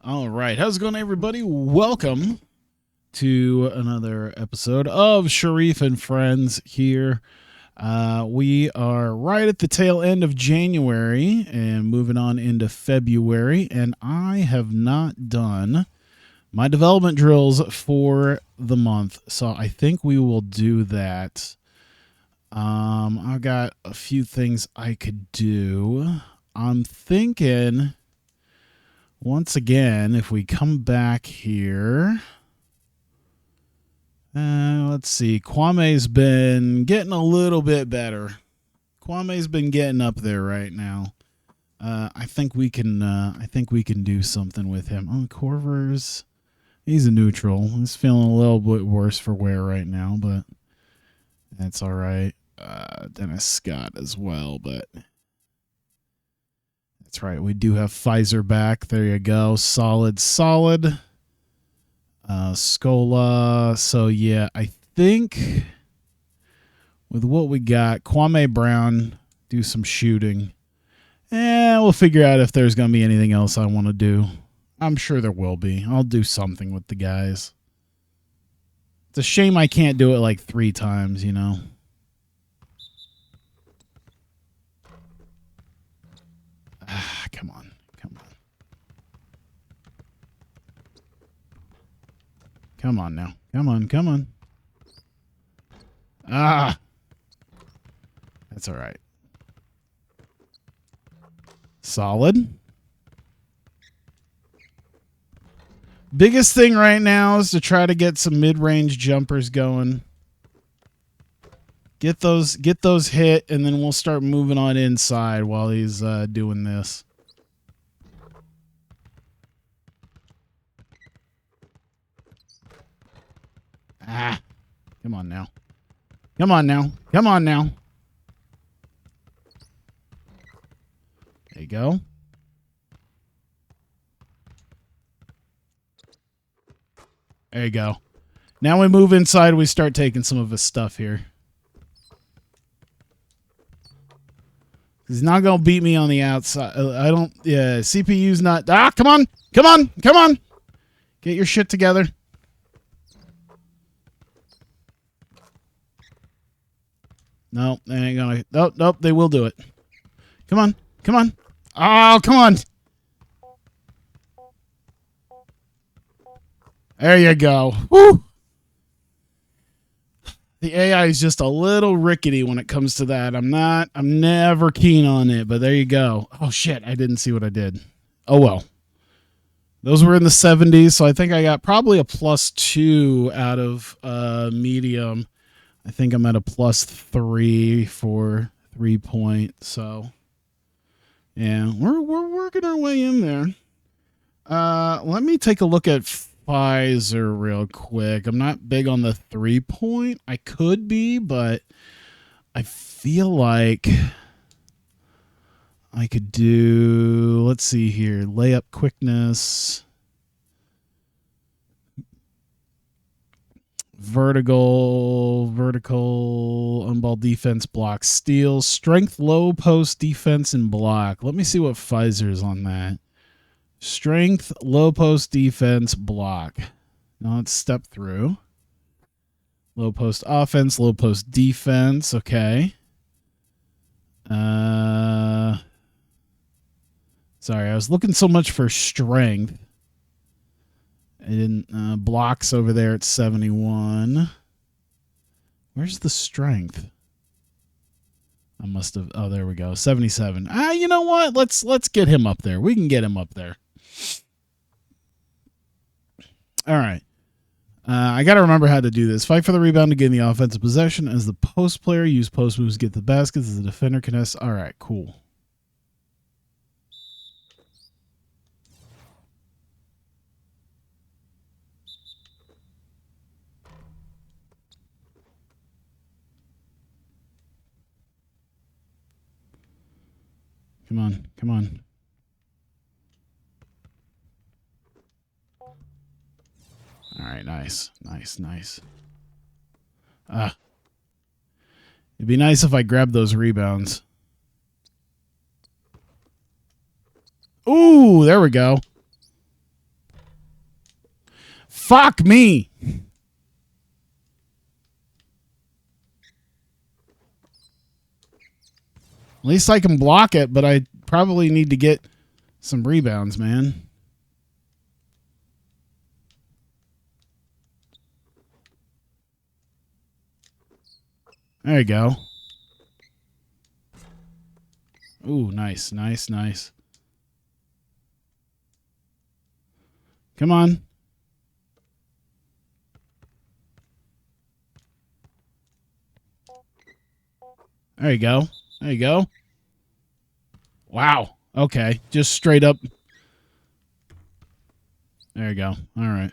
All right. How's it going, everybody? Welcome to another episode of Sharif and Friends here. We are right at the tail end of January and moving on into February, and I have not done my development drills for the month, so I think we will do that. I've got a few things I could do. I'm thinking, once again, if we come back here, let's see. Kwame's been getting a little bit better. Kwame's been getting up there right now. I think we can. I think we can do something with him. Oh, Corvers, he's a neutral. He's feeling a little bit worse for wear right now, but that's all right. Dennis Scott as well, but that's right. We do have Pfizer back. There you go. Solid. Scola. So, yeah, I think with what we got, Kwame Brown, do some shooting. And we'll figure out if there's going to be anything else I want to do. I'm sure there will be. I'll do something with the guys. It's a shame I can't do it like 3 times, you know. Come on. Come on now. Come on. That's all right. Solid. Biggest thing right now is to try to get some mid-range jumpers going. Get those hit, and then we'll start moving on inside while he's doing this. Come on now. There you go. There you go. Now we move inside. We start taking some of his stuff here. He's not going to beat me on the outside. CPU's not. Come on. Get your shit together. No, they ain't going to. Nope, they will do it. Come on. Oh, come on. There you go. Woo! The AI is just a little rickety when it comes to that. I'm never keen on it, but there you go. Oh, shit. I didn't see what I did. Oh, well. Those were in the 70s, so I think I got probably a +2 out of medium. I think I'm at a +3 for 3-point. So, yeah, we're working our way in there. Let me take a look at Pfizer real quick. I'm not big on the 3-point. I could be, but I feel like I could do, let's see here, layup quickness, vertical, on-ball defense, block, steal, strength, low post defense, and block. Let me see what Pfizer's on that. Strength, low post defense, block. Now let's step through. Low post offense, low post defense. Okay. Sorry, I was looking so much for strength. I didn't. Blocks over there at 71. Where's the strength? I must have. Oh, there we go. 77. You know what? Let's get him up there. We can get him up there. All right. I got to remember how to do this. Fight for the rebound to gain the offensive possession. As the post player, use post moves to get the baskets. As the defender, contest. All right, cool. Come on. All right, nice. It'd be nice if I grabbed those rebounds. Ooh, there we go. Fuck me. At least I can block it, but I probably need to get some rebounds, man. There you go. Ooh, nice, nice, nice. Come on. There you go. There you go. Wow. Okay. Just straight up. There you go. All right.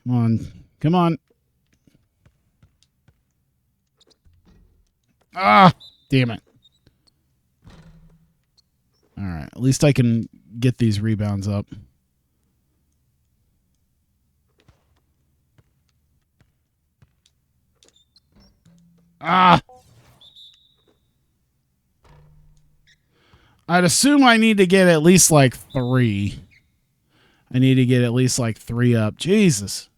Come on. Come on. Ah, damn it. All right. At least I can get these rebounds up. Ah. I'd assume I need to get at least like 3. I need to get at least like 3 up. Jesus.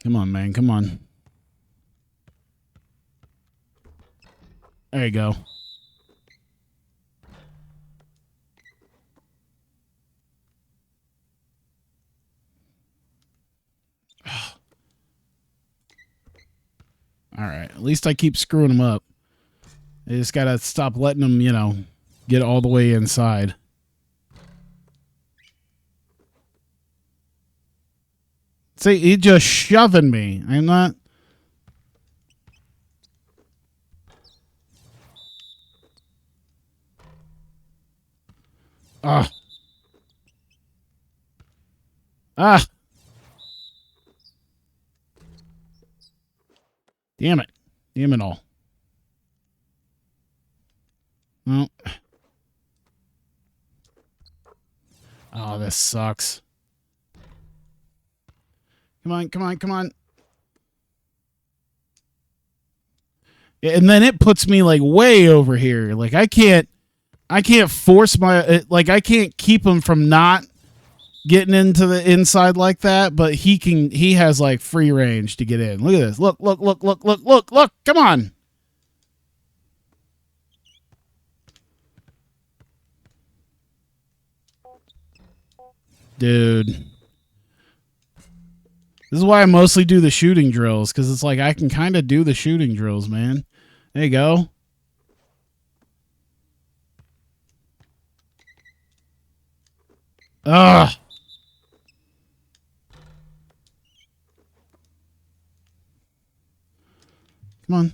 Come on, man. Come on. There you go. All right. At least I keep screwing them up. I just got to stop letting them, get all the way inside. See, he's just shoving me. I'm not. Ah. Ah. Damn it. Damn it all. Well. Oh, this sucks. Come on, come on, come on. And then it puts me like way over here. Like I can't force my I can't keep him from not getting into the inside like that, but he has like free range to get in. Look at this. Look. Come on. Dude. This is why I mostly do the shooting drills, because it's like I can kind of do the shooting drills, man. There you go. Ugh. Come on.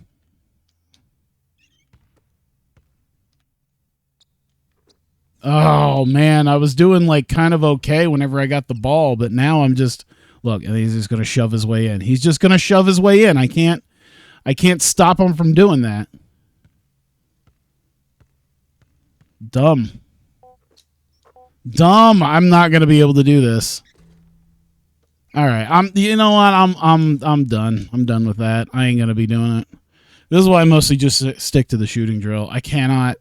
Oh, man. I was doing like kind of okay whenever I got the ball, but now I'm just... Look, and he's just going to shove his way in. He's just going to shove his way in. I can't stop him from doing that. Dumb. I'm not going to be able to do this. All right. You know what? I'm done. I'm done with that. I ain't going to be doing it. This is why I mostly just stick to the shooting drill. I cannot.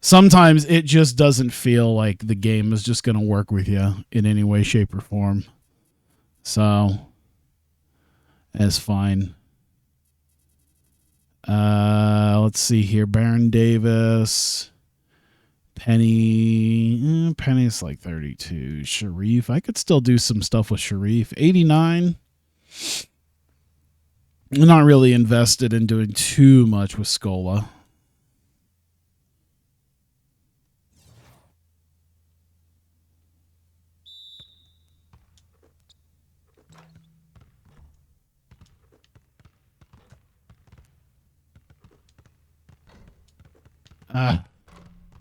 Sometimes it just doesn't feel like the game is just going to work with you in any way, shape, or form. So, that's fine. Let's see here. Baron Davis. Penny. Penny's like 32. Sharif. I could still do some stuff with Sharif. 89. I'm not really invested in doing too much with Scola.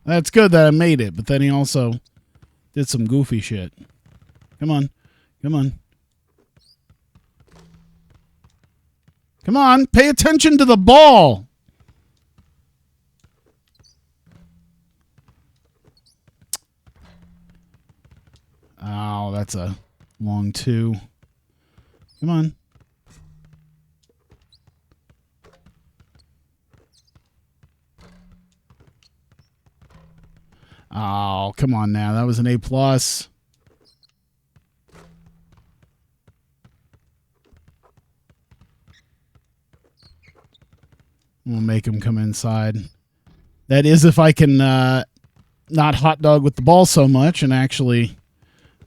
That's good that I made it, but then he also did some goofy shit. Come on. Come on. Come on. Pay attention to the ball. Oh, that's a long 2. Come on. come on now. That was an A+. We'll make him come inside. That is if I can not hot dog with the ball so much and actually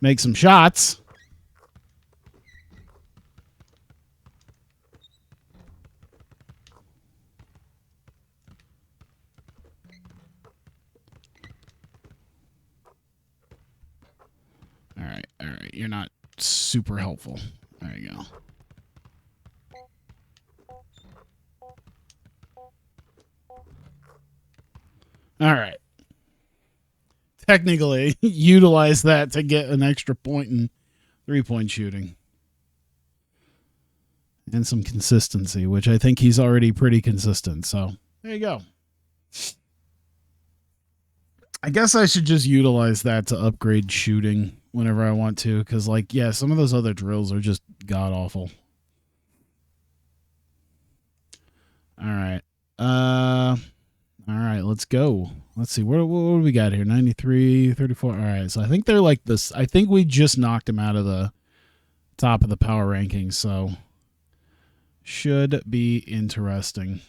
make some shots. All right. You're not super helpful. There you go. All right. Technically, utilize that to get an extra point in 3-point shooting. And some consistency, which I think he's already pretty consistent. So, there you go. I guess I should just utilize that to upgrade shooting whenever I want to. Because, like, yeah, some of those other drills are just god-awful. All right. All right, let's go. Let's see. What do we got here? 93, 34. All right, so I think they're like this. I think we just knocked him out of the top of the power rankings, so should be interesting.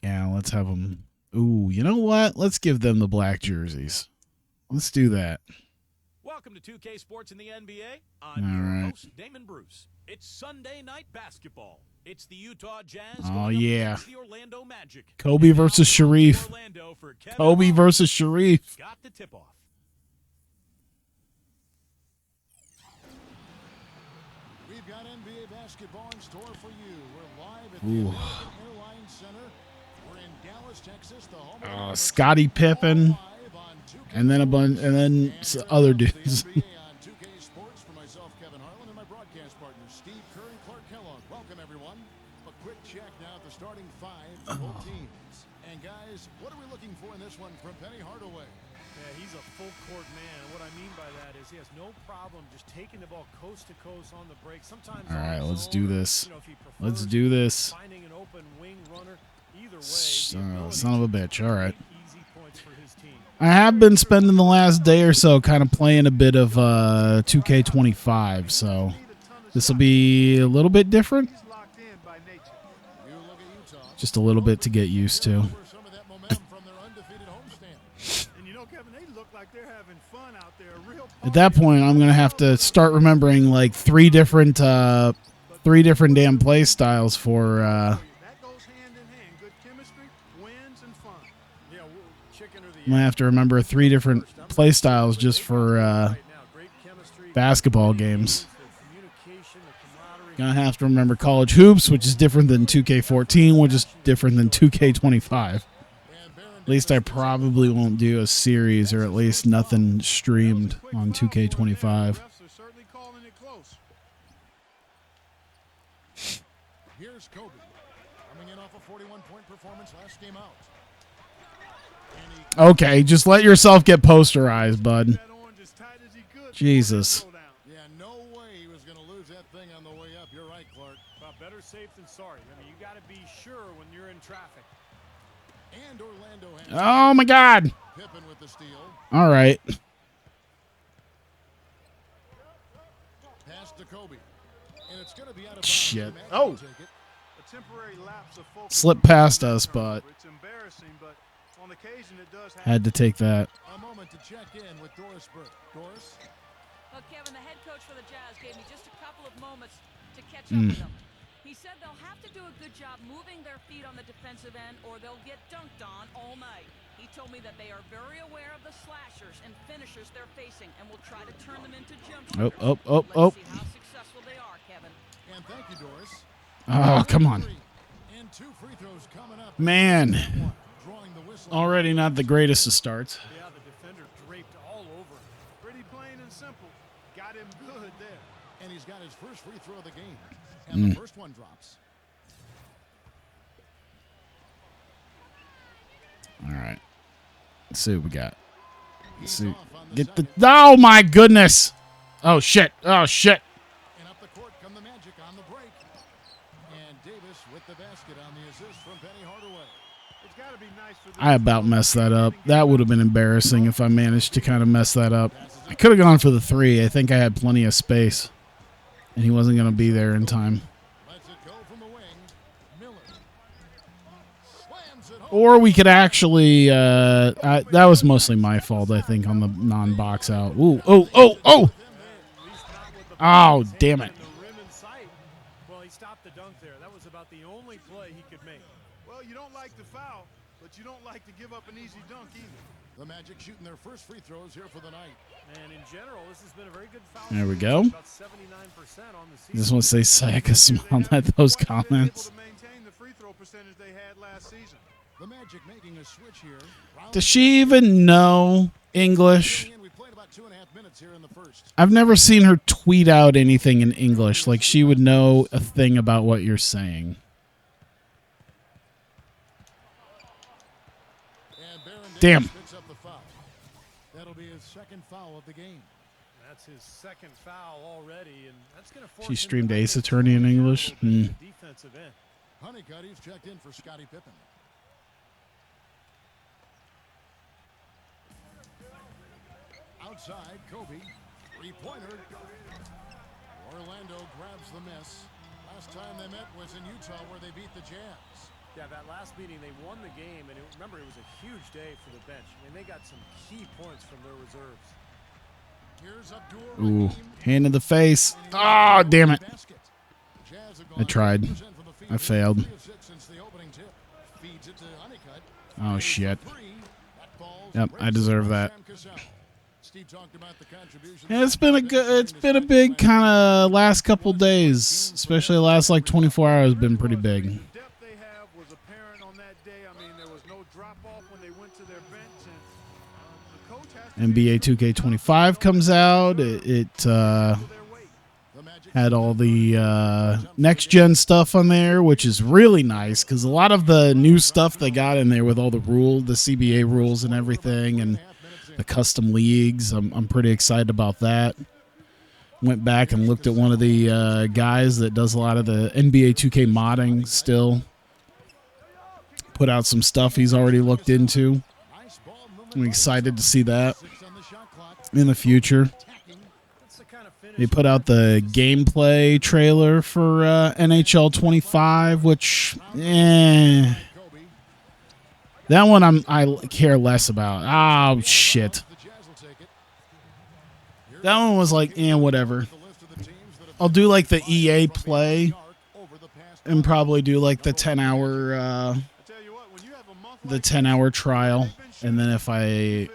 Yeah, let's have them. Ooh, you know what? Let's give them the black jerseys. Let's do that. Welcome to 2K Sports in the NBA. I'm your host, Damon Bruce. It's Sunday night basketball. It's the Utah Jazz. Oh, yeah. The Orlando Magic. Kobe versus Sharif. Kobe versus Sharif. Got the tip off. We've got NBA basketball in store for you. We're live at the Airline Center. We're in Dallas, Texas, the home of Scottie Pippen. And then other dudes. on 2K Sports for myself, Kevin Harlan, and my broadcast partners, Steve Kerr and Clark Kellogg. Welcome, everyone. A quick check now at the starting five for both teams. And guys, what are we looking for in this one from Penny Hardaway? Yeah, he's a full court man. What I mean by that is he has no problem just taking the ball coast to coast on the break. Sometimes all right, let's do this. Let's do this. Finding an open wing runner, either way, son of a bitch. All right. I have been spending the last day or so kind of playing a bit of 2K25, so this will be a little bit different. Just a little bit to get used to. At that point, I'm going to have to start remembering like three different damn play styles for I'm going to have to remember 3 different play styles just for basketball games. Going to have to remember college hoops, which is different than 2K14, which is different than 2K25. At least I probably won't do a series, or at least nothing streamed on 2K25. Here's Kobe, coming in off a 41-point performance last game out. Okay, just let yourself get posterized, bud. Jesus. Yeah, no way he was going to lose that thing on the way up. You're right, Clark. Well, better safe than sorry. I mean, you got to be sure when you're in traffic. And Orlando has oh my God. Pippen with the steal. All right. Pass to Kobe. And it's going to be out of bounds. Shit. Oh. A temporary lapse of focus. Slipped past us, but it's embarrassing, but on occasion it does happen. had to take that. A moment to check in with Doris Burke. Doris? Well, Kevin, the head coach for the Jazz gave me just a couple of moments to catch up with them. He said they'll have to do a good job moving their feet on the defensive end or they'll get dunked on all night. He told me that they are very aware of the slashers and finishers they're facing and will try to turn them into jump shooters. Let's see how successful they are, Kevin. And thank you, Doris. Oh, come on. And 2 free throws coming up. Man. Already not the greatest of starts. Yeah, the defender draped all over. Pretty plain and simple. Got him good there. And he's got his first free throw of the game. And the first one drops. All right. Let's see what we got. Let's see. Get the. Oh, my goodness. Oh, shit. Oh, shit. And up the court come the Magic on the break. And Davis I about messed that up. That would have been embarrassing if I managed to kind of mess that up. I could have gone for the 3. I think I had plenty of space, and he wasn't going to be there in time. Lets it go from the wing. Miller slams it home. Or we could actually, that was mostly my fault, I think, on the non-box out. Ooh, oh, oh, oh! Oh, damn it. The rim in sight. Well, he stopped the dunk there. That was about the only play he could make. Well, you don't like the foul, but you don't like to give up an easy dunk either. The Magic shooting their first free throws here for the night. And in general, this has been a very good foul. There we go. About 79% on the season. Just want to say Sayaka smiled at those comments. Able to maintain the free throw percentage they had last season. The Magic making a switch here. Does she even know English? We played about 2.5 minutes here in the first. I've never seen her tweet out anything in English. Like she would know a thing about what you're saying. And Baron Damn. Davis picks up the foul. That'll be his second foul of the game. That's his second foul already, and that's going to force She him to streamed make Ace it Attorney in English. a little bit at the defensive end. Honeycutty's checked in for Scottie Pippen. Outside, Kobe. Three-pointer. Orlando grabs the miss. Last time they met was in Utah where they beat the Jazz. Yeah, that last meeting, they won the game, and remember, it was a huge day for the bench. I mean, they got some key points from their reserves. Here's Ooh, hand in the face. Ah, damn it. I tried. I failed. Oh, shit. Yep, I deserve that. Yeah, it's been a big kind of last couple days, especially the last like 24 hours been pretty big. The depth they have was apparent on that day. I mean, there was no drop off when they went to their bench, and the coach has to NBA 2K25 comes out. It had all the next gen stuff on there, which is really nice because a lot of the new stuff they got in there with all the CBA rules and everything, and the custom leagues. I'm pretty excited about that. Went back and looked at one of the guys that does a lot of the NBA 2K modding still. Put out some stuff he's already looked into. I'm excited to see that in the future. They put out the gameplay trailer for NHL 25, which, that one I care less about. Oh, shit. That one was like, whatever. I'll do like the EA play and probably do like the 10-hour trial. And then if I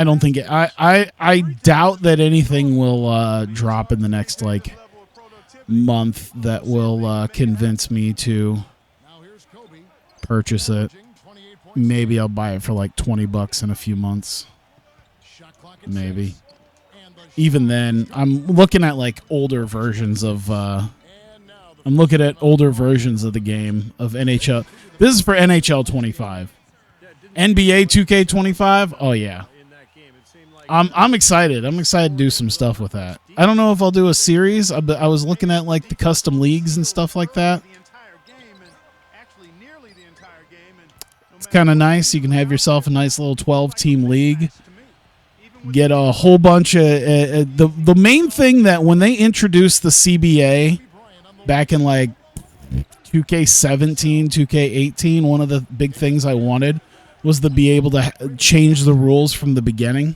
don't think I doubt that anything will drop in the next like month that will convince me to purchase it. Maybe I'll buy it for like $20 in a few months. Maybe. Even then, I'm looking at like older versions of the game of NHL. This is for NHL 25. NBA 2K25. Oh yeah. I'm excited. I'm excited to do some stuff with that. I don't know if I'll do a series. I was looking at like the custom leagues and stuff like that. It's kind of nice. You can have yourself a nice little 12-team league. Get a whole bunch of the main thing that when they introduced the CBA back in like 2K17, 2K18, one of the big things I wanted was to be able to change the rules from the beginning.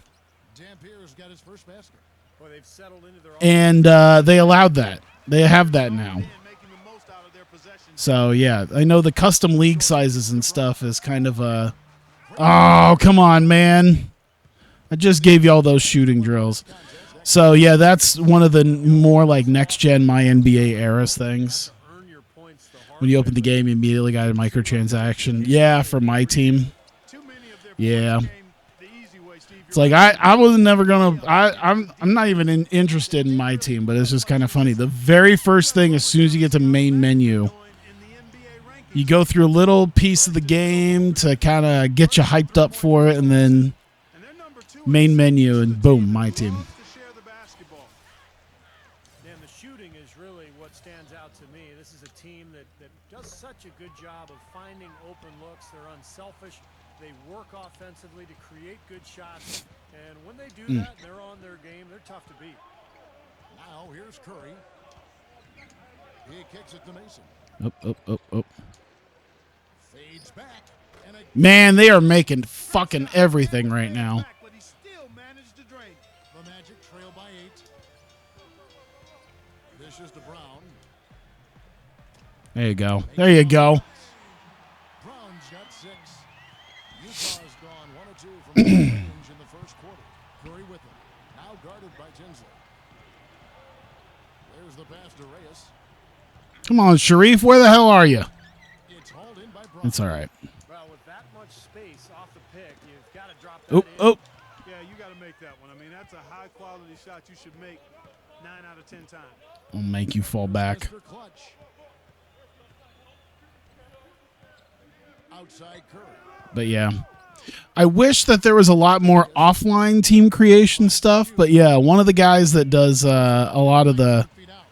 And they allowed that. They have that now. So, yeah, I know the custom league sizes and stuff is kind of a... Oh, come on, man. I just gave you all those shooting drills. So, yeah, that's one of the more like next-gen My NBA eras things. When you open the game, you immediately got a microtransaction. Yeah, for my team. Yeah. It's like I was never gonna. I'm not even interested in my team, but it's just kind of funny. The very first thing, as soon as you get to main menu, you go through a little piece of the game to kind of get you hyped up for it, and then main menu, and boom, my team. And the shooting is really what stands out to me. This is a team that does such a good job of finding open looks. They're unselfish. They work offensively to create good shots. And when they do that, they're on their game. They're tough to beat. Now here's Curry. He kicks it to Mason. Oh. Fades back. And a Man, they are making fucking everything right now. But he still managed to drain. the Magic trail by 8. This is to Brown. There you go. There you go. Brown's got 6. Utah's gone 1 or 2 from range in the first quarter. Curry with him. Now guarded by Tinsley. There's the pass to Reyes. Come on, Sharif. Where the hell are you? It's hauled in by Brown. It's all right. Well, with that much space off the pick, you've got to drop that in. Oh. Yeah, you got to make that one. I mean, that's a high-quality shot you should make 9 out of 10 times. I'll make you fall back. Mr. Clutch. Outside Curry. But yeah, I wish that there was a lot more offline team creation stuff. But yeah, one of the guys that does a lot of the Feet out.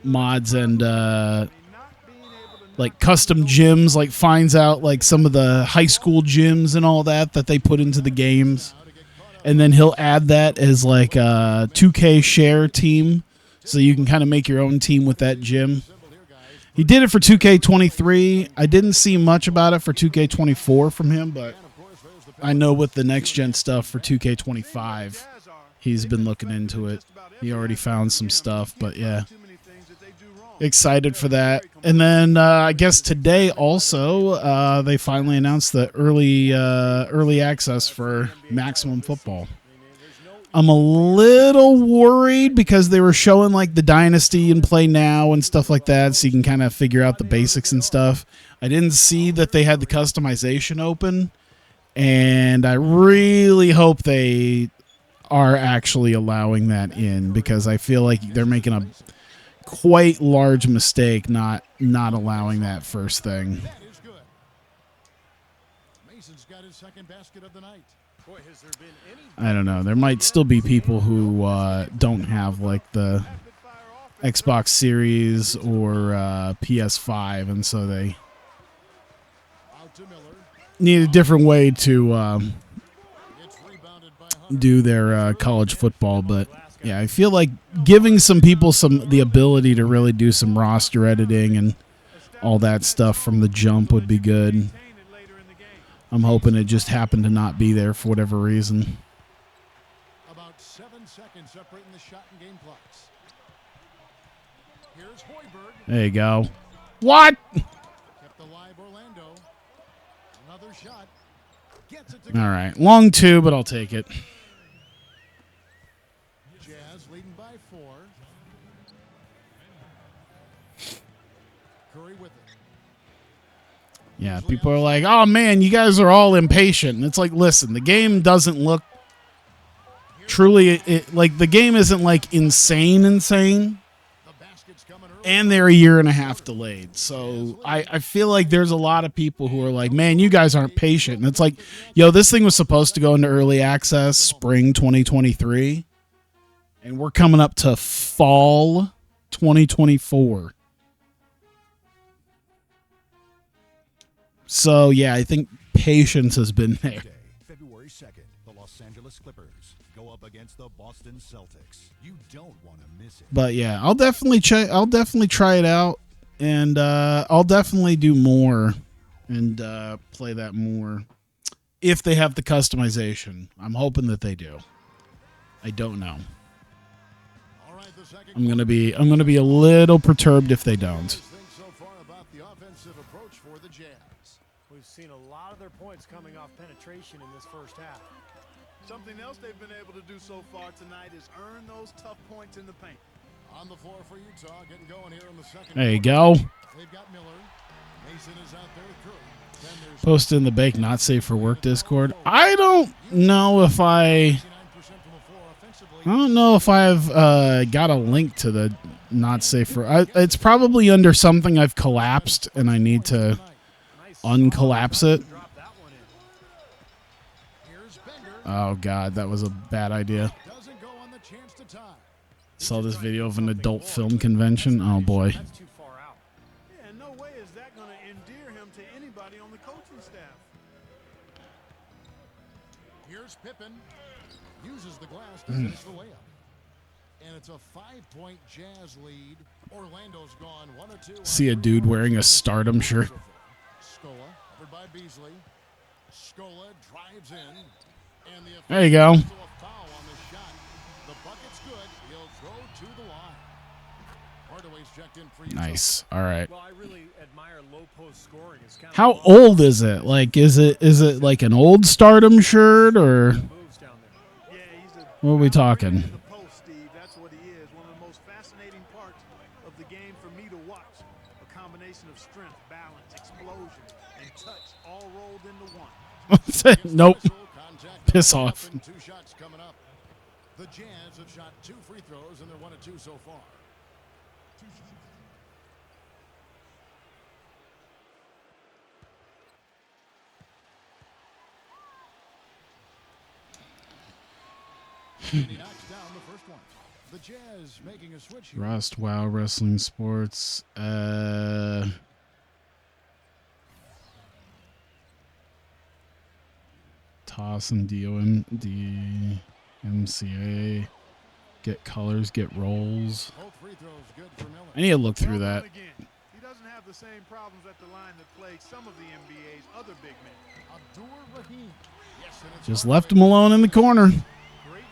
mods and Not being able to like custom gyms, like finds out like some of the high school gyms and all that they put into the games, and then he'll add that as like a 2K share team, so you can kind of make your own team with that gym. He did it for 2K23. I didn't see much about it for 2K24 from him, but I know with the next gen stuff for 2K25, he's been looking into it. He already found some stuff, but yeah, too many things that they do wrong. excited for that. And then I guess today also they finally announced the early access for Maximum Football. I'm a little worried because they were showing like the Dynasty and Play Now and stuff like that, so you can kind of figure out the basics and stuff. I didn't see that they had the customization open, and I really hope they are actually allowing that in, because I feel like they're making a quite large mistake not allowing that first thing. That is good. Mason's got his second basket of the night. Boy, has there been any I don't know. There might still be people who don't have like the Xbox Series or PS5, and so they Out to Miller. need a different way to It's rebounded by Hunter. do their college football. But yeah, I feel like giving some people the ability to really do some roster editing and all that stuff from the jump would be good. maintain it later in the game. I'm hoping it just happened to not be there for whatever reason. About 7 seconds separating the shot and game clocks. Here's Hoiberg. There you go. What? Kept alive Orlando. Another shot. Gets it to All right. Long 2, but I'll take it. Jazz leading by 4. Curry with it. Yeah, people are like, oh, man, you guys are all impatient. And it's like, listen, the game doesn't look truly, like, the game isn't, like, insane, The basket's coming early. and they're a year and a half delayed. So I feel like there's a lot of people who are like, man, you guys aren't patient. And it's like, yo, this thing was supposed to go into early access spring 2023, and we're coming up to fall 2024. So, yeah, I think patience has been there. Day, February 2nd, the Los Angeles Clippers go up against the Boston Celtics. You don't want to miss it. But yeah, I'll definitely try it out, and I'll definitely do more and play that more if they have the customization. I'm hoping that they do. I don't know. All right, the second I'm gonna be a little perturbed if they don't. things so far about the offensive approach for the Jazz. We've seen a lot of their points coming off penetration in this first half. Something else they've been able to do so far tonight is earn those tough points in the paint. On the floor for Utah, getting going here in the second. There you quarter. go. They've got Miller. Mason is out there with Curry. Then there's Post in the bake not safe for work Discord. I don't know if 69% from the floor offensively. I've got a link to the not safe for. It's probably under something I've collapsed and I need to Nice uncollapse it. drop that one in. Here's Bender. Oh God, that was a bad idea. Doesn't go on the chance to tie. Saw this video of an adult film convention. Oh boy. That's too far out. Yeah, no way is that going to endear him to anybody on the coaching staff. Here's Pippen. Uses the glass to finish the layup. And it's a 5-point Jazz lead. Orlando's gone 1-2. See a dude wearing a Stardom shirt. Scola, covered by Beasley. Scola drives in. And the There you go. a foul on the shot. The bucket's good. He'll go to the line. Hardaway's checked in for you. Nice. All right. Well, I really admire low post scoring. It's kind How of old is it? Like, is it like an old Stardom shirt or moves down there. Yeah, he's a what are we talking? in the post, Steve. That's what he is. One of the most fascinating parts of the game for me to watch. A combination of strength, balance, explosion, and touch all rolled into one. Nope. Contact Piss coming up off. and 2 shots coming up. The Jazz have shot 2 free throws and they're 1-2 so far. And he knocks down the first one. The Jazz making a switch here. Rust, WoW, Wrestling Sports. Toss and DMCA. Get colors, get rolls. Both free throws good for Miller. I need to look through Well, that. then again, he doesn't have the same problems at the line that plague some of the NBA's other big men. Abdur-Rahim. Yes, and it's Just Hardaway. left him alone in the corner. Great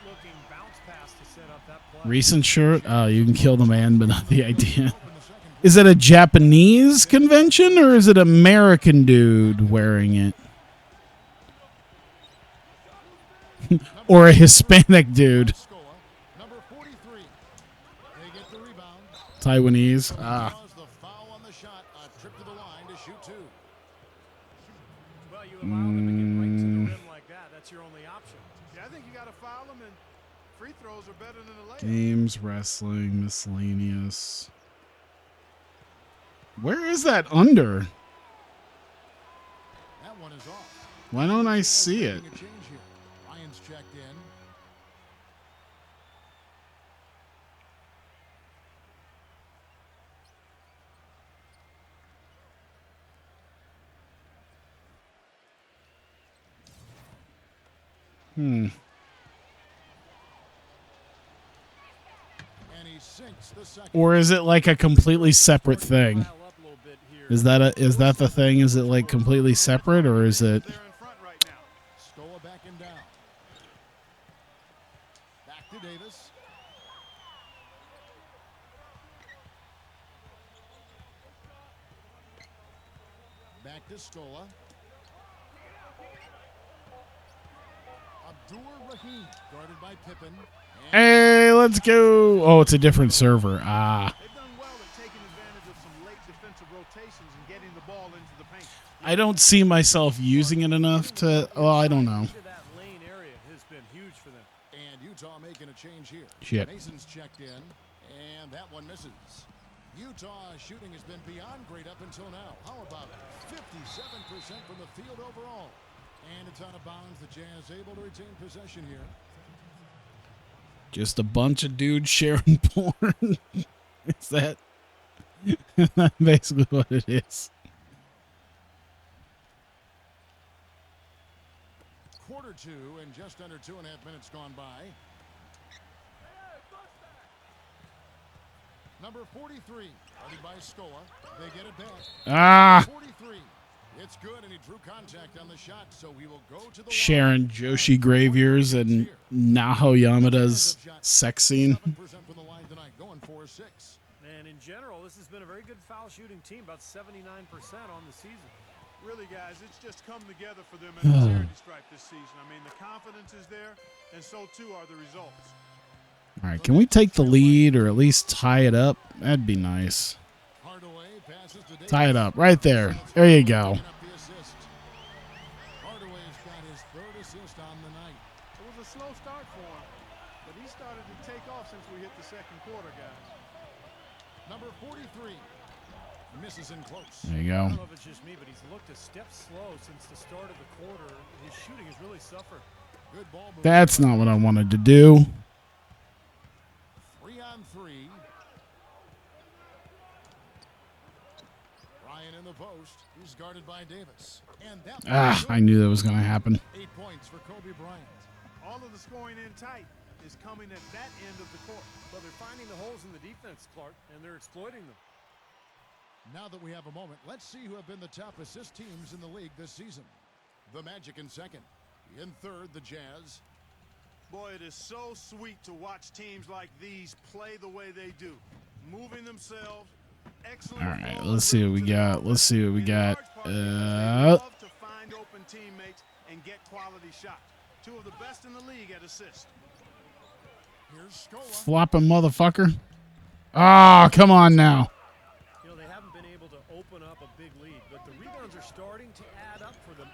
looking bounce pass to set up that play. Recent shirt. Oh, you can kill the man, but not the idea. Is it a Japanese convention or is it American dude wearing it? Or a Hispanic dude? Scola, number 43. They get the rebound. Taiwanese. Ah. Draws the foul on the shot. A trip to the line to shoot 2. Well, you allow them to get right to the rim like that. That's your only option. Yeah, I think you got to foul him, and free throws are better than a layup. Games, wrestling, miscellaneous. Where is that under? That one is off. Why don't I see it? Making a change here. Ryan's checked in. And he sinks the second. Or is it like a completely separate thing? Pile up a little bit here. Is that the thing? Is it like completely separate or is it? They're in front right now. Scola backing down. Back to Davis. Back to Scola. Abdur-Rahim guarded by Pippen. Hey, let's go. Oh, it's a different server. Ah. They've done well at taking advantage of some late defensive rotations and getting the ball into the paint. I don't see myself using it enough to. Well, I don't know. That lane area has been huge for them. And Utah making a change here. Shit. Mason's checked in, and that one misses. Utah's shooting has been beyond great up until now. How about 57% from the field overall? And it's out of bounds. The Jazz able to retain possession here. Just a bunch of dudes sharing porn. Is that basically what it is? Quarter 2 and just under 2.5 minutes gone by. Number 43, guarded by Scola. They get it back. Ah. 43. It's good, and he drew contact on the shot, so he will go to the Sharon Joshi Graviers and Naho Yamada's sex scene. 7% from the line tonight, going 4-6. And in general, this has been a very good foul shooting team, about 79% on the season. Really, guys, it's just come together for them in the charity stripe this season. I mean, the confidence is there, and so too are the results. All right, can we take the lead or at least tie it up? That'd be nice. Hardaway passes to Davis. Tie it up right there. There you go. Hardaway's got his 3rd assist on the night. It was a slow start for him, but he started to take off since we hit the second quarter, guys. Number 43 misses in close. There you I go. don't know if it's just me, but he's looked a step slow since the start of the quarter. His shooting has really suffered. Good ball move. That's not what I wanted to do. 3 on 3. Ryan in the post. post. He's guarded by Davis. And that I knew that was going to happen. 8 points for Kobe Bryant. All of the scoring in tight is coming at that end of the court. Well, they're finding the holes in the defense, Clark, and they're exploiting them. Now that we have a moment, let's see who have been the top assist teams in the league this season. The Magic in second. In third, the Jazz. Boy, it is so sweet to watch teams like these play the way they do. Moving themselves. Excellent. All right, let's see what we got. Let's see what we got. Love to find open teammates and get quality shots. Two of the best in the league at assist. Here's Scola. Flopping motherfucker. Oh, come on now. You know, they haven't been able to open up a big lead, but the rebounds are starting to add up for them.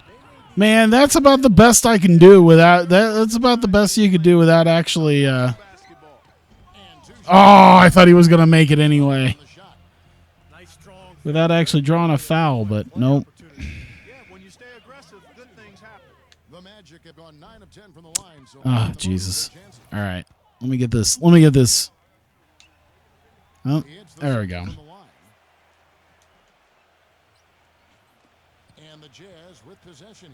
Man, that's about the best I can do without that. That's about the best you could do without actually. Oh, I thought he was gonna make it anyway. Nice, strong Without actually drawing a foul, but nope. Yeah, when you stay aggressive, good things happen. The Magic have gone 9 of 10 from the line. So Oh, Jesus. All right. Let me get this. Let me get this. Oh, there we go. And the Jazz with possession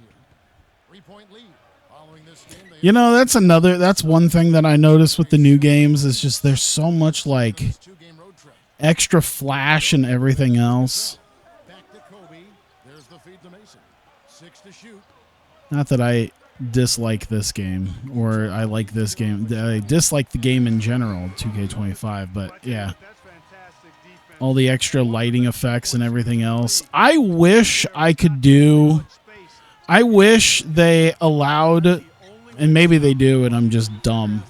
here. 3-point lead. Following this game, You know, that's one thing that I noticed with the new games is just there's so much like 2-game road trip. extra flash and everything else. Back to Kobe. There's the feed to Mason. 6 to shoot. Not that I dislike this game or I like this game. I dislike the game in general, 2K25, but yeah. That's fantastic defense. All the extra lighting effects and everything else. I wish they allowed, and maybe they do and I'm just dumb,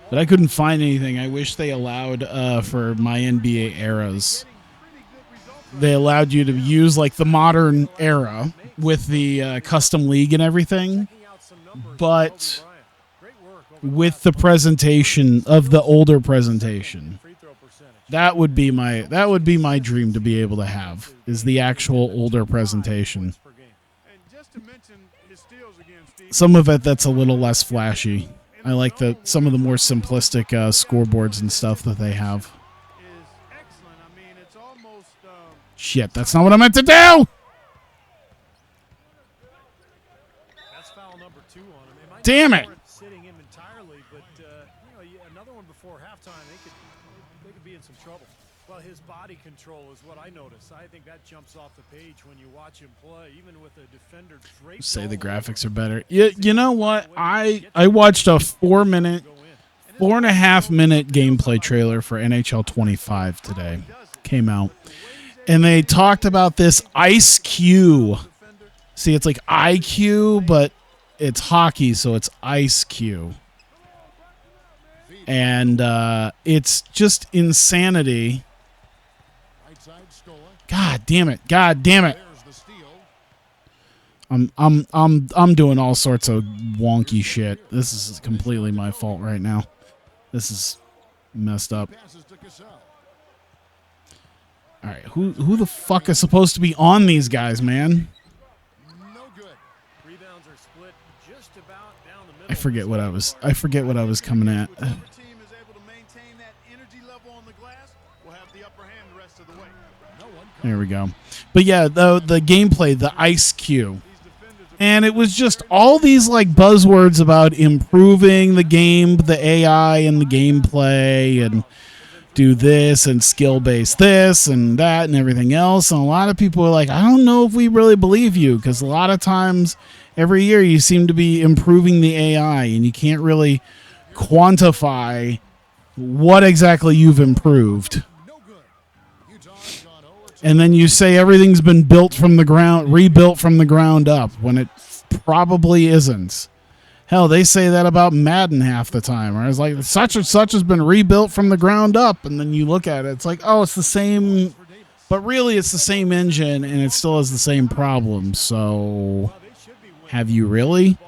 but I couldn't find anything. I wish they allowed for my NBA eras. They allowed you to use like the modern era with the custom league and everything, but with the presentation of the older presentation. That would be my dream to be able to have, is the actual older presentation. And just to mention his steals again, Steve. Some of it that's a little less flashy. I like some of the more simplistic scoreboards and stuff that they have. Is excellent. I mean, it's almost Shit, that's not what I meant to do! That's foul number 2 on him. might Damn not it. warrant sitting him entirely, but another one before halftime, they could be in some trouble. Well, his body control is what I notice. I think that jumps off the page when you watch him play, even with a defender draped. Say the all graphics are better. You know what? I watched a 4.5 minute gameplay trailer for NHL 25 today. Came out. And they talked about this Ice Q. See, it's like IQ, but it's hockey, so it's Ice Q. And it's just insanity. Right side, Scola. God damn it. God damn it. There's the steal. I'm doing all sorts of wonky shit. This is completely my fault right now. This is messed up. Passes to Cassell. All right, who the fuck is supposed to be on these guys, man? No good. Rebounds are split just about down the middle. I forget what I was coming at. whichever team is able to maintain that energy level on the glass will have the upper hand the rest of the way. No one. There we go. But yeah, the gameplay, the Ice Q. And it was just all these like buzzwords about improving the game, the AI and the gameplay, and do this and skill-based this and that and everything else. And a lot of people are like, I don't know if we really believe you, because a lot of times every year you seem to be improving the AI and you can't really quantify what exactly you've improved. No good. Utah's gone 0 And then you say everything's been rebuilt from the ground up, when it probably isn't. Hell, they say that about Madden half the time. Or it's like, such and such has been rebuilt from the ground up. And then you look at it, it's like, oh, it's the same. But really, it's the same engine, and it still has the same problem. So, have you really?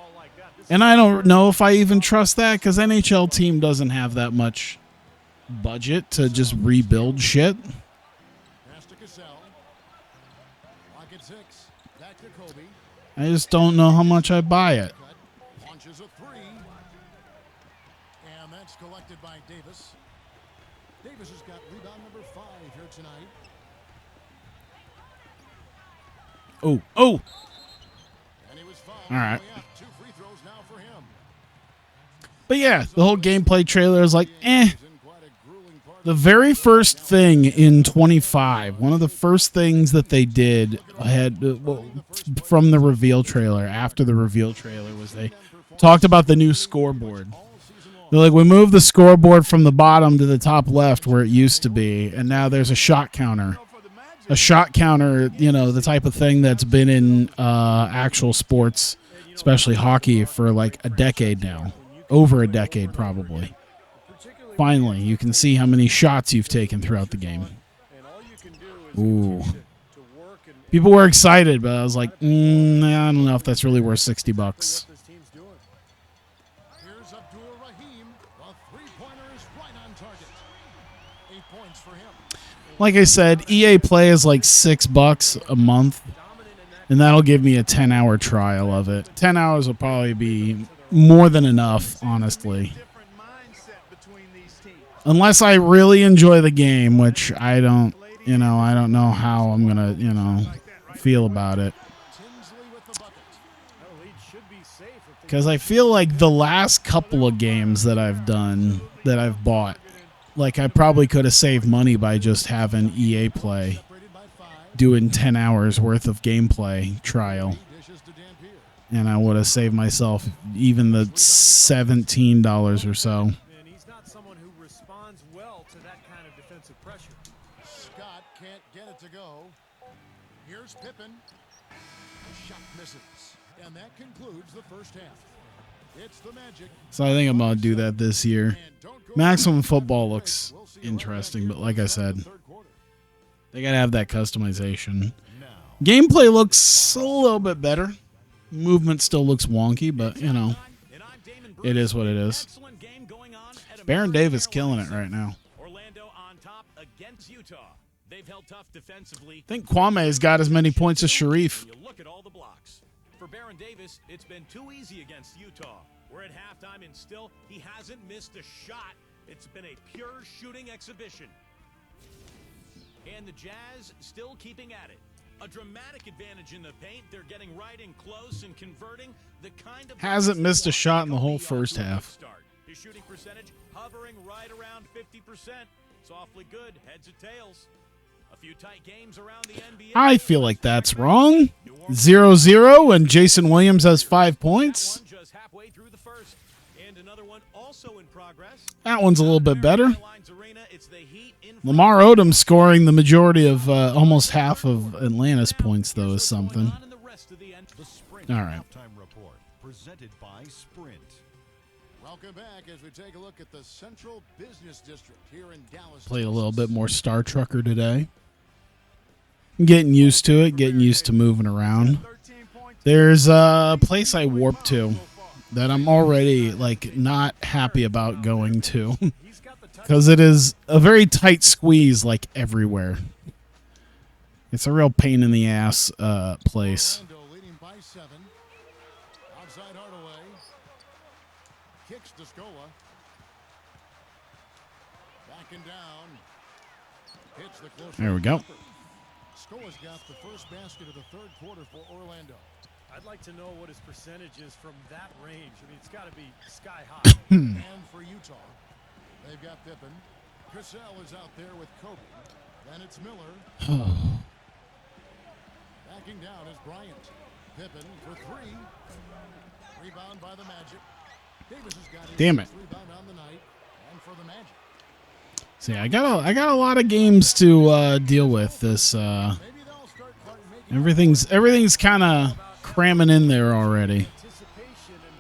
And I don't know if I even trust that, because NHL team doesn't have that much budget to just rebuild shit. Pass to Cassell. Pocket 6. Back to Kobe. I just don't know how much I buy it. Cut. Launches a 3. And that's collected by Davis. Davis has got rebound number 5 here tonight. Oh, oh. And he was fouled. All right. Only up. 2 free throws now for him. But yeah, the whole gameplay trailer is like, eh. He's in quite a grueling part. The very first thing in 25, one of the first things that they did from the reveal trailer, after the reveal trailer, was they talked about the new scoreboard. They're like, we moved the scoreboard from the bottom to the top left where it used to be, and now there's a shot counter. A shot counter, the type of thing that's been in actual sports, especially hockey, for like a decade now. Over a decade, probably. Finally, you can see how many shots you've taken throughout the game. Ooh. People were excited, but I was like, I don't know if that's really worth $60. Here's Abdul Rahim. The three-pointer is right on target. 8 points for him. Like I said, EA Play is like $6 a month, and that'll give me a 10-hour trial of it. 10 hours will probably be more than enough, honestly. Different mindset between these teams. Unless I really enjoy the game, which I don't know how I'm going to, feel about it. Tinsley with the bucket. That lead should be safe if they Because I feel like the last couple of games that I've done, that I've bought, like I probably could have saved money by just having EA Play, Separated by 5. doing 10 hours worth of gameplay trial. Dishes to Dampier. And I would have saved myself even the $17 or so. and he's not someone who responds well to that kind of defensive pressure. Scott can't get it to go. Here's Pippen. The shot misses. And that concludes the first half. It's the Magic. So I think I'm going to do that this year. And don't go Maximum Football looks We'll see you right interesting, back but like I here said, in the third quarter. they got to have that customization. Now, Gameplay looks a little bit better. Movement still looks wonky, but, And I'm Damon Bruce. it is what it is. Excellent game going on at Baron American Davis killing it Airlines. right now. Orlando on top against Utah. They've held tough defensively. I think Kwame's got as many points as Sharif. You look at all the blocks. For Baron Davis, it's been too easy against Utah. We're at halftime and still he hasn't missed a shot. It's been a pure shooting exhibition. And the Jazz still keeping at it. A dramatic advantage in the paint. They're getting right in close and converting the kind of Hasn't missed a shot in the whole first to a good half. start. His shooting percentage hovering right around 50%. Softly good, heads or tails. A few tight games around the NBA. I feel like that's wrong. 0-0, and Jason Williams has 5 points. One just halfway through the first. And another one also in progress. That one's a little bit better. Airlines Arena, it's the Heat in front. Lamar Odom scoring the majority of almost half of Atlanta's points, though, is something. On in the rest of the end. the Sprint All right. halftime report presented by Sprint. Welcome back as we take a look at the Central Business District here in Dallas. Played a little bit more Star Trucker today. Getting used to it, getting used to moving around. 13 points. There's a place I warped to that I'm already like not happy about going to He's got the touch. because it is a very tight squeeze like everywhere. It's a real pain in the ass place. Orlando leading by 7. Outside Hardaway. Kicks to Scola. Backing down. Hits the close. There we go. Scola's got the first basket of the third quarter for Orlando. I'd like to know what his percentage is from that range. I mean, it's got to be sky high. And for Utah, they've got Pippen. Cassell is out there with Kobe. Then it's Miller. Backing down is Bryant. Pippen for 3. Rebound by the Magic. Davis has got his Damn it. first rebound on the night. And for the Magic. See, I got a lot of games to deal with. This Maybe they'll start making everything's kind of cramming in there already. Anticipation and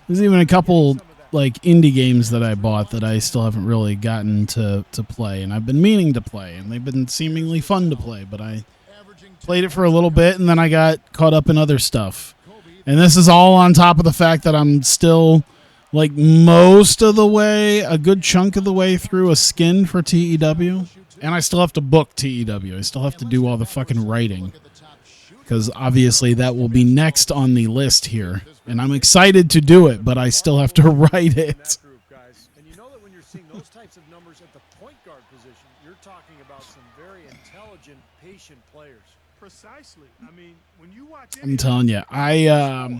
There's even a couple like indie games that I bought that I still haven't really gotten to play, and I've been meaning to play, and they've been seemingly fun to play, but I averaging played it for a little bit, and then I got caught up in other stuff. And this is all on top of the fact that I'm still like most of the way, a good chunk of the way through a skin for TEW, and I still have to book TEW. I still have to do all the fucking writing, because obviously that will be next on the list here. And I'm excited to do it, but I still have to write it. that group, guys. And you know that when you're seeing those types of numbers at the point guard position, you're talking about some very intelligent, patient players. Precisely. I mean, when you watch I'm telling you, I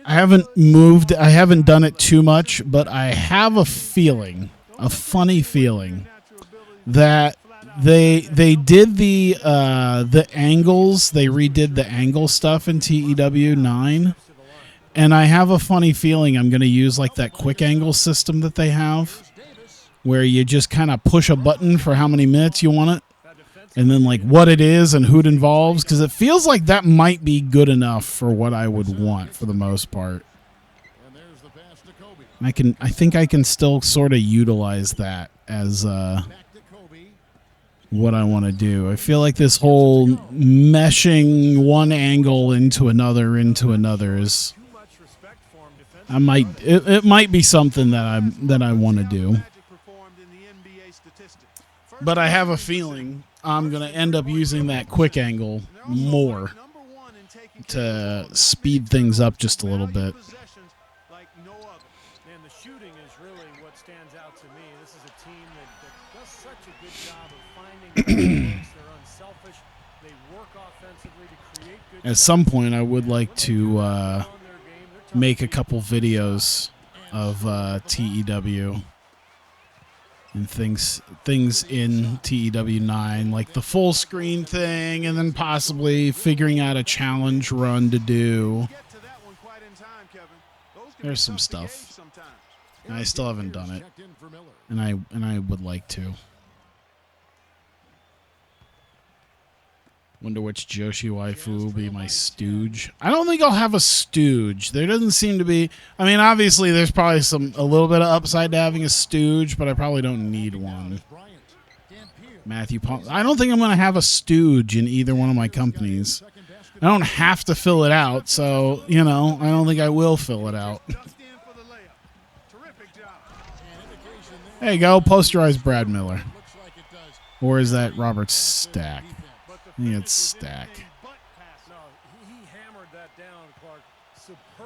haven't done it too much, but I have a feeling, a funny feeling, that they did the angles, they redid the angle stuff in TEW 9, and I have a funny feeling I'm going to use like that quick angle system that they have, where you just kind of push a button for how many minutes you want it, and then like what it is and who it involves, because it feels like that might be good enough for what I would want for the most part. I think I can still sort of utilize that as what I want to do. I feel like this whole meshing one angle into another is it might be something that I want to do. But I have a feeling I'm going to end up using that quick angle more to speed things up just a little bit. Man, the shooting is really what stands out to me. This is a team that does such a good job of finding mistakes. They're unselfish. They work offensively to create good At some point, I would like to make a couple videos of TEW and things in TEW 9, like the full screen thing, and then possibly figuring out a challenge run to do. There's some stuff. I still haven't done it, and I would like to. Wonder which Joshi waifu will be my stooge. I don't think I'll have a stooge. There doesn't seem to be. I mean, obviously, there's probably a little bit of upside to having a stooge, but I probably don't need one. Matthew Paul. I don't think I'm going to have a stooge in either one of my companies. I don't have to fill it out, so, I don't think I will fill it out. There you go. Posterize Brad Miller. Or is that Robert Stack? I think it's Stack.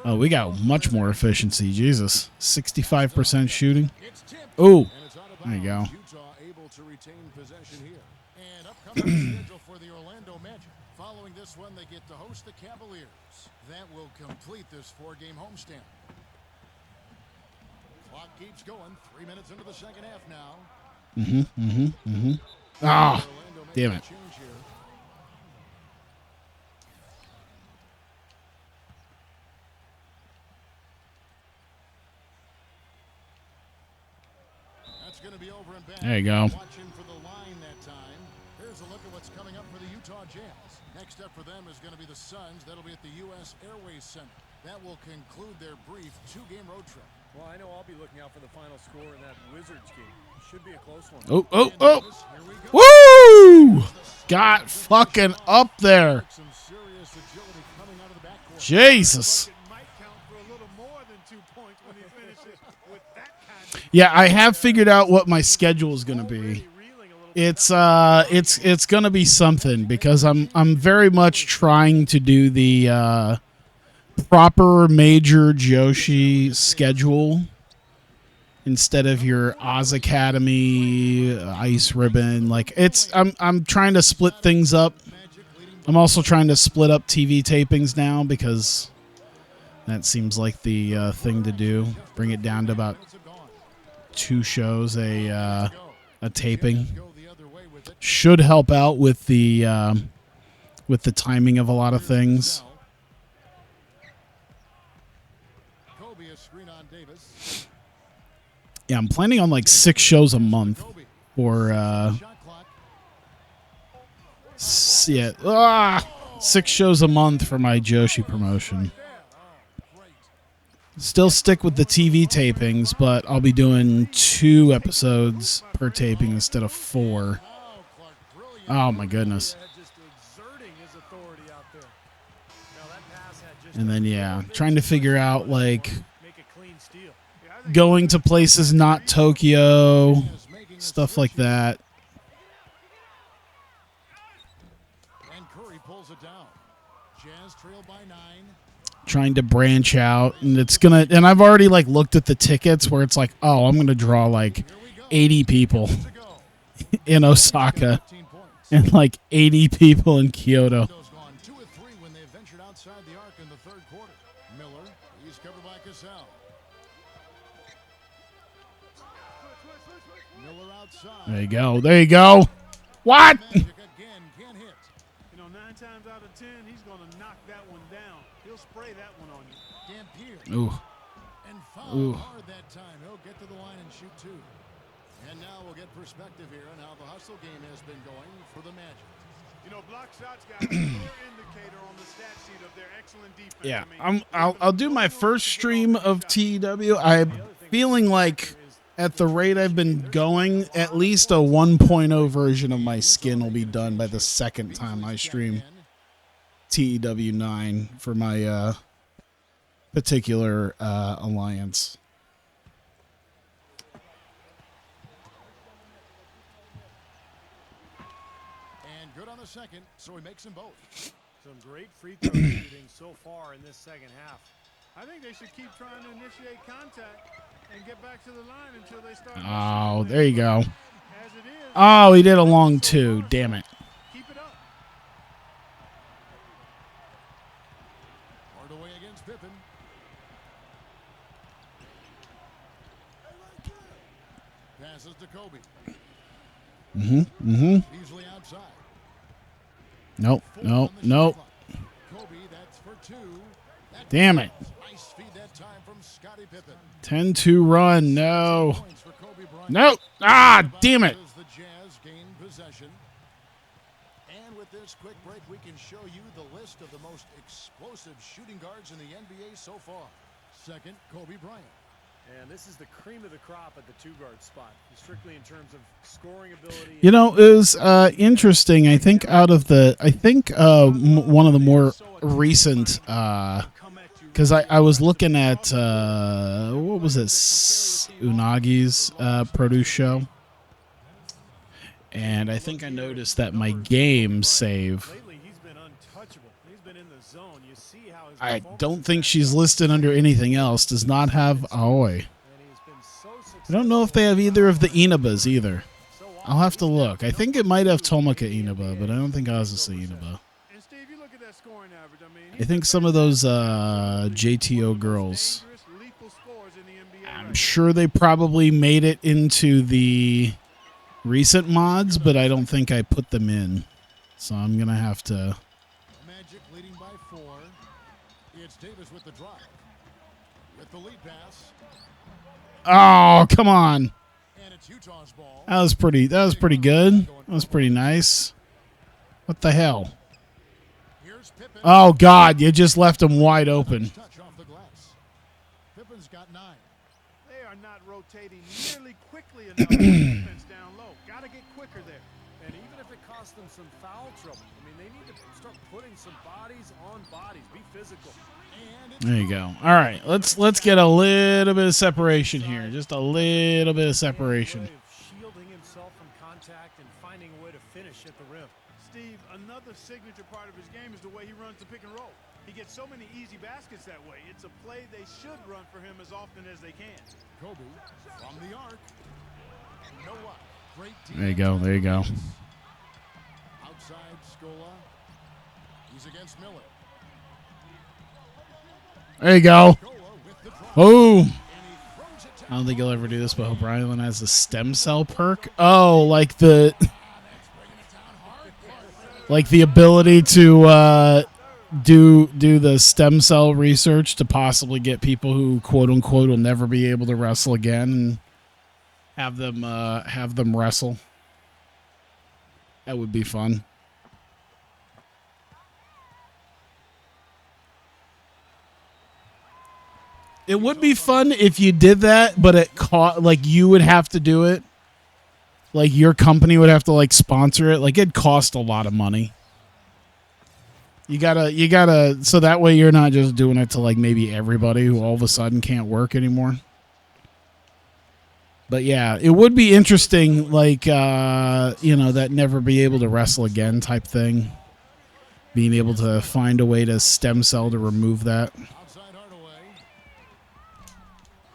Oh, we got much more efficiency. Jesus. 65% shooting. Oh, there you go. Following this one, they get to host the Cavaliers. That will complete this 4-game homestand. Clock keeps going. 3 minutes into the second half now. Ah, damn it. There you go. Watching for the line that time. Here's a look at what's coming up for the Utah Jazz. Next up for them is going to be the Suns. That'll be at the U.S. Airways Center. That will conclude their brief 2-game road trip. Well, I know I'll be looking out for the final score in that Wizards game. Should be a close one. Oh. Woo! Got fucking up there. Some serious agility coming out of the backcourt. Jesus. Yeah, I have figured out what my schedule is going to be. It's going to be something, because I'm very much trying to do the proper major Joshi schedule instead of your Oz Academy Ice Ribbon. Like I'm trying to split things up. I'm also trying to split up TV tapings now, because that seems like the thing to do. Bring it down to about 2 shows a taping. Should help out with the timing of a lot of things. Yeah, I'm planning on like 6 shows a month, or 6 shows a month for my Joshi promotion. Still stick with the TV tapings, but I'll be doing 2 episodes per taping instead of 4. Oh my goodness. And then trying to figure out like going to places not Tokyo, stuff like that. And Curry pulls it down. Jazz trail by 9. Trying to branch out, and I've already like looked at the tickets where it's like, oh, I'm gonna draw like 80 people in Osaka. and like 80 people in Kyoto. Those gone 2 of 3 when they ventured outside the arc in the third quarter. Miller, he's covered by Cassell. Miller outside. There you go. There you go. What? Magic again, can't hit. You know, 9 times out of 10, he's going to knock that one down. He'll spray that one on you. Dampier. Ooh. And foul Ooh. hard that time. He'll get to the line and shoot 2. And now we'll get perspective here on how the hustle game has been going for the Magic. You know, block shots got a clear indicator on the stat sheet of their excellent defense. Yeah, I mean, I'll do my first stream of TEW. I'm feeling like at the rate I've been going, at least a 1.0 version of my skin will be done by the second time I stream TEW 9 for my particular alliance. And good on the second, so he makes them both. Some great free throw shooting so far in this second half. I think they should keep trying to initiate contact and get back to the line until they start. Oh, there you go. As it is, Oh, he did a long 2. Damn it. keep it up. Hardaway against Pippen. Passes to Kobe. Easily outside. Nope, nope, nope. Kobe, that's for 2. Damn it. Nice feed that time from Scottie Pippen. 10-2 run. No. Points for Kobe Bryant. Nope. Ah, damn it. As the Jazz gain possession. And with this quick break, we can show you the list of the most explosive shooting guards in the NBA so far. Second, Kobe Bryant. And this is the cream of the crop at the 2-guard spot, strictly in terms of scoring ability. You know, it was interesting. I think one of the more recent, because I was looking at what was it, Unagi's produce show, and I think I noticed that my game save. Lately, he's been untouchable. He's been in the zone. You see how his I performance don't think she's listed under anything else. Does not have Aoi. and he's been so I don't know if they have either of the Inabas either. so I'll have to look. I think it might have Tomoka Inaba, but I don't think Azusa Inaba. And Steve, you look at that scoring average. I mean, I think some of those JTO girls, dangerous, lethal scores in the NBA. I'm sure they probably made it into the recent mods, but I don't think I put them in. So I'm going to have to... Magic leading by 4. It's Davis with the drive. With the lead pass. Oh, come on. And it's Utah's ball. That was pretty good. That was pretty nice. What the hell? Here's Pippen. Oh, God, you just left him wide open. Touch off the glass. Pippen's got 9. They are not rotating nearly quickly enough for defense down low. Got to get quicker there. And even if it costs them some foul trouble, I mean, they need to start putting some bodies on bodies. Be physical. And it's There you go. All right, let's get a little bit of separation here. Just a little bit of separation. Way of shielding himself from contact and finding a way to finish at the rim. Steve, another signature part of his game is the way he runs the pick and roll. He gets so many easy baskets that way. It's a play they should run for him as often as they can. Kobe from the arc. You know what? Great team. There you go. There you go. Outside Scola. He's against Miller. There you go. Scola with the drive. Oh, And he throws it I don't think he'll ever do this, but Hope Island has a stem cell perk. Oh, like the ability to do the stem cell research to possibly get people who quote unquote will never be able to wrestle again and have them wrestle. That would be fun. It would be fun if you did that, but it like you would have to do it. Like your company would have to like sponsor it. Like it'd cost a lot of money. You gotta so that way you're not just doing it to like maybe everybody who all of a sudden can't work anymore. But yeah, it would be interesting, like that never be able to wrestle again type thing. Being able to find a way to stem cell to remove that. outside Hardaway.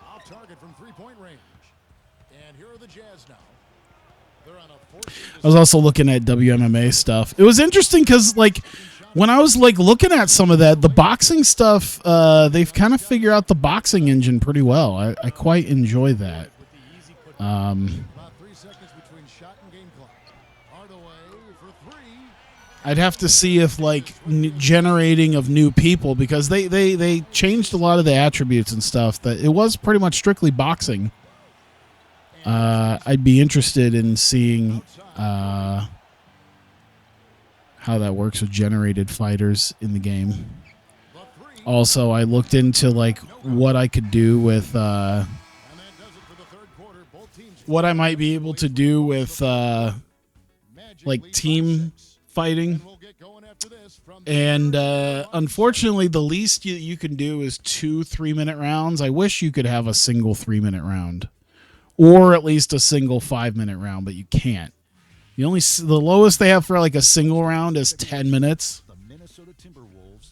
Off target from 3-point range. And here are the Jazz now. I was also looking at WMMA stuff. It was interesting because, like, when I was like looking at some of that, the boxing stuff, they've kind of figured out the boxing engine pretty well. I quite enjoy that. About 3 seconds between shot and game clock. Hardaway for 3. I'd have to see if like generating of new people, because they changed a lot of the attributes and stuff. That it was pretty much strictly boxing. I'd be interested in seeing how that works with generated fighters in the game. Also, I looked into like what I could do with what I might be able to do with like team fighting. And unfortunately, the least you can do is 2 3-minute rounds. I wish you could have a single 3-minute round, or at least a single 5-minute round, but you can't. The lowest they have for like a single round is 10 minutes.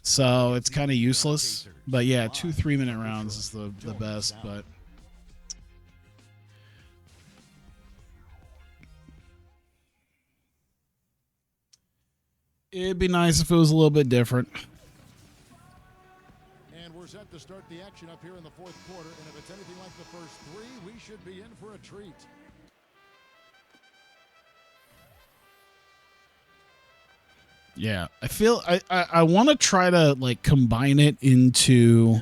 So it's kind of useless. But yeah, 2 3-minute rounds is the best. But it'd be nice if it was a little bit different. And we're set to start the action up here in the fourth quarter. And if it's anything like the first 3, we should be in for a treat. Yeah, I feel I want to try to like combine it into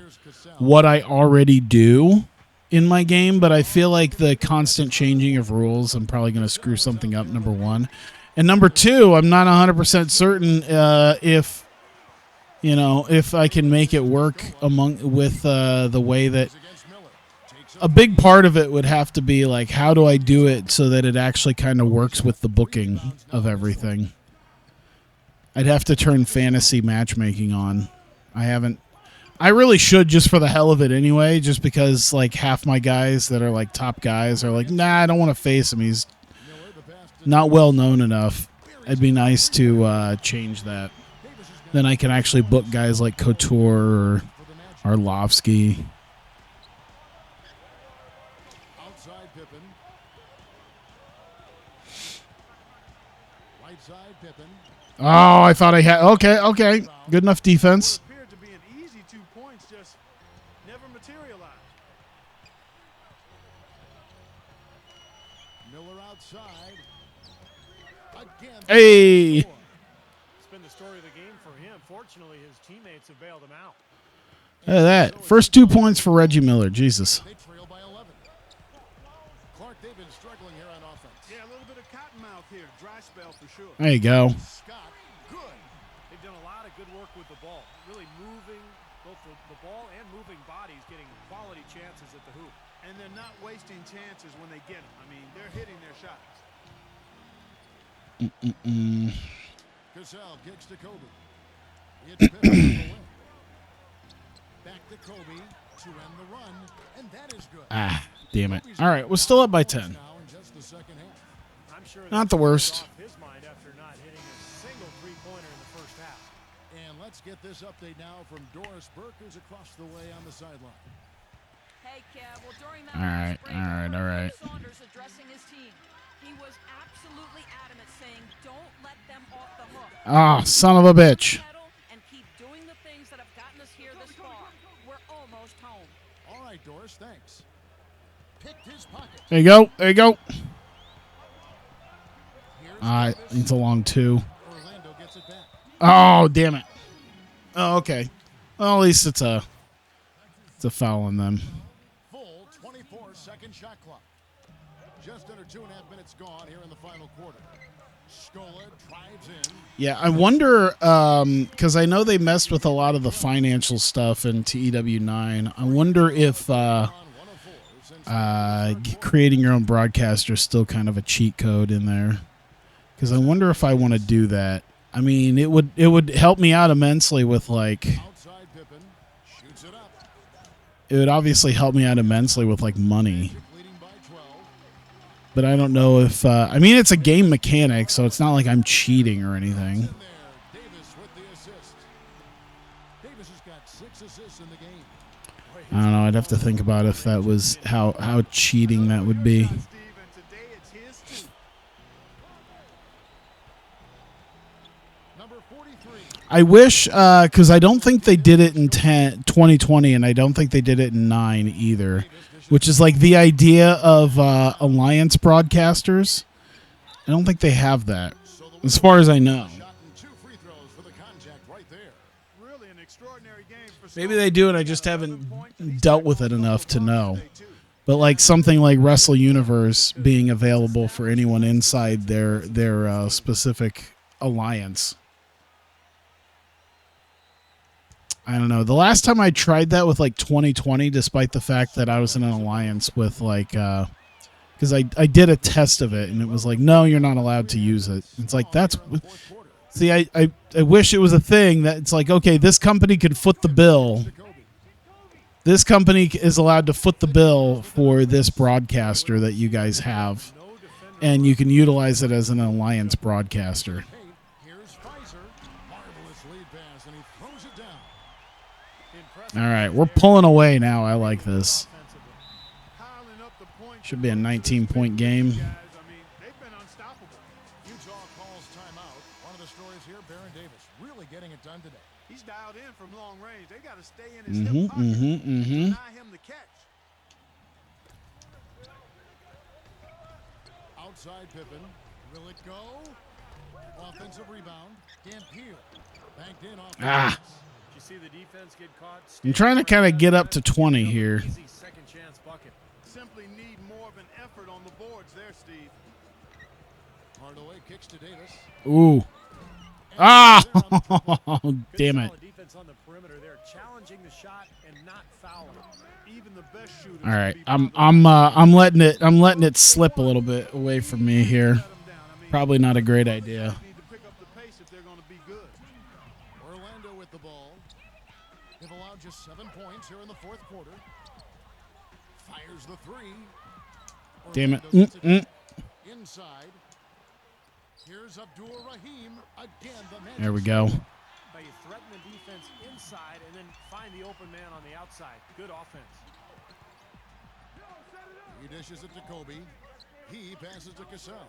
what I already do in my game, but I feel like the constant changing of rules, I'm probably going to screw something up, number one. And number two, I'm not 100% certain if I can make it work with the way that a big part of it would have to be like, how do I do it so that it actually kind of works with the booking of everything? I'd have to turn fantasy matchmaking on. I really should, just for the hell of it anyway, just because like half my guys that are like top guys are like, nah, I don't want to face him. He's not well known enough. It'd be nice to change that. Then I can actually book guys like Couture or Arlovsky. Outside Pippen. Right side Pippen. Oh, I thought I had. Okay. Good enough defense. What appeared to be an easy 2 points just never materialized. Miller outside. Again. Hey. It's been the story of the game for him. Fortunately, his teammates have bailed him out. Look at that. First 2 points for Reggie Miller. Jesus. They trail by 11. Clark, they've been struggling here on offense. Yeah, a little bit of cottonmouth here. Dry spell for sure. There you go. Scott, good. They've done a lot of good work with the ball. Really moving both the ball and moving bodies, getting quality chances at the hoop. And they're not wasting chances when they get them. I mean, they're hitting their shots. Cassell kicks to Kobe. It's Pippen away. Back to Kobe to end the run, and that is good. Ah, damn it. All right, we're still up by 10. Now in just the second half. I'm sure Not the worst. off his mind after not hitting a single three-pointer in the first half. And let's get this update now from Doris Burke, who's across the way on the sideline. Hey, Kev, well, during that All right, break, all right. Saunders addressing his team. He was absolutely adamant, saying, don't let them off the hook. Ah, son of a bitch. And keep doing the things that have gotten us here this far. We're almost home. All right, Doris, thanks. Picked his pocket. There you go. Here's It's a long 2. Orlando gets it back. Oh, damn it. Oh, okay. Well, at least it's a foul on them. Full 24-second shot clock. Just under 2.5 minutes gone here in the final quarter. Scola drives in. Yeah, I wonder, because I know they messed with a lot of the financial stuff in TEW9. I wonder if creating your own broadcaster is still kind of a cheat code in there. Because I wonder if I want to do that. I mean, it would help me out immensely with like. Outside Pippen shoots it up. It would obviously help me out immensely with like money. Leading by 12. But I don't know if I mean, it's a game mechanic, so it's not like I'm cheating or anything. In there, Davis with the assist. Davis has got 6 assists in the game. I don't know. I'd have to think about if that was how cheating that would be. Steve, and today it's his too. I wish, because I don't think they did it in 2020, and I don't think they did it in 9 either, which is like the idea of alliance broadcasters. I don't think they have that, as far as I know. Shot and 2 free throws for the contact right there. Really an extraordinary game for Maybe they do, and I just haven't dealt with it enough to know. But like something like Wrestle Universe being available for anyone inside their specific alliance. I don't know. The last time I tried that with like 2020, despite the fact that I was in an alliance with like, because I did a test of it and it was like, no, you're not allowed to use it. It's like, that's, see, I wish it was a thing that it's like, okay, this company could foot the bill. This company is allowed to foot the bill for this broadcaster that you guys have, and you can utilize it as an alliance broadcaster. Here's Pfizer. Marvelous lead pass, and he throws it down. All right, we're pulling away now. I like this. Piling up the points. Should be a 19-point game. Guys, I mean, they've been unstoppable. Utah calls timeout. One of the stories here, Baron Davis really getting it done today. He's dialed in from long range. They got to stay in his hip pocket. Deny him the catch. Outside Pippen. Will it go? Offensive rebound. Can't peel. Banked in off. Ah, You see the defense get caught. I'm trying to kind of get up to 20 here. Easy second chance bucket. Simply need more of an effort on the boards there, Steve. Hardaway kicks to Davis. Ooh. Ah, damn it. Solid defense on the perimeter there, challenging the shot and not fouling. Even the best shooters. All right, I'm letting it slip a little bit away from me here. Probably not a great idea. Need to pick up the pace if they're going to be good. Orlando with the ball. They've allowed just 7 points here in the fourth quarter. Fires the 3. Damn it. Orlando gets it inside. Here's Abdul Rahim again. The man. There we go. But you threaten the defense inside and then find the open man on the outside. Good offense. He dishes it to Kobe. He passes to Cassell.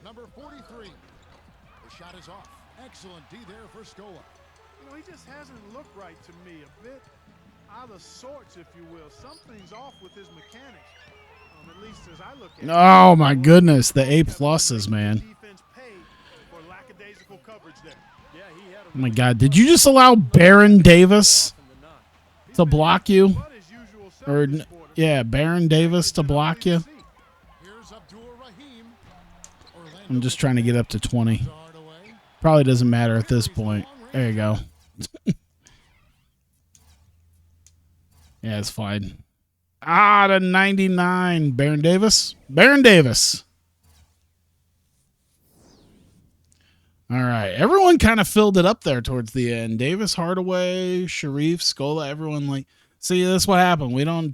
Number 43. The shot is off. Excellent D there for Scola. You know, he just hasn't looked right to me. A bit out of sorts, if you will. Something's off with his mechanics. At least as I look at it. Oh my goodness, the A pluses, man. Defense paid for lackadaisical coverage there. Yeah, he had a Oh my God, did you just allow Baron Davis to block you? But his usual self Or this quarter. yeah, Baron Davis to block you? Here's Abdul Rahim. Orlando I'm just trying to get up to 20. to Hardaway. Probably doesn't matter at this point. There you go. Yeah, it's fine. Ah, to 99. Baron Davis. Baron Davis. All right. Everyone kind of filled it up there towards the end. Davis, Hardaway, Sharif, Scola, everyone like, see, that's what happened. We don't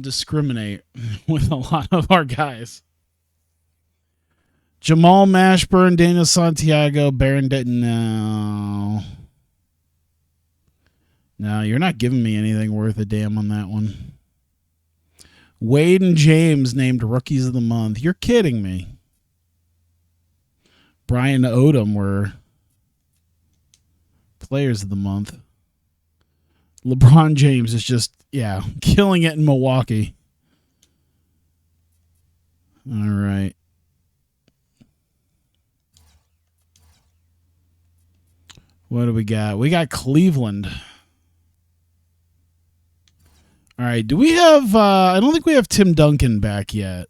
discriminate with a lot of our guys. Jamal Mashburn, Daniel Santiago, Baron didn't know. No, you're not giving me anything worth a damn on that one. Wade and James named Rookies of the Month. You're kidding me. Brian Odom were Players of the Month. LeBron James is just, yeah, killing it in Milwaukee. All right. What do we got? We got Cleveland. All right, do we have, I don't think we have Tim Duncan back yet.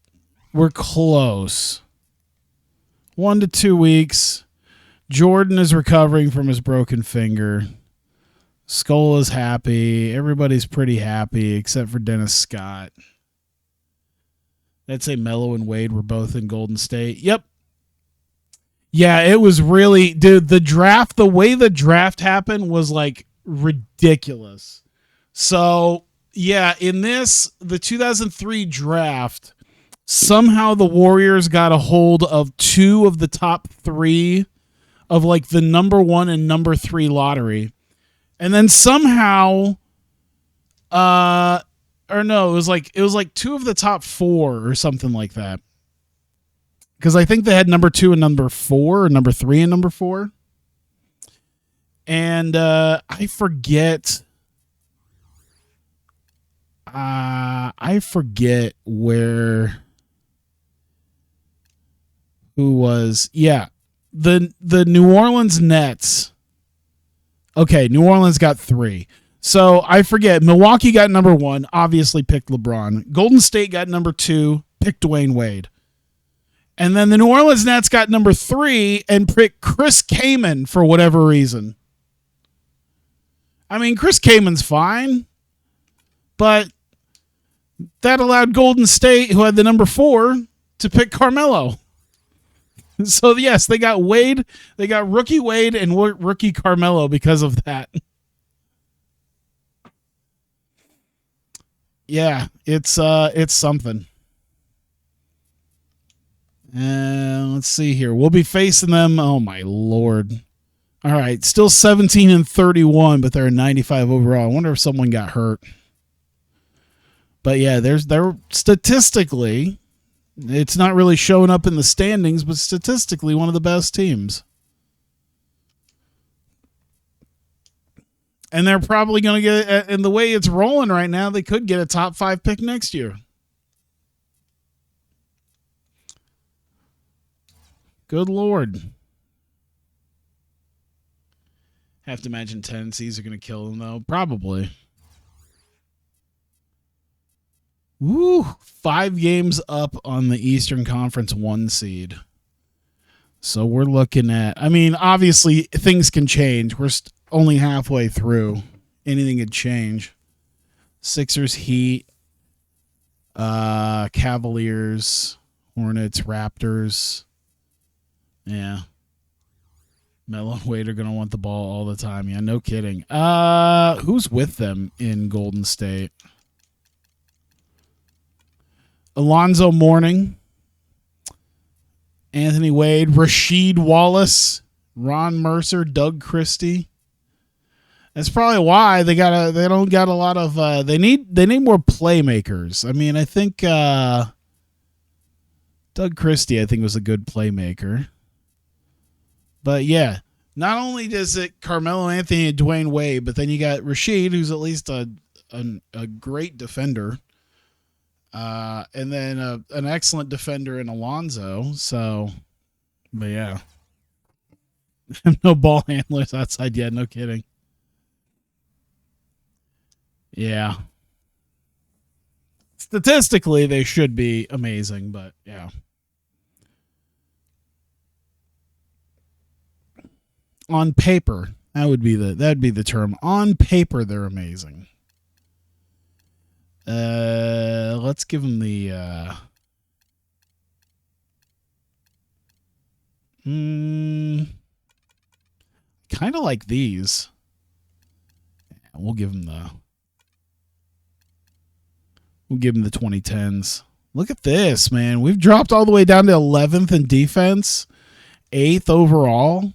We're close. 1 to 2 weeks. Jordan is recovering from his broken finger. Scola's happy. Everybody's pretty happy except for Dennis Scott. I'd say Melo and Wade were both in Golden State. Yep. Yeah, it was really, dude, the way the draft happened was like ridiculous. So, yeah, in the 2003 draft, somehow the Warriors got a hold of 2 of the top 3 of like the number 1 and number 3 lottery. And then somehow, it was like 2 of the top 4 or something like that. because I think they had number 2 and number 4, or number 3 and number 4. And I forget where who was. Yeah, the New Orleans Nets. Okay, New Orleans got 3. So I forget. Milwaukee got number 1, obviously picked LeBron. Golden State got number 2, picked Dwayne Wade. And then the New Orleans Nets got number 3 and picked Chris Kaman for whatever reason. I mean, Chris Kaman's fine, but that allowed Golden State, who had the number 4, to pick Carmelo. So, yes, they got Wade. They got rookie Wade and rookie Carmelo because of that. Yeah, it's something. Let's see here. We'll be facing them. Oh, my Lord. All right, still 17-31, but they're a 95 overall. I wonder if someone got hurt. But, yeah, they're statistically, it's not really showing up in the standings, but statistically one of the best teams. And they're probably going to get, and the way it's rolling right now, they could get a top 5 pick next year. Good Lord. Have to imagine tendencies are going to kill them, though. Probably. Woo! 5 games up on the Eastern Conference 1 seed. So we're looking at, I mean, obviously things can change. We're only halfway through. Anything could change. Sixers, Heat, Cavaliers, Hornets, Raptors. Yeah. Melo and Wade are going to want the ball all the time. Yeah, no kidding. Who's with them in Golden State? Alonzo Mourning, Anthony Wade, Rasheed Wallace, Ron Mercer, Doug Christie. That's probably why they don't got a lot of they need more playmakers. I mean, I think Doug Christie was a good playmaker. But yeah, not only does it Carmelo Anthony and Dwayne Wade, but then you got Rasheed, who's at least a great defender. And then an excellent defender in Alonzo. So, but yeah. No ball handlers outside yet. No kidding. Yeah. Statistically, they should be amazing, but yeah. On paper, that'd be the term. On paper, they're amazing. Let's give them the kind of like these. We'll give them the 2010s. Look at this, man. We've dropped all the way down to 11th in defense, 8th overall.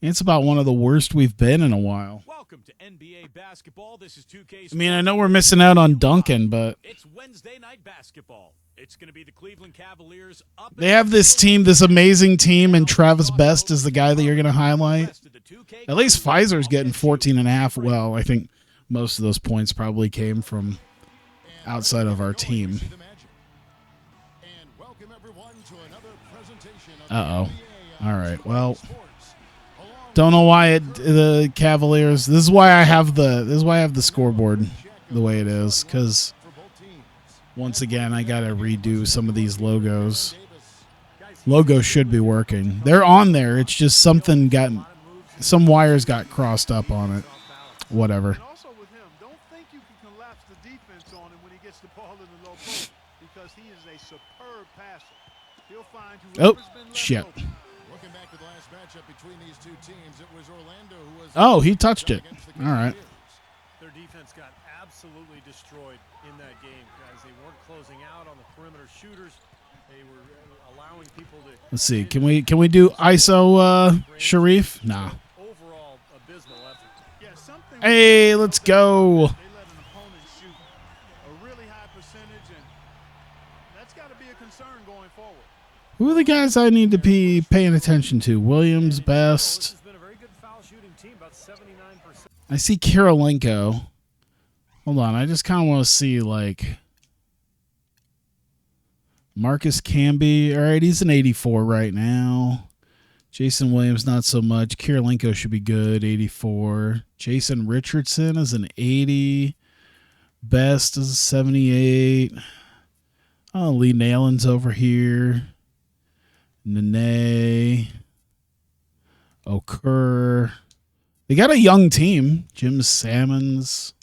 It's about one of the worst we've been in a while. Welcome to NBA basketball. This is 2K. I mean, I know we're missing out on Duncan, but it's Wednesday night basketball. It's going to be the Cleveland Cavaliers up. They have this team, this amazing team, and Travis Best is the guy that you're going to highlight. At least Pfizer's getting 14.5. Well, I think most of those points probably came from outside of our team. Uh-oh. All right. Well, don't know why the Cavaliers. This is why I have the scoreboard the way it is, because once again I gotta redo some of these logos. Logos should be working. They're on there. It's just some wires got crossed up on it. Whatever. And also with him, don't think you can collapse the defense on him when he gets the ball in the low post, because he is a superb passer. He'll find whoever's been left shit. open. Looking back to the last matchup between these two teams, it was Orlando who was. Oh, he touched it. All right. Their defense got absolutely destroyed in that game, guys. They weren't closing out on the perimeter shooters. They were allowing people to. Let's see. Can we do ISO Sharif? Nah. Overall, abysmal effort. Yeah, something. Hey, let's go. They let an opponent shoot a really high percentage, and that's got to be a concern going forward. Who are the guys I need to be paying attention to? Williams, This Best. has been a very good foul shooting team, about 79%. I see Kirilenko. Hold on, I just kind of want to see, like, Marcus Camby. All right, he's an 84 right now. Jason Williams, not so much. Kirilenko should be good, 84. Jason Richardson is an 80. Best is a 78. Oh, Lee Nayland's over here. Nene. Okur. They got a young team. Jim Salmons.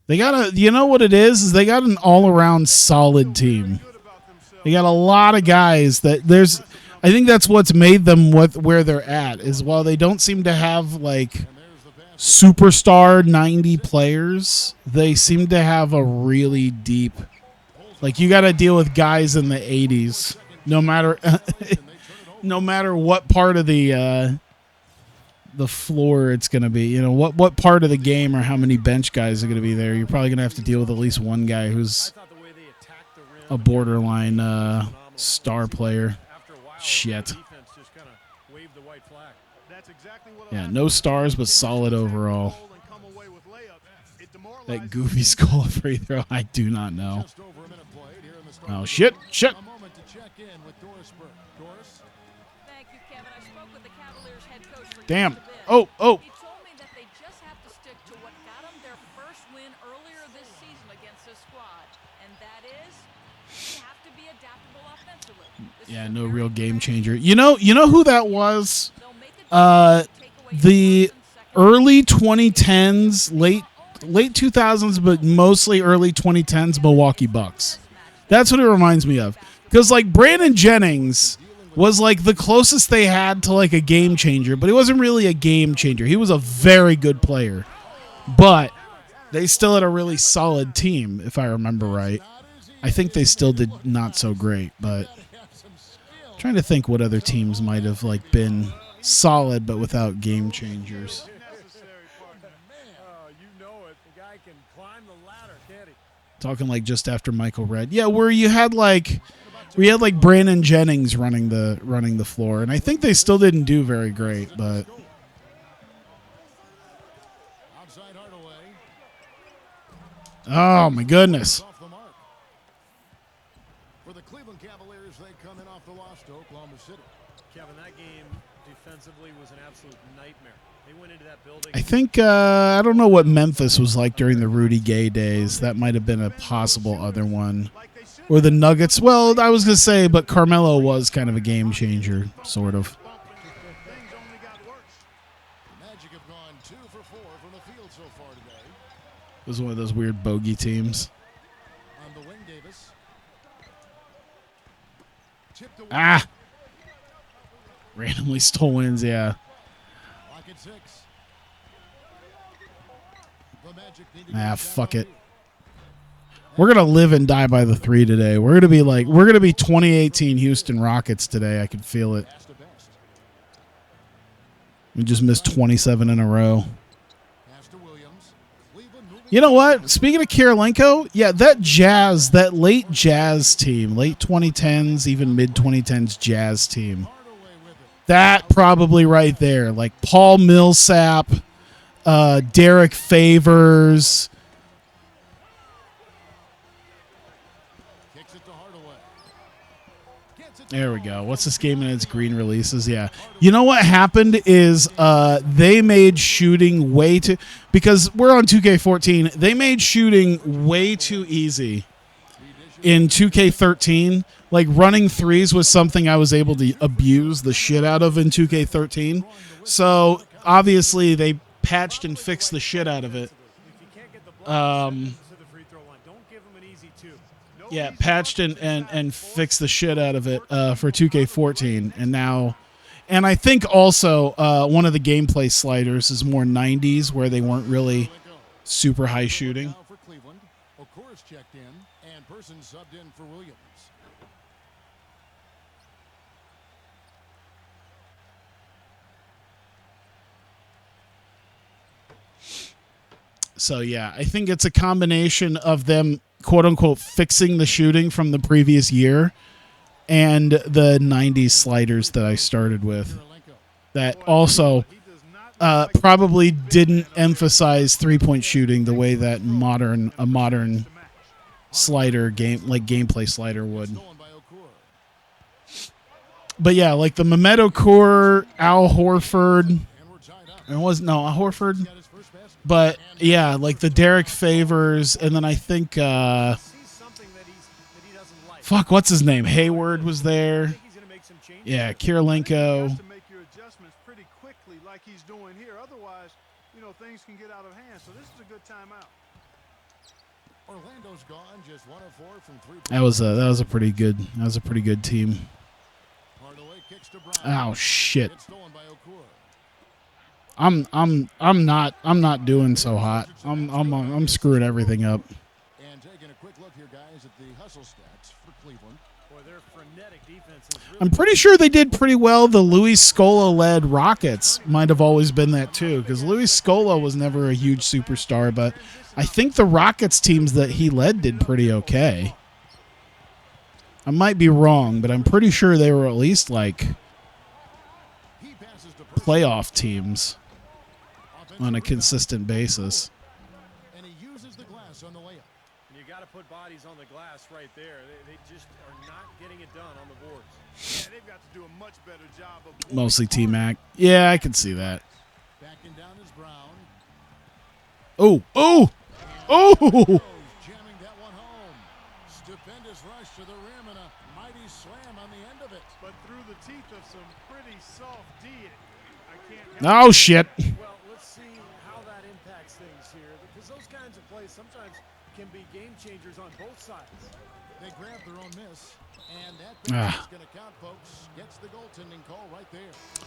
They got a, you know what it is they got an all-around solid team. They got a lot of guys that there's, I think that's what's made them where they're at, is while they don't seem to have like superstar 90 players, they seem to have a really deep, like you got to deal with guys in the 80s, no matter no matter what part of the floor it's going to be. You know, what part of the game or how many bench guys are going to be there. You're probably going to have to deal with at least one guy who's a borderline star player. Shit. Yeah, no stars, but solid overall. That goofy skull free throw, I do not know. Oh, shit. Thank you, Kevin. I spoke with the Cavaliers head coach for Damn. just a bit. Oh. He told me that they just have to stick to what got them their first win earlier this season against this squad, and that is you have to be adaptable offensively. This Yeah, is a no very real game competitive changer. You know who that was? They'll make it take away your The first and second early 2010s, late 2000s, but mostly early 2010s Milwaukee Bucks. That's what it reminds me of. Because like Brandon Jennings was like the closest they had to like a game changer, but he wasn't really a game changer. He was a very good player, but they still had a really solid team, if I remember right. I think they still did not so great, but I'm trying to think what other teams might have like been solid but without game changers. You know it. The guy can climb the ladder, can't he? Talking like just after Michael Redd. Yeah, where you had like Brandon Jennings running the floor, and I think they still didn't do very great, but oh my goodness. Off the mark. For the Cleveland Cavaliers, they come in off the loss to Oklahoma City. Kevin, that game defensively was an absolute nightmare. They went into that building. I think I don't know what Memphis was like during the Rudy Gay days. That might have been a possible other one. Or the Nuggets. Well, I was going to say, but Carmelo was kind of a game changer, sort of. Things only got worse. The Magic have gone 2 for 4 from the field so far today. It was one of those weird bogey teams. On the wing, Davis. Chipped away. Ah! Randomly stole wins, yeah. Lock at 6. The Magic need to Ah, get fuck down it. on We're going to live and die by the 3 today. We're going to be 2018 Houston Rockets today. I can feel it. pass to Best. We just missed 27 in a row. Pass to Williams. Cleveland moving. You know what? Speaking of Kirilenko, yeah, that late Jazz team, late 2010s, even mid 2010s Jazz team. Hardaway with it. That probably right there. Like Paul Millsap, Derek Favors. Kicks it to Hardaway. Gets it to There we go. What's this game in its green releases? Yeah. You know what happened is they made shooting way too, because we're on 2K14, they made shooting way too easy in 2K13. Like running threes was something I was able to abuse the shit out of in 2K13. So obviously they patched and fixed the shit out of it. If you can't get the block, send him to the free throw line. Don't give him an easy 2. Yeah, patched and fixed the shit out of it for 2K14, and I think also one of the gameplay sliders is more 90s, where they weren't really super high shooting. Now for Cleveland. Okur's checked in, and Person subbed in for Williams. So yeah, I think it's a combination of them quote unquote fixing the shooting from the previous year, and the 90s sliders that I started with that also probably didn't emphasize 3-point shooting the way that a modern slider gameplay slider would. But yeah, like the Mehmet Okur, Al Horford, Al Horford, but yeah, like the Derek Favors, and then I think what's his name? Hayward was there. Yeah, Kirilenko. To make your adjustments pretty quickly, like he's doing here. Otherwise, things can get out of hand. So this is a good timeout. Orlando's gone, just 1 of 4 from 3. That was a pretty good team. Hardaway kicks to Brown. Oh shit. It's stolen by Okur. I'm not doing so hot. I'm screwing everything up. And taking a quick look here, guys, at the hustle stats for Cleveland. Boy, their frenetic defense is really I'm pretty sure they did pretty well. The Luis Scola-led Rockets might have always been that too, because Luis Scola was never a huge superstar, but I think the Rockets teams that he led did pretty okay. I might be wrong, but I'm pretty sure they were at least like He passes to playoff teams on a consistent basis. and he uses the glass on the layup. you got to put bodies on the glass right there. They just are not getting it done on the boards. Yeah, they've got to do a much better job of Mostly T-Mac. Yeah, I can see that. Backing down is Brown. Oh. Jamming that one home. Stupendous rush to the rim and a mighty slam on the end of it. but through the teeth of some pretty soft D. I can't help Oh shit. Well, let's see how that impacts things here, because those kinds of plays sometimes can be game changers on both sides. They grab their own miss, and that is going to count, folks. Gets the goaltending call right there.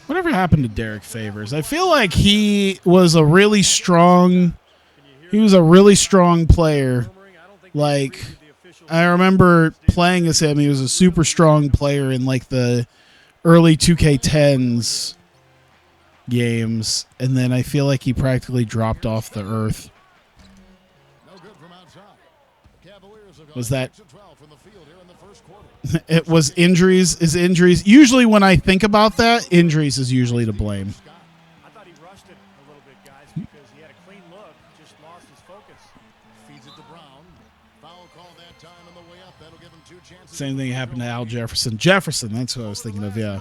Whatever happened to Derek Favors? I feel like he was a really strong player. Like, I remember playing as him. He was a super strong player in like the early 2K10s games, and then I feel like he practically dropped off the earth. No good from outside. Cavaliers have Was gone that 6 of 12 from the field here in the first quarter. it was injuries? Usually when I think about that, injuries is usually to blame. I thought he rushed it a little bit, guys, because he had a clean look, just lost his focus. Feeds it to Brown. Foul call that time on the way up. That'll give him 2 chances. Same thing happened to Al Jefferson. That's who I was thinking of. Yeah,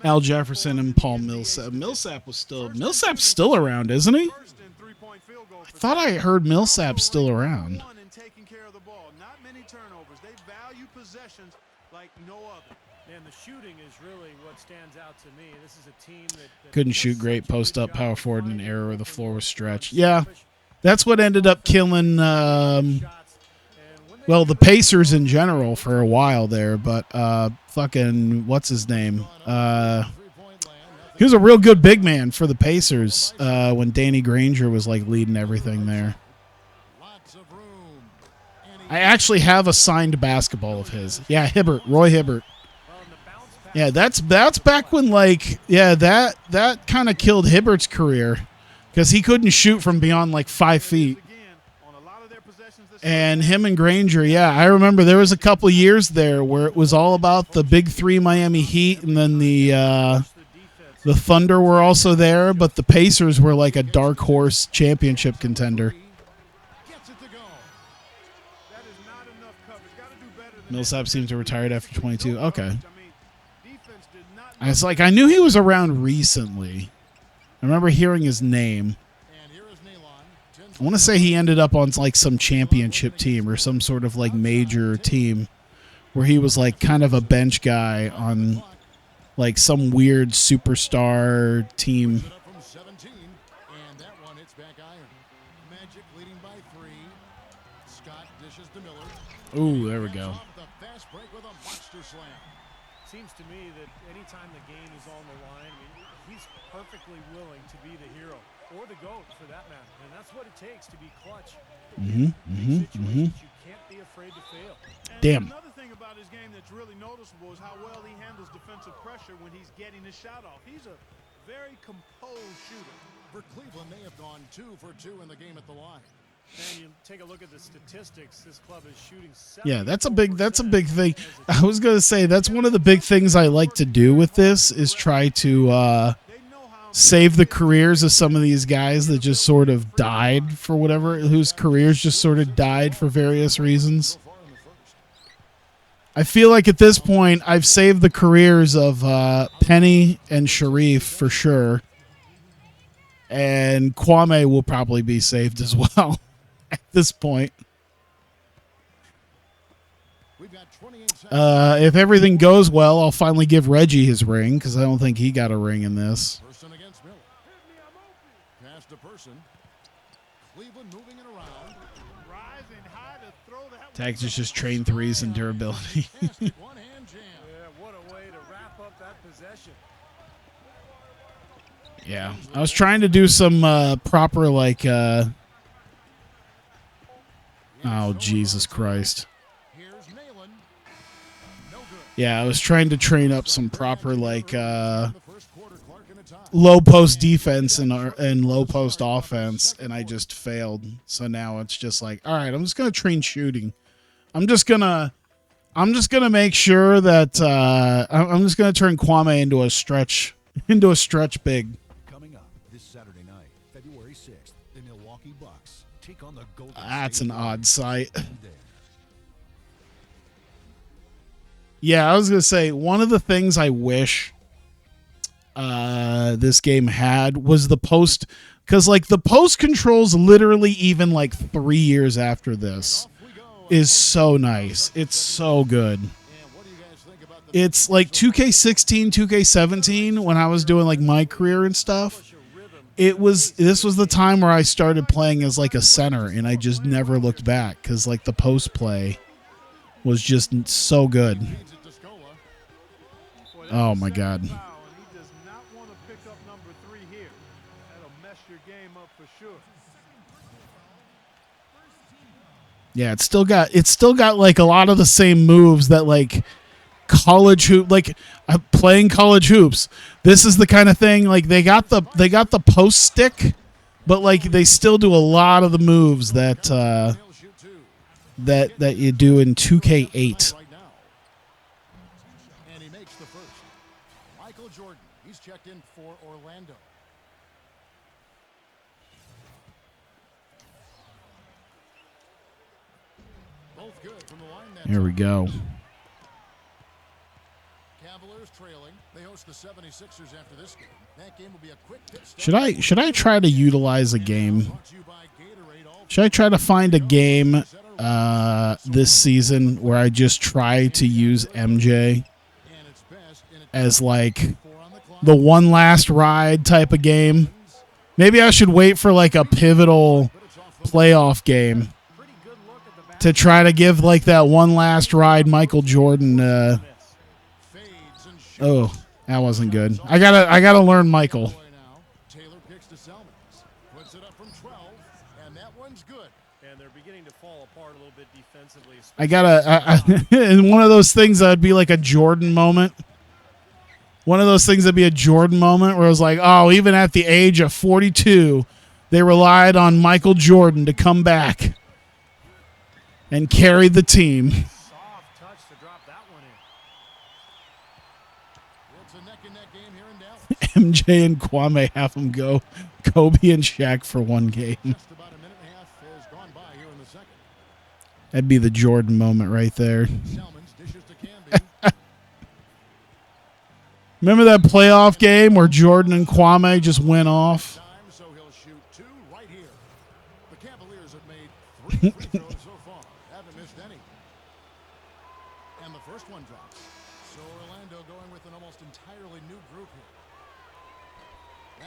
Al Jefferson and Paul Millsap. Millsap's still around, isn't he? I thought I heard Millsap's still around. And taking care of the ball. Not many turnovers. They value possessions like no other. Man, the shooting is really what stands out to me. This is a team that Couldn't shoot great, post up, power forward in an era where the floor was stretched. Yeah, that's what ended up killing, the Pacers in general for a while there. But fucking, what's his name? He was a real good big man for the Pacers when Danny Granger was like leading everything there. Lots of room. I actually have a signed basketball of his. Yeah, Roy Hibbert. Yeah, that's back when that kind of killed Hibbert's career because he couldn't shoot from beyond like 5 feet. And him and Granger, yeah, I remember there was a couple years there where it was all about the big 3 Miami Heat, and then the Thunder were also there, but the Pacers were like a dark horse championship contender. Gets it to go. That is not enough coverage. Got to do better than Millsap seems to have retired after 22. Okay. I mean, defense did not I was like, I knew he was around recently. I remember hearing his name. And here is Nalon. I want to say he ended up on like some championship team or some sort of like major team where he was like kind of a bench guy on like some weird superstar team. Up from 17, and that one hits back iron. Magic leading by 3. Scott dishes to Miller. Ooh, there we go. Off the fast break with a monster slam. seems to me that anytime the game is on the line, I mean, he's perfectly willing to be the hero or the GOAT for that matter. And that's what it takes to be clutch. Situations you can't be afraid to fail. And Damn. Another thing about his game that's really noticeable is how well he handles defensive pressure when he's getting his shot off. He's a very composed shooter. For Cleveland, they have gone 2 for 2 in the game at the line. And you take a look at the statistics. This club is shooting. Yeah, that's a big 74% thing. as a I was gonna say that's one of the big things I like to do with this is try to save the careers of some of these guys that just sort of died for whatever, whose careers just sort of died for various reasons. I feel like at this point I've saved the careers of Penny and Sharif for sure, and Kwame will probably be saved as well at this point. We've got 28 seconds. If everything goes well, I'll finally give Reggie his ring because I don't think he got a ring in this. Person against Miller. Pass to Person. Cleveland moving it around. Rising high to throw that. Tags is just train threes and durability. Fantastic one-hand jam. Yeah, what a way to wrap up that possession. Yeah, I was trying to do some proper like. Oh Jesus Christ! Here's Nayland. No good. Yeah, I was trying to train up some proper like The first quarter, Clark in a tie. low post defense and low post offense, and I just failed. So now it's just like, all right, I'm just gonna train shooting. I'm just gonna make sure that I'm just gonna turn Kwame into a stretch big. Coming up this Saturday night, February 6th, the Milwaukee Bucks take on the Golden That's State an odd Warriors. sight. There. Yeah, I was gonna say one of the things I wish this game had was the post, because like the post controls literally even like 3 years after this is so nice. It's so good. And what do you guys think about the It's like 2K16, 2K17 when I was doing like my career and stuff. This was the time where I started playing as like a center, and I just never looked back because like the post play was just so good. feeds it to Scola? Boy, that's Oh a my second God. foul, and he does not want to pick up number 3 here. That'll mess your game up for sure. Yeah, it's still got like a lot of the same moves that like college hoop, like playing college hoops. This is the kind of thing like they got the post stick, but like they still do a lot of the moves that He'll shoot two. that you do in 2K8. Right now. And he makes the first. Michael Jordan. He's checked in for Orlando. Both good from the line. That Here we go. Cavaliers trailing. They host the 76ers after this game. That game will be a quick pit stop. Should I try to utilize a game? Brought to you by Gatorade. All Should I try to find a game this season where I just try to use MJ and it's best in a as like 4 on the clock. the one last ride type of game? Maybe I should wait for like a pivotal playoff game Pretty good look at the back. to try to give like that one last ride Michael Jordan. Fades and shoots. Oh, that wasn't good. I gotta learn Michael. Now. Taylor picks to Selmans. Puts it up from 12, and that one's good. And they're beginning to fall apart a little bit defensively. I gotta and one of those things that would be like a Jordan moment. One of those things that'd be a Jordan moment where it was like, oh, even at the age of 42, they relied on Michael Jordan to come back and carry the team. Soft touch to drop that one in. It's a neck-and-neck game here in Dallas. MJ and Kwame have them go Kobe and Shaq for one game. Just about a minute and a half has gone by here in the second. That'd be the Jordan moment right there. Selmans dishes to Camby. Remember that playoff game where Jordan and Kwame just went off? Time, so he'll shoot 2 right here. The Cavaliers have made 3 free throws so far. Haven't missed any. And the first one drops. So Orlando going with an almost entirely new group here.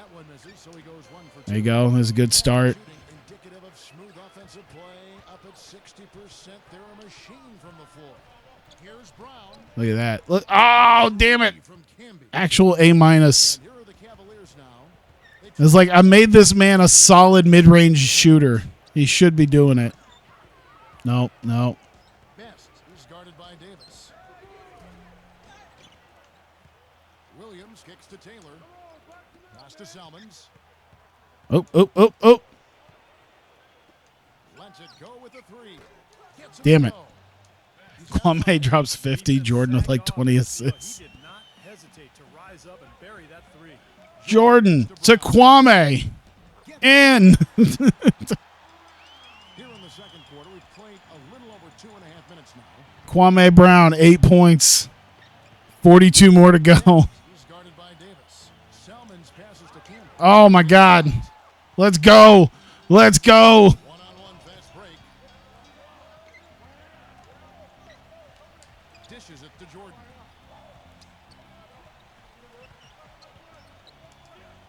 That one misses, so he goes 1 for 2. There you go. That's a good start. Shooting indicative of smooth offensive play. Up at 60%. They're a machine from the floor. Here's Brown. Look at that. Look. Oh, damn it. From Camby. Actual A minus. And here are the Cavaliers now. They It's like I made this man a solid mid-range shooter. He should be doing it. No, no. Best is guarded by Davis. Williams kicks to Taylor. Pass to Selmans. Oh, oh, oh, oh. wants it. Go with the three. Gets him Damn to it. go. Kwame drops 50. Jordan with like 20 assists. He did not hesitate to rise up and bury that three. Jordan to Kwame. In. Here in the second quarter, we've played a little over 2.5 minutes now. Kwame Brown, 8 points. 42 more to go. He's guarded by Davis. Selman's passes to Campbell. Oh, my God. Let's go. Let's go. One-on-one fast break. Dishes it to Jordan.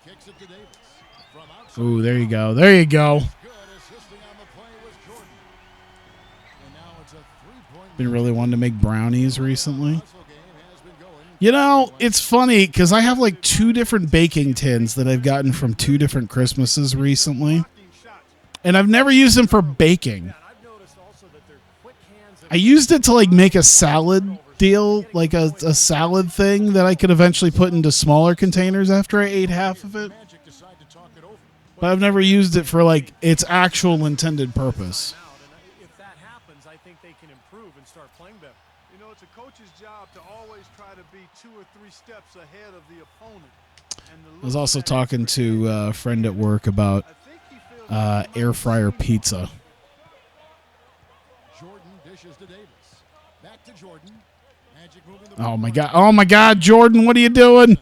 Kicks it to Davis. From outside. Ooh, there you go. There you go. Good assisting on the play was Jordan. And now it's a three-point Been really wanting to make brownies recently. hustle game has been going. You know, it's funny because I have like 2 different baking tins that I've gotten from 2 different Christmases recently. And I've never used them for baking. I've noticed also that their quick hands I used it to like make a salad deal, like a salad thing that I could eventually put into smaller containers after I ate half of it. Magic decide to talk it over. But I've never used it for like its actual intended purpose. out, and if that happens, I think they can improve and start playing better. You know, it's a coach's job to always try to be 2 or 3 steps ahead of the opponent. And I was also talking to a friend at work about air fryer pizza. Jordan dishes to Davis. Back to Jordan. Magic moving the Oh my God. Oh my God, Jordan, what are you doing?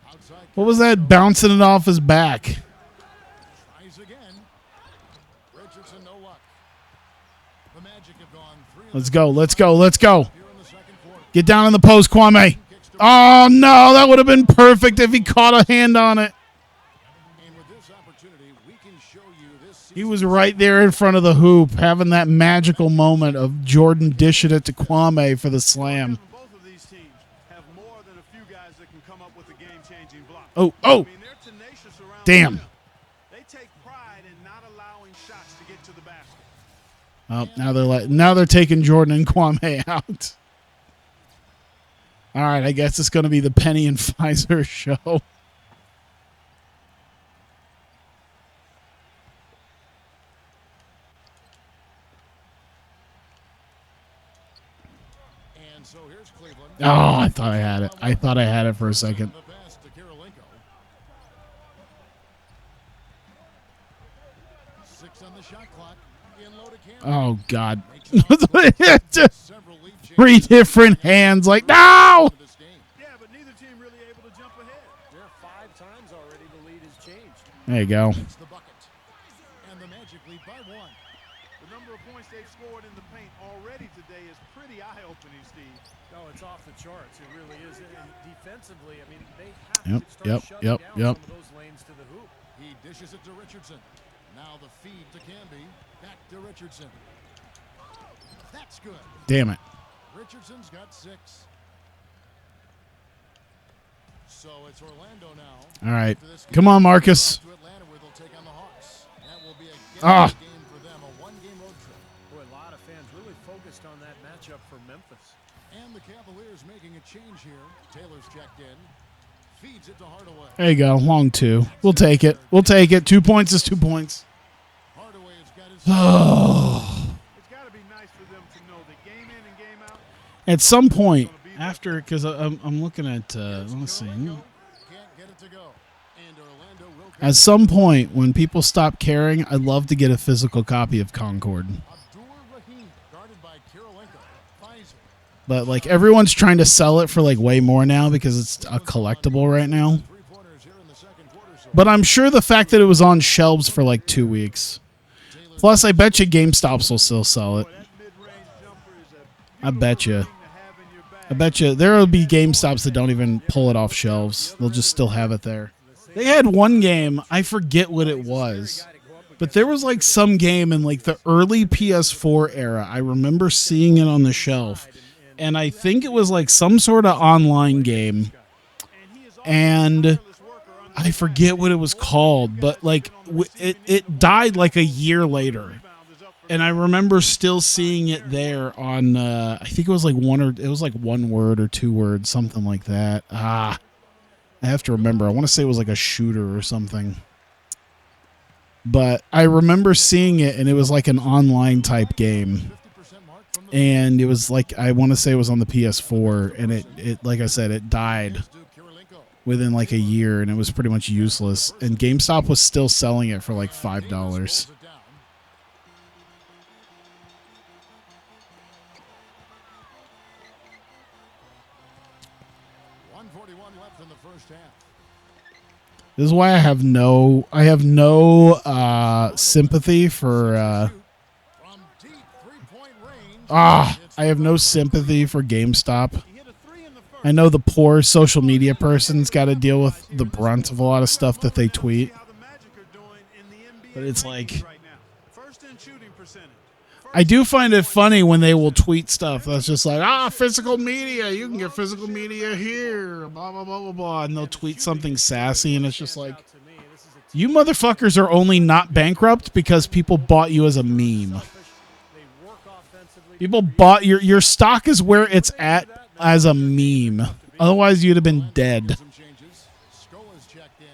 outside. What was that bouncing it off his back? Tries again. Richardson, no luck. The Magic have gone 3 Let's go. Let's go. Let's go. here in the second quarter. Get down in the post, Kwame. Oh no, that would have been perfect if he caught a hand on it. And with this opportunity, we can show you this He was right there in front of the hoop, having that magical moment of Jordan dishing it to Kwame for the slam. Both of these teams have more than a few guys that can come up with a game-changing block. Oh, I oh, mean, they're tenacious around damn. the rim. They take pride in not allowing shots to get to the basket. Oh, now they're taking Jordan and Kwame out. All right, I guess it's going to be the Penny and Pfizer show. And so here's Cleveland. Oh, I thought I had it. I thought I had it for a second. The pass to Kirilenko. 6 on the shot clock. In low to Campbell. Oh, God. Several lead changes 3 different hands. Like, no! in this game. Yeah, but neither team really able to jump ahead. Yeah, 5 times already the lead has changed. There you go. It's the bucket. And the Magic lead by 1. The number of points they've scored in the paint already today is pretty eye-opening, Steve. No, it's off the charts. It really is. And defensively, I mean, they have Yep, to start yep, shutting yep, down yep. some of those lanes to the hoop. He dishes it to Richardson. Now the feed to Camby. Back to Richardson. That's good. Damn it. Richardson's got 6. So it's Orlando now. All right. After this Come on, Marcus. To Atlanta where they'll take on the Hawks. That will be a Ah. game for them, a 1-game road trip. Boy, a lot of fans really focused on that matchup for Memphis. And the Cavaliers making a change here. Taylor's checked in. Feeds it to Hardaway. There you go. Long 2. We'll take it. We'll take it. 2 points is 2 points. Hardaway has got his It's got to be nice for them to know that game in and game out. At some point, after, because I'm looking at, let's see. Can't get it to go. And Orlando will come. At some point, when people stop caring, I'd love to get a physical copy of Concord. Abdur Rahim, guarded by Kirilenko. Pfizer. But, like, everyone's trying to sell it for, like, way more now because it's a collectible right now. 3-pointers here in the second quarter. So But I'm sure the fact that it was on shelves for, like, 2 weeks. Plus, I bet you GameStops will still sell it. That mid-range jumper is a I bet you. thing to have in your bag. I bet you there will be GameStops that don't even pull it off shelves. They'll just still have it there. They had one game, I forget what it was, but there was like some game in like the early PS4 era. I remember seeing it on the shelf, and I think it was like some sort of online game, and I forget what it was called, but like it died like a year later. And I remember still seeing it there on, I think it was like one word or 2 words, something like that. I have to remember. I want to say it was like a shooter or something. But I remember seeing it, and it was like an online type game. And it was like, I want to say it was on the PS4, and it like I said, it died within like a year, and it was pretty much useless. And GameStop was still selling it for like $5. This is why I have no sympathy for I have no sympathy for GameStop. I know the poor social media person's got to deal with the brunt of a lot of stuff that they tweet. But it's like, I do find it funny when they will tweet stuff that's just like, physical media, you can get physical media here, blah, blah, blah, blah, blah. And they'll tweet something sassy, and it's just like, you motherfuckers are only not bankrupt because people bought you as a meme. People bought your stock is where it's at as a meme. Otherwise, you'd have been dead. Skola's checked in,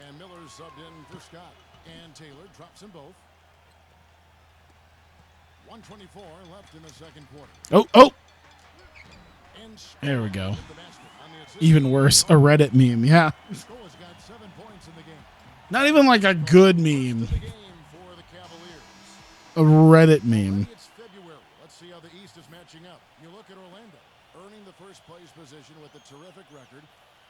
and Miller's subbed in for Scott. And Taylor drops them both. 1:24 left in the second quarter. Oh. There we go. Even worse, a Reddit meme. Yeah. Skola's got 7 points in the game. Not even like a good meme. The game for the Cavaliers. A Reddit meme. It's February. Let's see how the East is matching up. You look at Orlando, earning the first place position with a terrific record,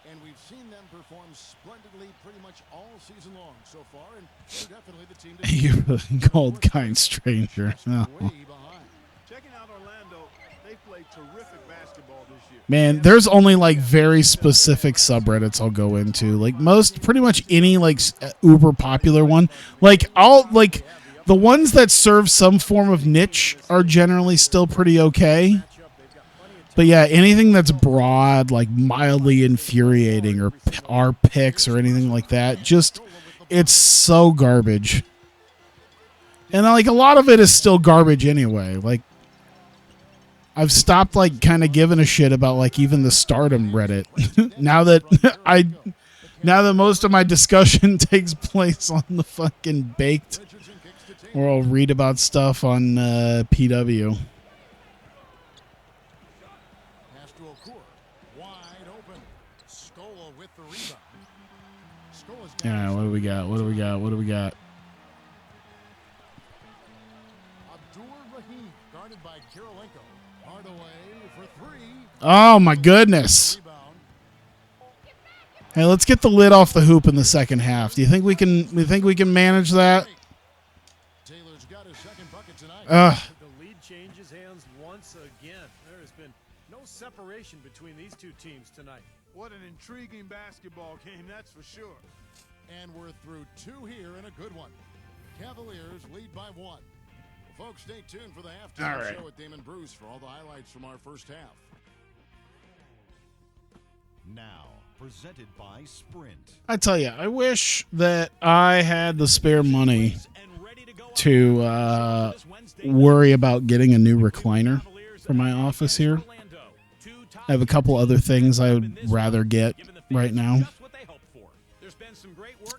and we've seen them perform splendidly pretty much all season long so far, and they're definitely the team to You really called kind stranger. Oh. way behind. Checking out Orlando, they play terrific basketball this year. Man, there's only like very specific subreddits I'll go into. Like pretty much any like uber popular one. Like the ones that serve some form of niche are generally still pretty okay. But yeah, anything that's broad, like mildly infuriating, or our picks or anything like that, just it's so garbage. And like a lot of it is still garbage anyway. Like I've stopped like kind of giving a shit about like even the Stardom Reddit. now that most of my discussion takes place on the fucking Baked, or I'll read about stuff on PW. Pass to Okur. Wide open. Scola with the rebound. Scola's got Yeah, what do we got? What do we got? What do we got? Abdur Rahim, guarded by Kirilenko. Hard away for three. Oh my goodness. Rebound. Hey, let's get the lid off the hoop in the second half. Do you think we can manage that? Taylor's got his second bucket tonight. The lead changes hands once again. There has been no separation between these two teams tonight. What an intriguing basketball game, that's for sure. And we're through two here and a good one. Cavaliers lead by 1. Well, folks, stay tuned for the halftime All right. show with Damon Bruce for all the highlights from our first half. Now, presented by Sprint. I tell you, I wish that I had the spare money to worry about getting a new recliner for my office here. I have a couple other things I would rather get right now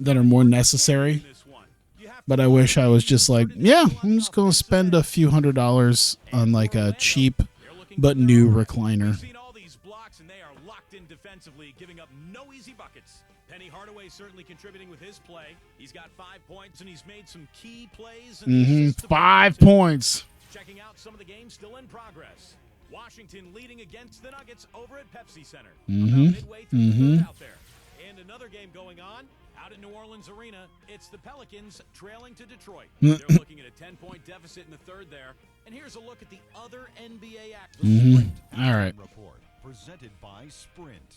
that are more necessary. But I wish I was just like, yeah, I'm just going to spend a few $100s on like a cheap but new recliner. Seen all these blocks, and they are locked in defensively, giving up no easy buckets. Penny Hardaway certainly contributing with his play. He's got 5 points, and he's made some key plays. And 5 points. Checking out some of the games still in progress. Washington leading against the Nuggets over at Pepsi Center. About midway through the third out there. And another game going on out in New Orleans Arena. It's the Pelicans trailing to Detroit. They're looking at a 10-point deficit in the third there. And here's a look at the other NBA action. All right. Report presented by Sprint.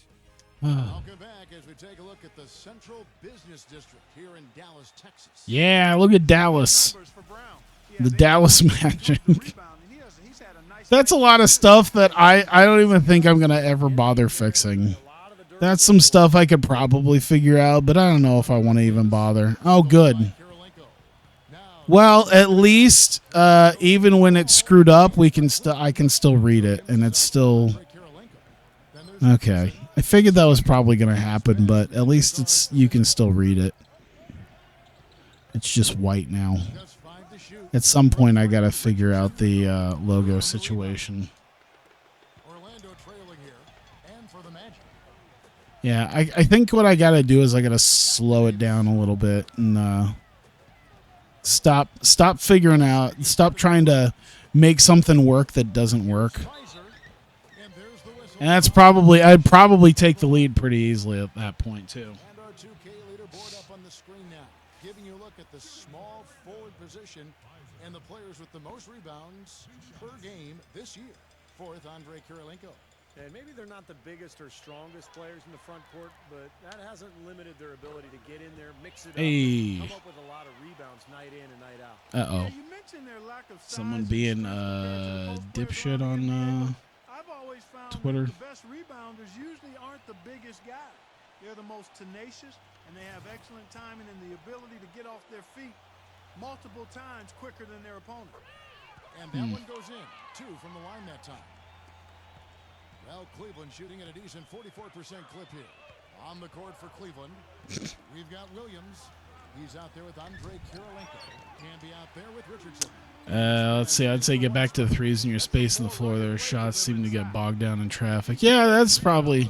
Welcome back as we take a look at the Central Business District here in Dallas, Texas. Yeah, look at Dallas. Numbers for Brown. The Dallas Magic. Rebound, and he's had a nice That's a lot of stuff that I don't even think I'm going to ever bother fixing. That's some stuff I could probably figure out, but I don't know if I want to even bother. Oh, good. Kirilenko. Now, Well, at least even when it's screwed up, I can still read it, and it's still Kirilenko. Then there's okay. I figured that was probably going to happen, but at least you can still read it. It's just white now. Just 5 to shoot. At some point, I got to figure out the logo situation. Orlando trailing here. And for the Magic. Yeah, I think what I got to do is I got to slow it down a little bit and stop stop trying to make something work that doesn't work. Kaiser. And there's the whistle. And I'd probably take the lead pretty easily at that point too. And our 2K leaderboard up on the screen now, giving you a look at the small forward position and the players with the most rebounds per game this year. Fourth, Andre Kirilenko. And maybe they're not the biggest or strongest players in the front court, but that hasn't limited their ability to get in there, mix it up, Hey. come up with a lot of rebounds night in and night out. Uh-oh. Yeah, you mentioned their lack of size Someone and being strength compared to most dipshit players on around the NBA. I've always found Twitter. that the best rebounders usually aren't the biggest guys. They're the most tenacious, and they have excellent timing and the ability to get off their feet multiple times quicker than their opponent. And that one goes in. 2 from the line that time. Well, Cleveland shooting at a decent 44% clip here. On the court for Cleveland, we've got Williams. He's out there with Andre Kirilenko. Can be out there with Richardson. Let's see. I'd say get back to the threes in your space on the floor. Their shots seem to get bogged down in traffic. Yeah, that's probably. And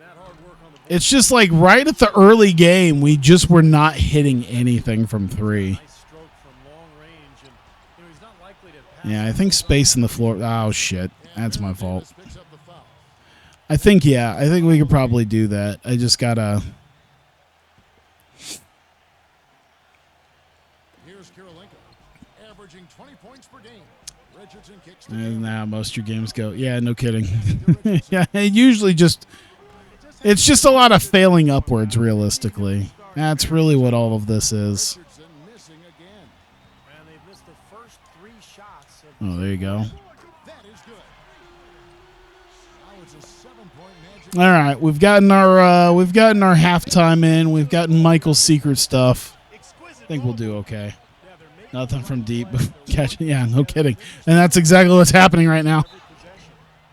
that hard work on the board. It's just like right at the early game, we just were not hitting anything from three. Nice stroke from long range, and he's not likely to pass. Yeah, I think space in the floor. Oh shit, that's my fault. Davis picks up the foul. I think we could probably do that. I just gotta. Here's Kirilenko, averaging 20 points per game. Richardson kicks the game. Now most of your games go. Yeah, no kidding. Yeah, it usually just. It's just a lot of failing upwards, realistically. That's really what all of this is. Richardson missing again. And they've missed the first 3 shots. Oh, there you go. That is good. Now it's a 7-point Magic. All right, we've gotten our halftime in. We've gotten Michael's secret stuff. I think we'll do okay. Nothing from deep. Catching, yeah, no kidding. And that's exactly what's happening right now.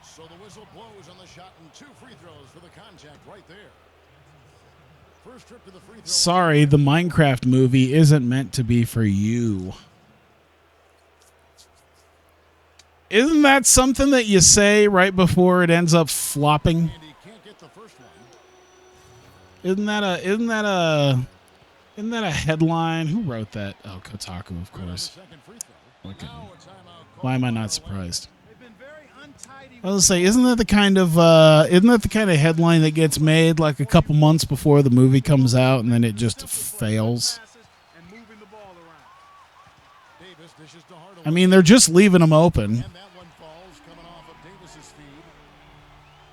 So the whistle blows on the shot and 2 free throws for the contact right there. First trip to the free throw. Sorry, the Minecraft movie isn't meant to be for you. Isn't that something that you say right before it ends up flopping? And he can't get the first one. Isn't that a headline? Who wrote that? Oh, Kotaku, of Good on the course. second free throw. Okay. Now a timeout called Why am I by not the surprised? They've been very untidy. I was gonna say, isn't that the kind of headline that gets made like a couple months before the movie comes out and then it just fails? And moving the ball around. Davis dishes to Hardaway. I mean, they're just leaving them open. And that one falls coming off of Davis's feed.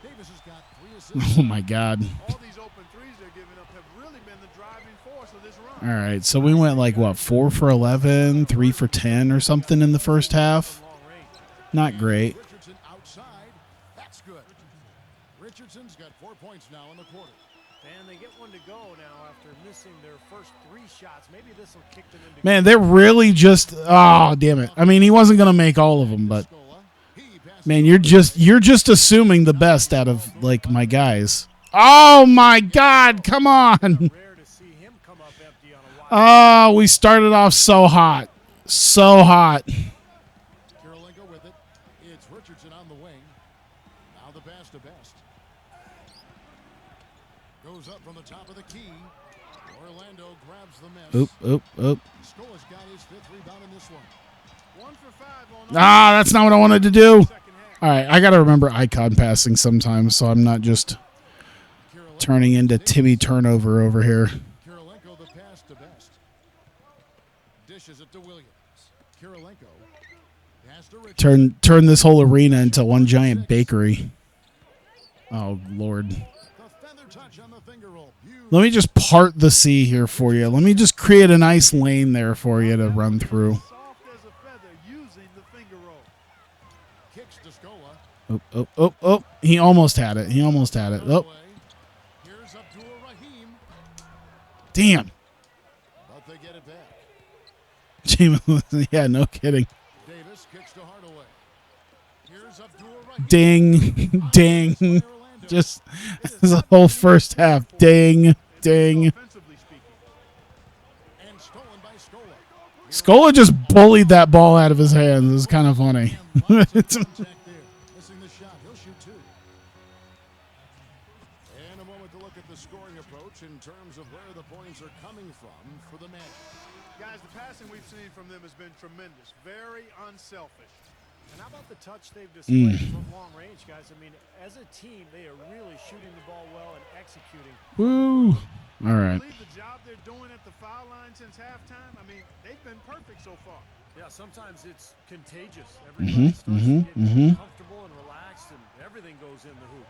Davis has got 3 assists. Oh my God! All these open threes they're giving up have really been the driving force of this run. All right, so we went like what, 4 for 11, 3 for 10, or something in the first half. Long range. Not great. Richardson outside. That's good. Richardson's got 4 points now in the quarter. And they get one to go now after missing their first 3 shots. Maybe this will kick them into Man, they're really just. Oh, damn it! I mean, he wasn't gonna make all of them, but Scola. He passes man, you're just assuming the best out of like my guys. Oh my God! Come on! rare to see him come up empty on a wide. Oh, we started off so hot, so hot. Kirilenko with it. It's Richardson on the wing. Now the pass to Best. Goes up from the top of the key. Orlando grabs the miss. Oop. Scola's got his 5th rebound in this one. 1 for 5 on Ah, that's not what I wanted to do. second half. All right, I got to remember icon passing sometimes, so I'm not just Kirilenko turning into Timmy Turnover over here. Kirilenko the pass to Best. Dishes it to Williams. Kirilenko. Pass to Richardson. Turn this whole arena into one giant bakery. Oh Lord. The feather touch on the finger roll. Beautiful. Let me just part the sea here for you. Let me just create a nice lane there for you to run through. Soft as a feather using the finger roll. Kicks to Scola. Oh. He almost had it. Oh, Away. Here's Abdul Rahim. damn. But they get it back. James, yeah, no kidding. Davis kicks to Hardaway. Here's Abdul Rahim. Ding. Just the whole first half. Ding. Offensively speaking. And stolen by Scola just bullied that ball out of his hands. It was kind of funny. Contact there. Missing the shot. He'll shoot 2. And a moment to look at the scoring approach in terms of where the points are coming from for the Magic. Guys, the passing we've seen from them has been tremendous. Very unselfish. And how about the touch they've displayed from long range, guys? I mean, as a team, they are really shooting the ball well and executing. Woo. All I right. believe the job they're doing at the foul line since halftime, I mean, they've been perfect so far. Yeah, sometimes it's contagious. Everybody starts to get comfortable and relaxed, and everything goes in the hoop.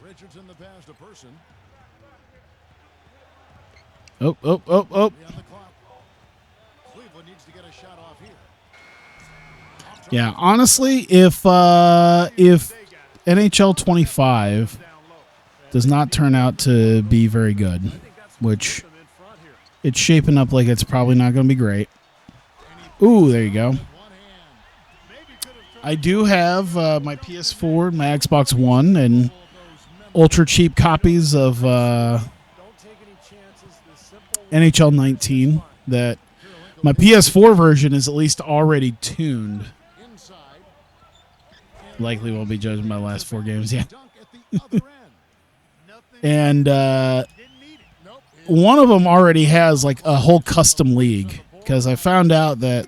Richardson the pass to Person. Oh. Beyond the clock. Cleveland needs to get a shot off here. Yeah, honestly, if NHL 25 does not turn out to be very good, which it's shaping up like it's probably not going to be great. Ooh, there you go. I do have my PS4, my Xbox One, and ultra cheap copies of NHL 19 that my PS4 version is at least already tuned. Likely won't be judging my last 4 games yet. And one of them already has like a whole custom league, because I found out that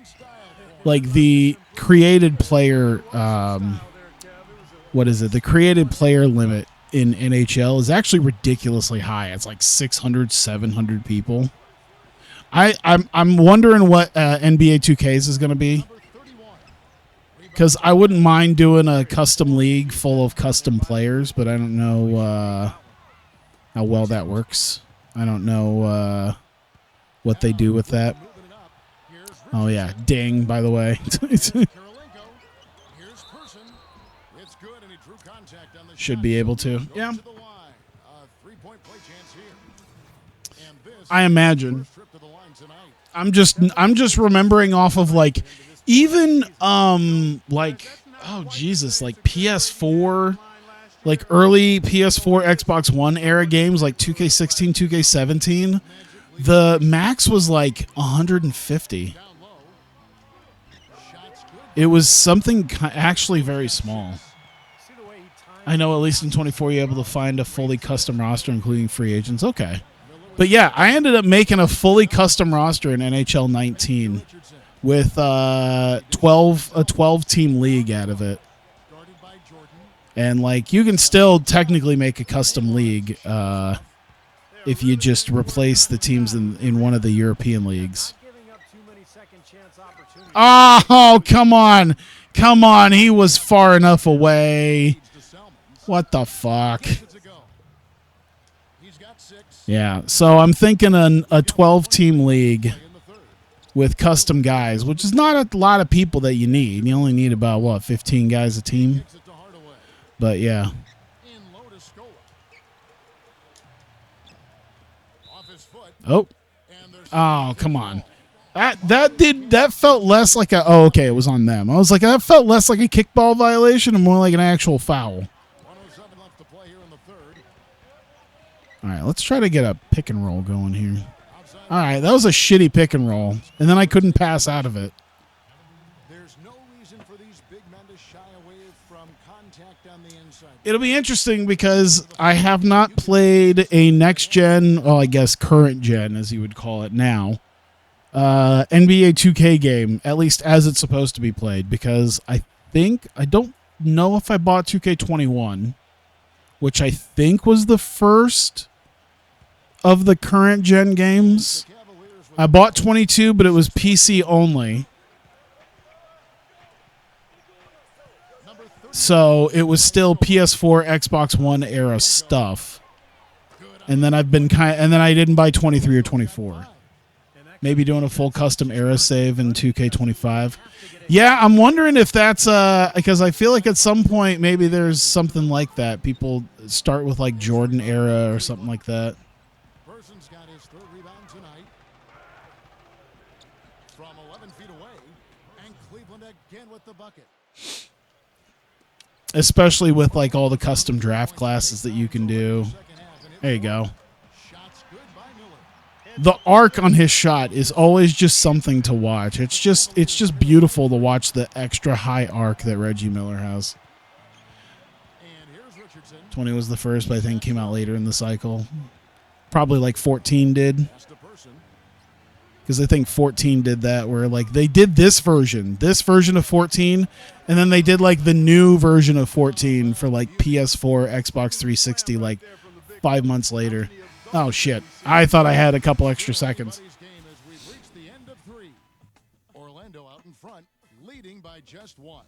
like the created player the created player limit in NHL is actually ridiculously high. It's like 600, 700 people. I'm wondering what NBA 2K's is going to be, because I wouldn't mind doing a custom league full of custom players, but I don't know how well that works. I don't know what they do with that. Oh, yeah. Ding, by the way. Should be able to. Yeah. I imagine. I'm just remembering off of like even like, oh Jesus, like PS4, like early PS4 Xbox One era games like 2K16, 2K17, the max was like 150. It was something actually very small. I know at least in 24 you're able to find a fully custom roster including free agents. Okay. But yeah, I ended up making a fully custom roster in NHL 19 with a 12 team league out of it. And like you can still technically make a custom league if you just replace the teams in one of the European leagues. Oh, come on. Come on, he was far enough away. What the fuck? Yeah, so I'm thinking a 12-team league with custom guys, which is not a lot of people that you need. You only need about, what, 15 guys a team? But, yeah. Oh. Oh, come on. That felt less like a... Oh, okay, it was on them. I was like, that felt less like a kickball violation and more like an actual foul. All right, let's try to get a pick and roll going here. All right, that was a shitty pick and roll, and then I couldn't pass out of it. There's no reason for these big men to shy away from contact on the inside. It'll be interesting because I have not played a next-gen, well, I guess current-gen, as you would call it now, NBA 2K game, at least as it's supposed to be played, because I don't know if I bought 2K21, which I think was the first of the current gen games. I bought 22, but it was PC only. So it was still PS4, Xbox One era stuff. And then I didn't buy 23 or 24. Maybe doing a full custom era save in 2K25. Yeah, I'm wondering if that's because I feel like at some point maybe there's something like that. People start with like Jordan era or something like that. Person's got his third rebound tonight from 11 feet away, and Cleveland again with the bucket. Especially with like all the custom draft classes that you can do. There you go. Shots good by Miller. the arc on his shot is always just something to watch. It's just beautiful to watch the extra high arc that Reggie Miller has. And here's Richardson. 20 was the first, but I think came out later in the cycle. Probably like 14 did. That's the person. Because I think 14 did that, where like they did this version of 14, and then they did like the new version of 14 for like PS4, Xbox 360, like 5 months later. Oh shit! I thought I had a couple extra seconds. Everybody's game as we've reached the end of 3. Orlando out in front, leading by just 1.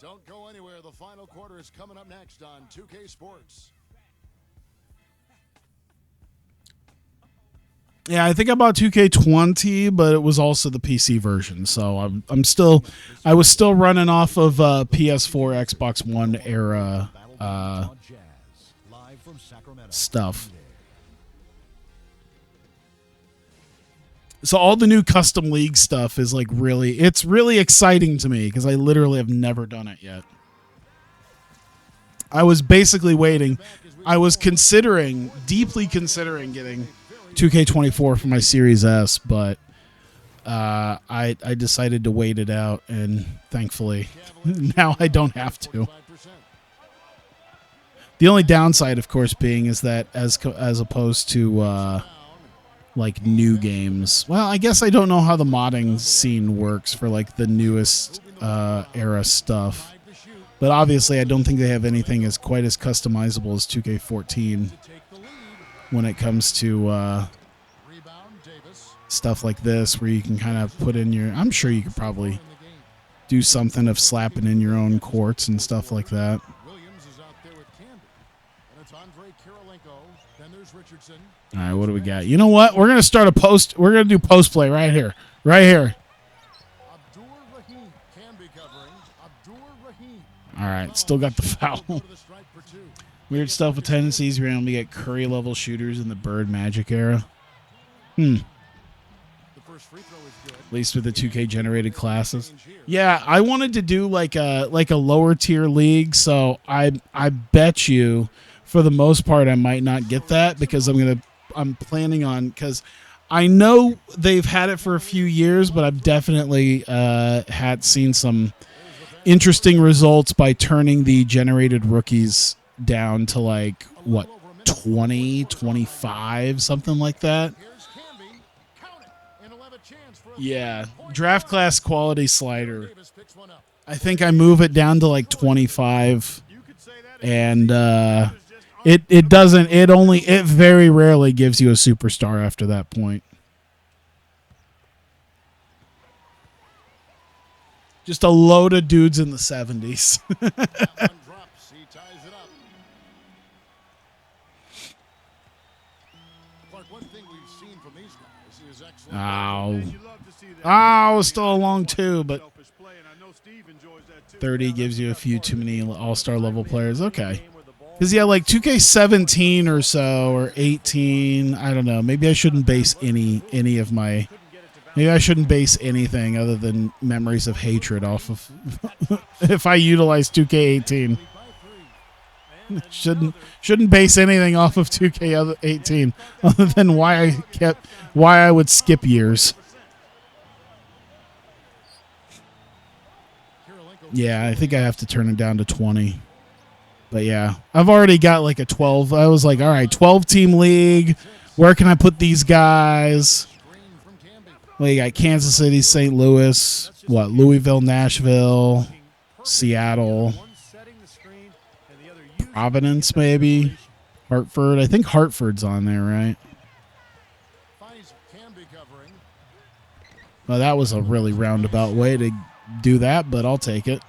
Don't go anywhere. The final quarter is coming up next on 2K Sports. Yeah, I think I bought 2K20, but it was also the PC version. So I was still running off of PS4, Xbox One era stuff. So all the new custom league stuff is like it's really exciting to me because I literally have never done it yet. I was basically waiting. I was deeply considering getting 2K24 for my Series S, but I decided to wait it out, and thankfully now I don't have to. The only downside, of course, being is that as opposed to like new games, well, I guess I don't know how the modding scene works for like the newest era stuff, but obviously I don't think they have anything as quite as customizable as 2K14 when it comes to stuff like this, where you can kind of put in your... I'm sure you could probably do something of slapping in your own courts and stuff like that. Williams is out there with Canby. And it's Andre Kirilenko. Then there's Richardson. All right, what do we got? You know what? We're going to start a post. We're going to do post play right here. Right here. Abdur Rahim. Canby covering. Abdur Rahim. All right, still got the foul. Go to the stripe for 2. Weird stuff with tendencies. We're going to get Curry-level shooters in the Bird Magic era. The first free throw is good. At least with the 2K-generated classes. Yeah, I wanted to do like a lower-tier league, so I bet you, for the most part, I might not get that because I'm planning on... Because I know they've had it for a few years, but I've definitely had seen some interesting results by turning the generated rookies down to like, what, 20, 25, something like that. Here's Canby. Count it. And he'll have a chance for a Yeah, draft class quality slider. Davis picks one up. I think I move it down to like 25, You could say that and it very rarely gives you a superstar after that point. Just a load of dudes in the 70s. That one drops. He ties it up. Clark, one thing we've seen from these guys is excellent. Ow. you love to see that. Oh, still a long two, but Selfish play, and I know Steve enjoys that too. 30 gives you a few too many all-star level players. Okay. Because, yeah, like 2K17 or so, or 18, I don't know. Maybe I shouldn't base any of my... Maybe I shouldn't base anything other than memories of hatred off of... if I utilize 2K18. Shouldn't base anything off of 2K18 other than why I would skip years. Yeah, I think I have to turn it down to 20. But yeah, I've already got like a 12. I was like, all right, 12-team league. Where can I put these guys? Well, you got Kansas City, St. Louis, Louisville, Nashville, Seattle, Providence, maybe, Hartford. I think Hartford's on there, right? Well, that was a really roundabout way to do that, but I'll take it.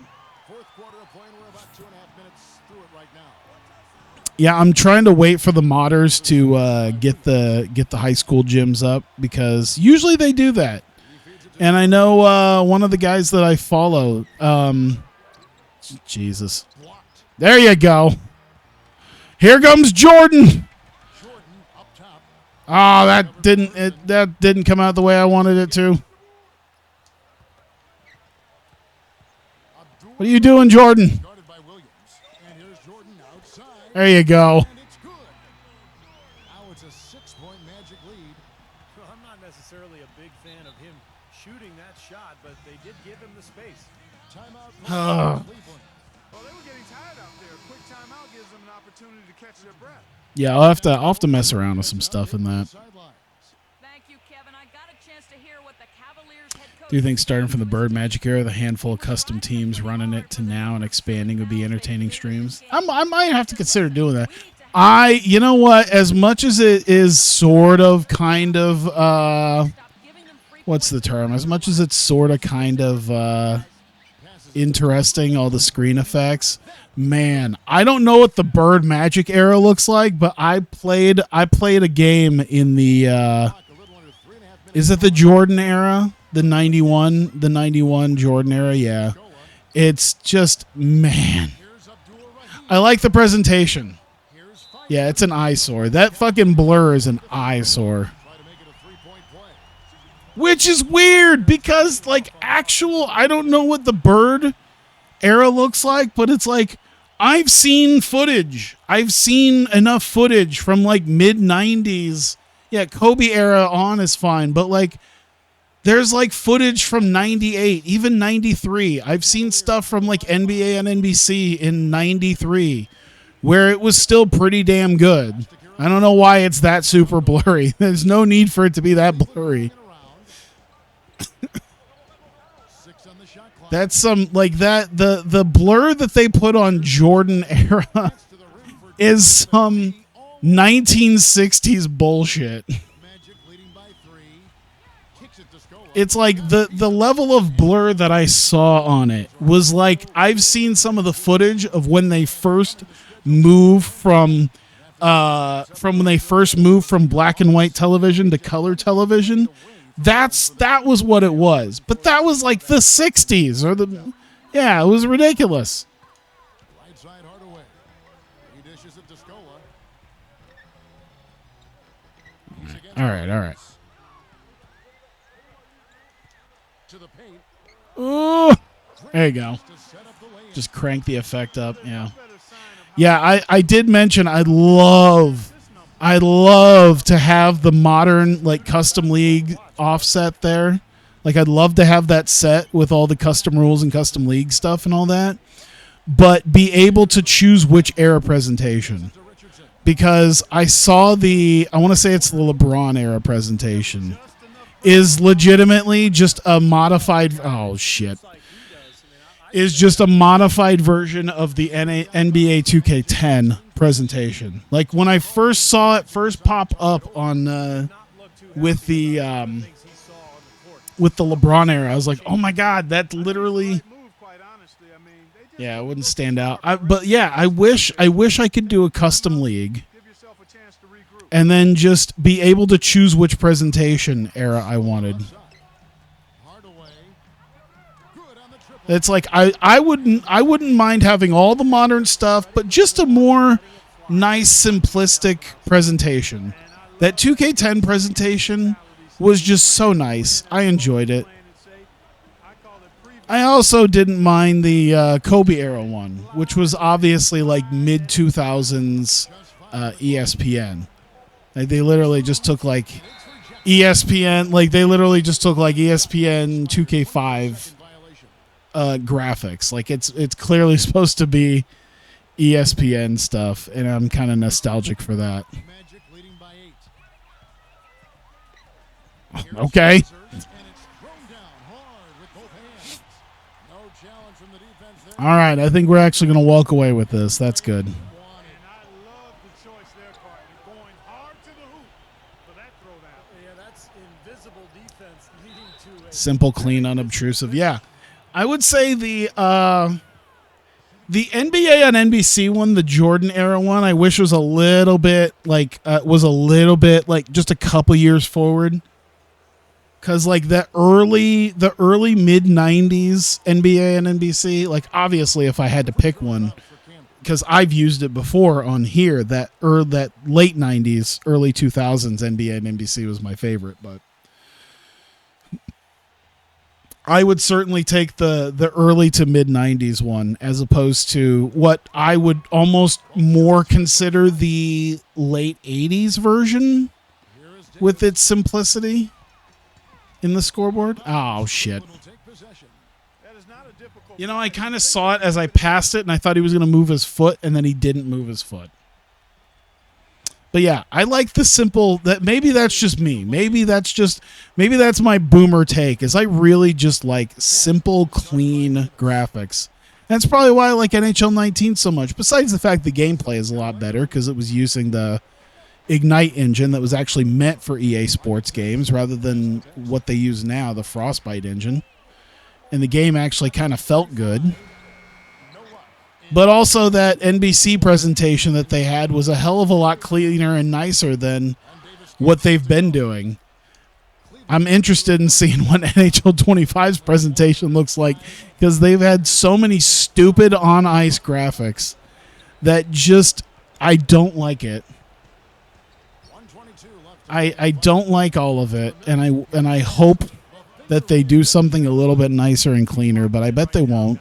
Yeah, I'm trying to wait for the modders to get the high school gyms up because usually they do that. And I know one of the guys that I follow. Jesus, there you go. Here comes Jordan. Oh, that didn't come out the way I wanted it to. What are you doing, Jordan? There you go. Well, I'm not necessarily a big fan of him shooting that shot, but they did give him the space. Timeout. Oh. Cleveland. Well, they were getting tired out there. A quick timeout gives them an opportunity to catch their breath. Yeah, I'll have to mess around with some stuff in that. Sidelines. Thank you, Kevin. I got a chance to hear what the Cavaliers head coach. Do you think starting from the Bird Magic era, the handful of custom teams running it to now and expanding would be entertaining streams? I might have to consider doing that. You know what? As much as it is sort of, kind of, what's the term? As much as it's sort of, kind of interesting, all the screen effects. Man, I don't know what the Bird Magic era looks like, but I played a game in the. Is it the Jordan era? The 91 Jordan era? Yeah. It's just, man. I like the presentation. Yeah, it's an eyesore. That fucking blur is an eyesore. Which is weird because, like, I don't know what the Bird era looks like, but it's like, I've seen footage. I've seen enough footage from, like, mid-90s. Yeah, Kobe era on is fine, but, like, there's, like, footage from 98, even 93. I've seen stuff from, like, NBA and NBC in 93 where it was still pretty damn good. I don't know why it's that super blurry. There's no need for it to be that blurry. That's some, like, that, the blur that they put on Jordan era is some 1960s bullshit. It's like the level of blur that I saw on it was like, I've seen some of the footage of when they first moved from when they first moved from black and white television to color television. That was what it was. But that was like the 60s it was ridiculous. Right side Hardaway. He dishes it to Scola. All right. To the paint. Ooh, there you go. To set up the lane. Just crank the effect up. Yeah, I did mention I'd love to have the modern, like, custom league offset there. Like, I'd love to have that set with all the custom rules and custom league stuff and all that, but be able to choose which era presentation. Because I saw I want to say it's the LeBron era presentation, is legitimately just a modified, is just a modified version of the NBA 2K10 presentation. Like, when I first saw it first pop up on with the LeBron era, I was like, oh my god, that literally. Yeah, it wouldn't stand out. But yeah, I wish I could do a custom league and then just be able to choose which presentation era I wanted. It's like I wouldn't mind having all the modern stuff, but just a more nice, simplistic presentation. That 2K10 presentation was just so nice. I enjoyed it. I also didn't mind the Kobe era one, which was obviously like mid 2000s ESPN. Like, they literally just took like ESPN, like they literally just took like ESPN 2K5 graphics. Like, it's clearly supposed to be ESPN stuff, and I'm kind of nostalgic for that. Okay. All right, I think we're actually going to walk away with this. That's good. Simple, clean, unobtrusive. Yeah. I would say the NBA on NBC one, the Jordan era one, I wish was a little bit like just a couple years forward. Cause like the early mid 90s NBA and NBC, like, obviously if I had to pick one, because I've used it before on here, that late 90s, early 2000s NBA and NBC was my favorite, but I would certainly take the early to mid 90s one as opposed to what I would almost more consider the late 80s version with its simplicity in the scoreboard. Oh, shit. Will take possession. That is not a difficult. You know, I kind of saw it as I passed it, and I thought he was going to move his foot, and then he didn't move his foot. But yeah, I like the simple. That maybe that's just me. Maybe that's my boomer take. Is I really just like simple, clean graphics. That's probably why I like NHL 19 so much. Besides the fact the gameplay is a lot better because it was using the Ignite engine that was actually meant for EA Sports games rather than what they use now, the Frostbite engine. And the game actually kind of felt good. But also that NBC presentation that they had was a hell of a lot cleaner and nicer than what they've been doing. I'm interested in seeing what NHL 25's presentation looks like because they've had so many stupid on-ice graphics that just, I don't like it. I don't like all of it, and I hope that they do something a little bit nicer and cleaner, but I bet they won't.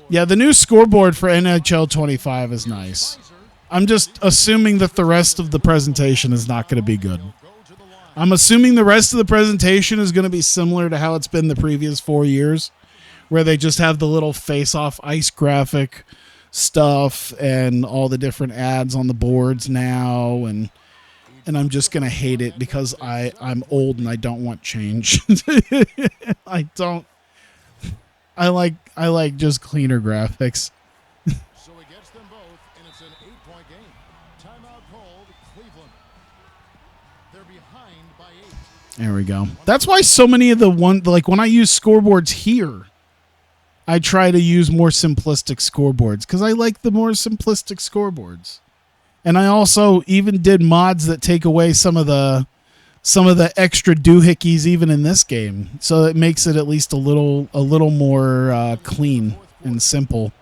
Yeah, the new scoreboard for NHL 25 is nice. I'm just assuming that the rest of the presentation is not going to be good. I'm assuming the rest of the presentation is going to be similar to how it's been the previous 4 years, where they just have the little face-off ice graphic stuff and all the different ads on the boards now, and I'm just going to hate it because I'm old and I don't want change. I like just cleaner graphics. So he gets them both, and it's an 8-point game. Timeout called Cleveland. They're behind by 8. There we go. That's why so many of the when I use scoreboards here, I try to use more simplistic scoreboards because I like the more simplistic scoreboards. And I also even did mods that take away some of the extra doohickeys even in this game, so it makes it at least a little more clean and simple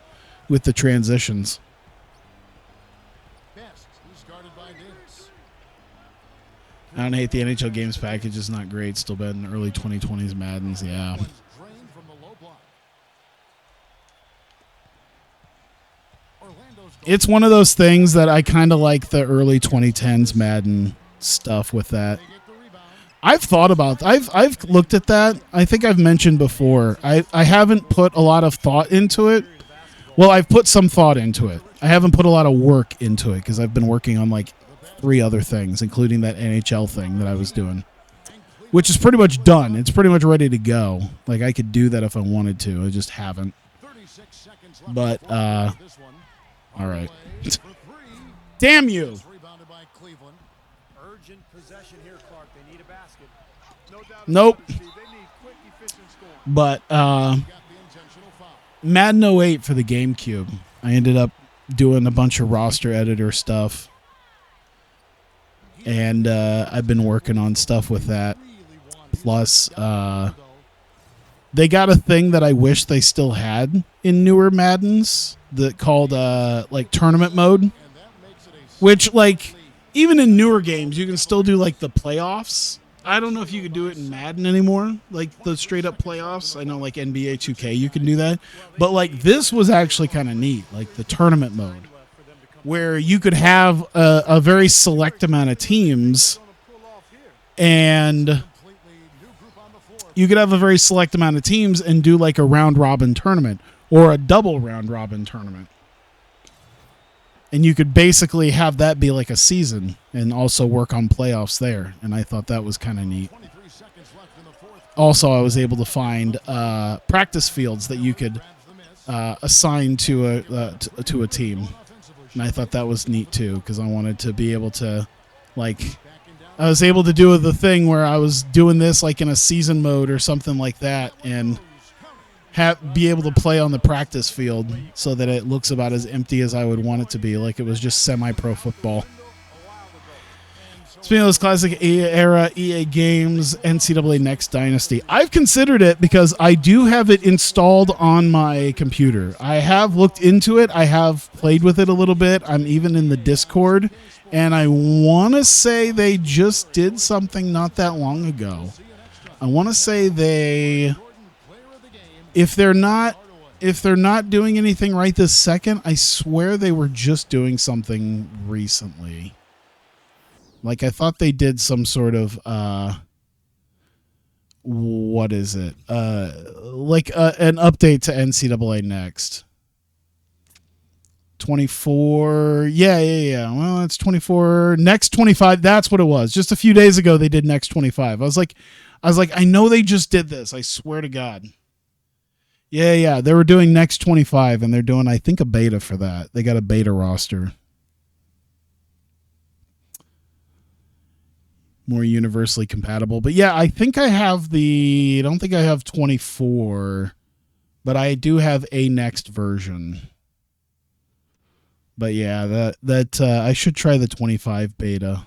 with the transitions. Best, who's guarded by Davis. I don't hate the NHL games package; it's not great. Still better than early 2020s Maddens. Yeah. Drained from the low block. Orlando's It's one of those things that I kind of like the early 2010s Madden stuff with that. they get the rebound. I've thought about I've looked at that. I think I've mentioned before. I haven't put a lot of thought into it. Well, I've put some thought into it. I haven't put a lot of work into it because I've been working on like 3 other things, including that NHL thing that I was doing, which is pretty much done. It's pretty much ready to go. Like I could do that if I wanted to. I just haven't. 36 seconds left. But This one. all right. For 3. Damn you. Rebounded by Cleveland. Urgent possession here, Clark. They need a basket. No doubt Nope. about it, Steve. They need quick, efficient scoring. But Got the intentional foul. Madden 08 for the GameCube. I ended up doing a bunch of roster editor stuff. And I've been working on stuff with that. Plus, they got a thing that I wish they still had in newer Maddens that called like tournament mode, And that makes it a which like even in newer games you can still do like the playoffs. I don't know if you could do it in Madden anymore, like the straight up playoffs. I know like NBA 2K you can do that, but like this was actually kind of neat, like the tournament mode, where you could have a very select amount of teams, and completely new group on the floor. you could have a very select amount of teams and do like a round robin tournament or a double round robin tournament. And you could basically have that be like a season and also work on playoffs there. And I thought that was kind of neat. 23 seconds left in the fourth. Also, I was able to find practice fields that you could assign to a team. And I thought that was neat too, because I wanted to be able to, like, I was able to do the thing where I was doing this like in a season mode or something like that, and be able to play on the practice field so that it looks about as empty as I would want it to be, like it was just semi-pro football. Speaking of those classic era EA games, NCAA Next Dynasty, I've considered it because I do have it installed on my computer. I have looked into it. I have played with it a little bit. I'm even in the Discord, and I want to say they just did something not that long ago. I want to say if they're not doing anything right this second, I swear they were just doing something recently. Like, I thought they did some sort of what is it? Like an update to NCAA Next. 24. Yeah. Well, it's 24. Next 25. That's what it was. Just a few days ago, they did Next 25. I was like, I know they just did this. I swear to God. Yeah. They were doing Next 25, and they're doing, I think, a beta for that. They got a beta roster. More universally compatible. But yeah, I think I don't think I have 24, but I do have a Next version. But yeah, that I should try the 25 beta.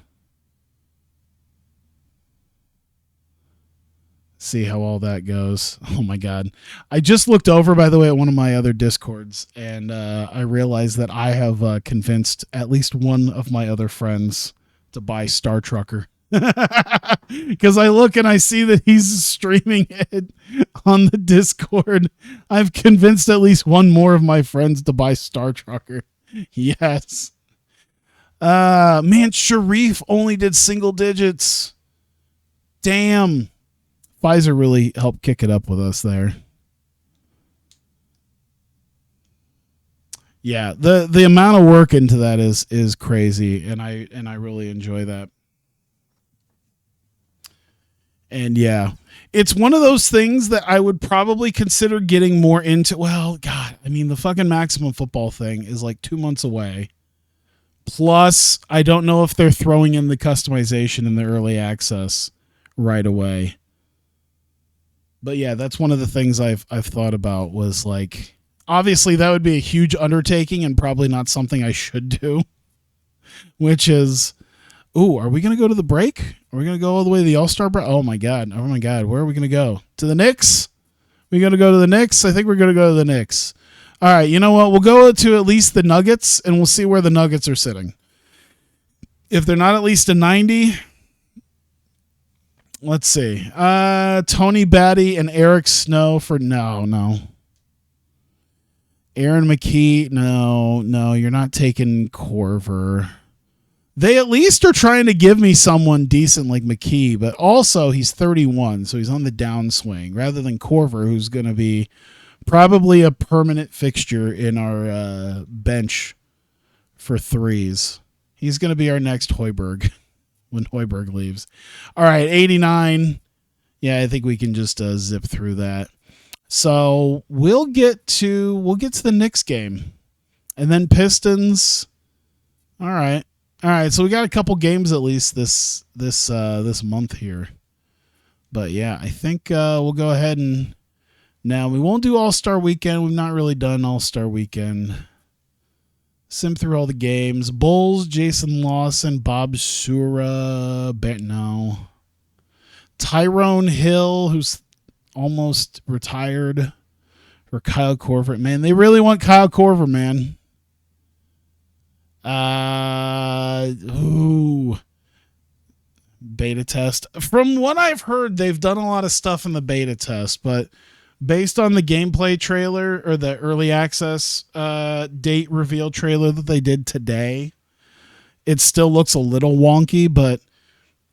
See how all that goes. Oh my God. I just looked over, by the way, at one of my other Discords, and I realized that I have convinced at least one of my other friends to buy Star Trucker. Because I look and I see that he's streaming it on the Discord. I've convinced at least one more of my friends to buy Star Trucker. Yes. Man, Sharif only did single digits. Damn. Pfizer really helped kick it up with us there. Yeah, the amount of work into that is crazy, and I really enjoy that. And yeah, it's one of those things that I would probably consider getting more into. Well, God, I mean, the fucking Maximum Football thing is like 2 months away. Plus, I don't know if they're throwing in the customization in the early access right away. But yeah, that's one of the things I've thought about was like, obviously that would be a huge undertaking and probably not something I should do, which is, ooh, are we going to go to the break? Are we going to go all the way to the All-Star break? Oh my God. Where are we going to go? To the Knicks? We going to go to the Knicks? I think we're going to go to the Knicks. All right, you know what? We'll go to at least the Nuggets, and we'll see where the Nuggets are sitting. If they're not at least a 90, let's see. Tony Batty and Eric Snow for no. Aaron McKee, no, you're not taking Corver. They at least are trying to give me someone decent like McKee, but also he's 31, so he's on the downswing, rather than Corver, who's going to be probably a permanent fixture in our bench for threes. He's going to be our next Hoiberg when Hoiberg leaves. All right, 89. Yeah, I think we can just zip through that. So we'll get to the Knicks game, and then Pistons. All right. So we got a couple games at least this month here. But yeah, I think we'll go ahead and now we won't do All-Star Weekend. We've not really done All-Star Weekend. Sim through all the games. Bulls, Jason Lawson, Bob Sura, no. Tyrone Hill, who's almost retired, for Kyle Korver. Man, they really want Kyle Korver, man. Beta test. From what I've heard, they've done a lot of stuff in the beta test, but based on the gameplay trailer or the early access date reveal trailer that they did today, it still looks a little wonky, but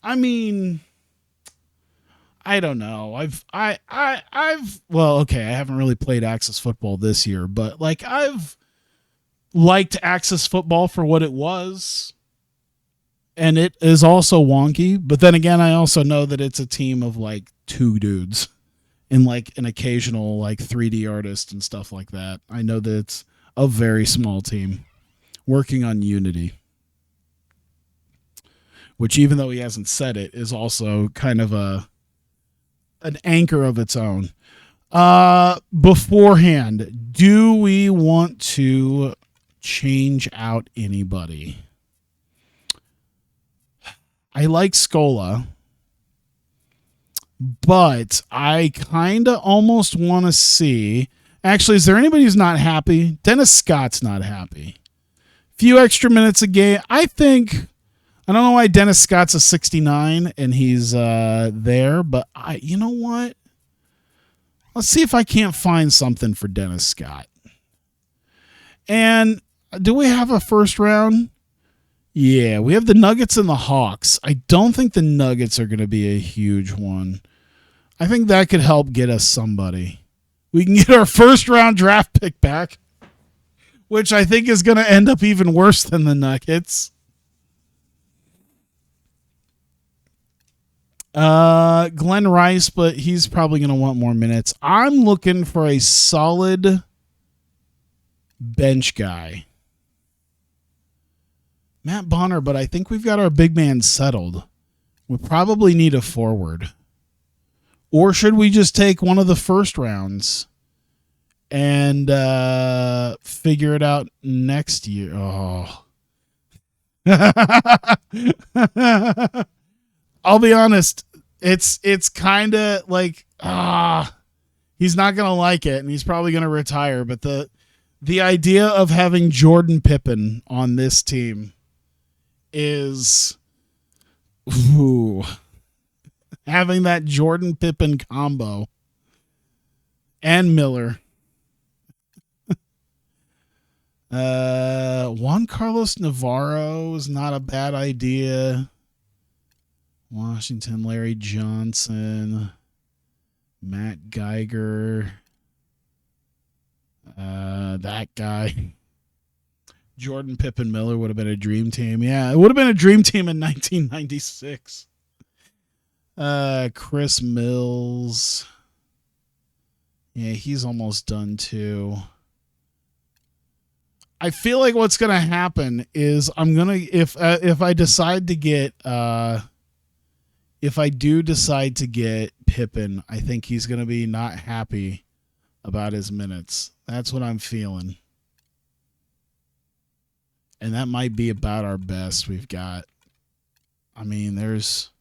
I mean, I don't know. Well, okay, I haven't really played Access Football this year, but like I've liked Access Football for what it was, and it is also wonky, but then again, I also know that it's a team of like two dudes and like an occasional like 3D artist and stuff like that. I know that it's a very small team working on Unity, which, even though he hasn't said it, is also kind of an anchor of its own. Beforehand, do we want to change out anybody? I like Scola, but I kind of almost want to see. Actually, is there anybody who's not happy? Dennis Scott's not happy. Few extra minutes a game. I think, I don't know why Dennis Scott's a 69 and he's there, but you know what? Let's see if I can't find something for Dennis Scott. And do we have a first round? Yeah, we have the Nuggets and the Hawks. I don't think the Nuggets are going to be a huge one. I think that could help get us somebody. We can get our first round draft pick back, which I think is going to end up even worse than the Nuggets. Glenn Rice, but he's probably going to want more minutes. I'm looking for a solid bench guy. Matt Bonner, but I think we've got our big man settled. We probably need a forward. Or should we just take one of the first rounds and figure it out next year? Oh. I'll be honest. It's kind of like, he's not going to like it, and he's probably going to retire. But the idea of having Jordan Pippen on this team is having that Jordan Pippen combo and Miller. Juan Carlos Navarro is not a bad idea. Washington, Larry Johnson, Matt Geiger, that guy. Jordan Pippen Miller would have been a dream team. Yeah, it would have been a dream team in 1996. Chris Mills. Yeah, he's almost done too. I feel like what's going to happen is if I decide to get if I do decide to get Pippen, I think he's going to be not happy about his minutes. That's what I'm feeling. And that might be about our best we've got. I mean, there's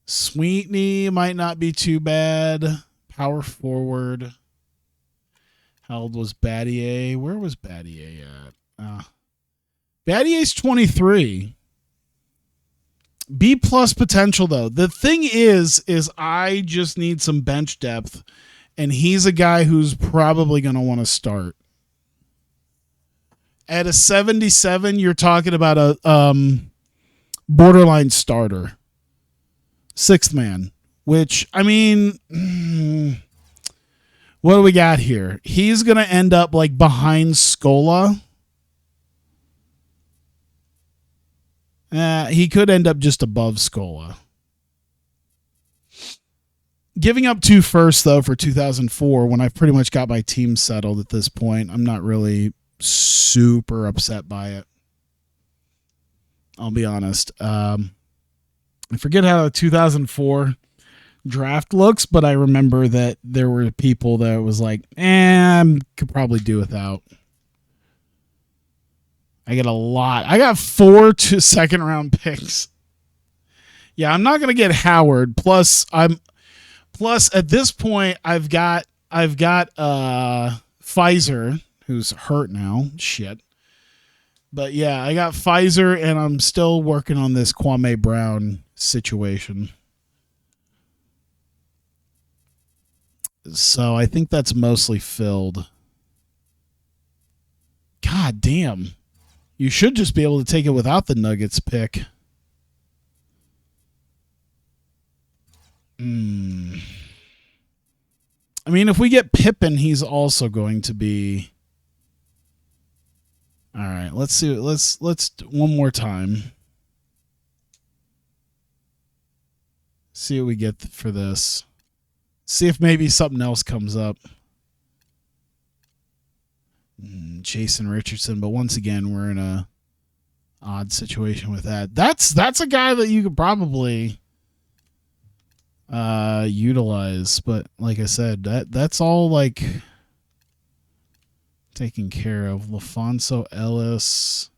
Sweetney might not be too bad. Power forward. How old was Battier? Where was Battier at? Battier's 23. B plus potential though. The thing is I just need some bench depth, and he's a guy who's probably going to want to start. At a 77, you're talking about a borderline starter. Sixth man, which, I mean, what do we got here? He's going to end up like behind Scola. He could end up just above Scola. Giving up 2 firsts, though, for 2004, when I've pretty much got my team settled at this point, I'm not really super upset by it. I'll be honest. I forget how the 2004 draft looks, but I remember that there were people that was like, could probably do without. I get a lot. I got 4 second round picks. Yeah, I'm not gonna get Howard. Plus at this point I've got Pfizer, who's hurt now. Shit. But yeah, I got Pfizer, and I'm still working on this Kwame Brown situation. So I think that's mostly filled. God damn. You should just be able to take it without the Nuggets pick. I mean, if we get Pippen, he's also going to be... All right, let's see. Let's one more time. See what we get for this. See if maybe something else comes up. Jason Richardson, but once again, we're in a odd situation with that. That's a guy that you could probably utilize, but like I said, that's all like taken care of. LaFonso Ellis,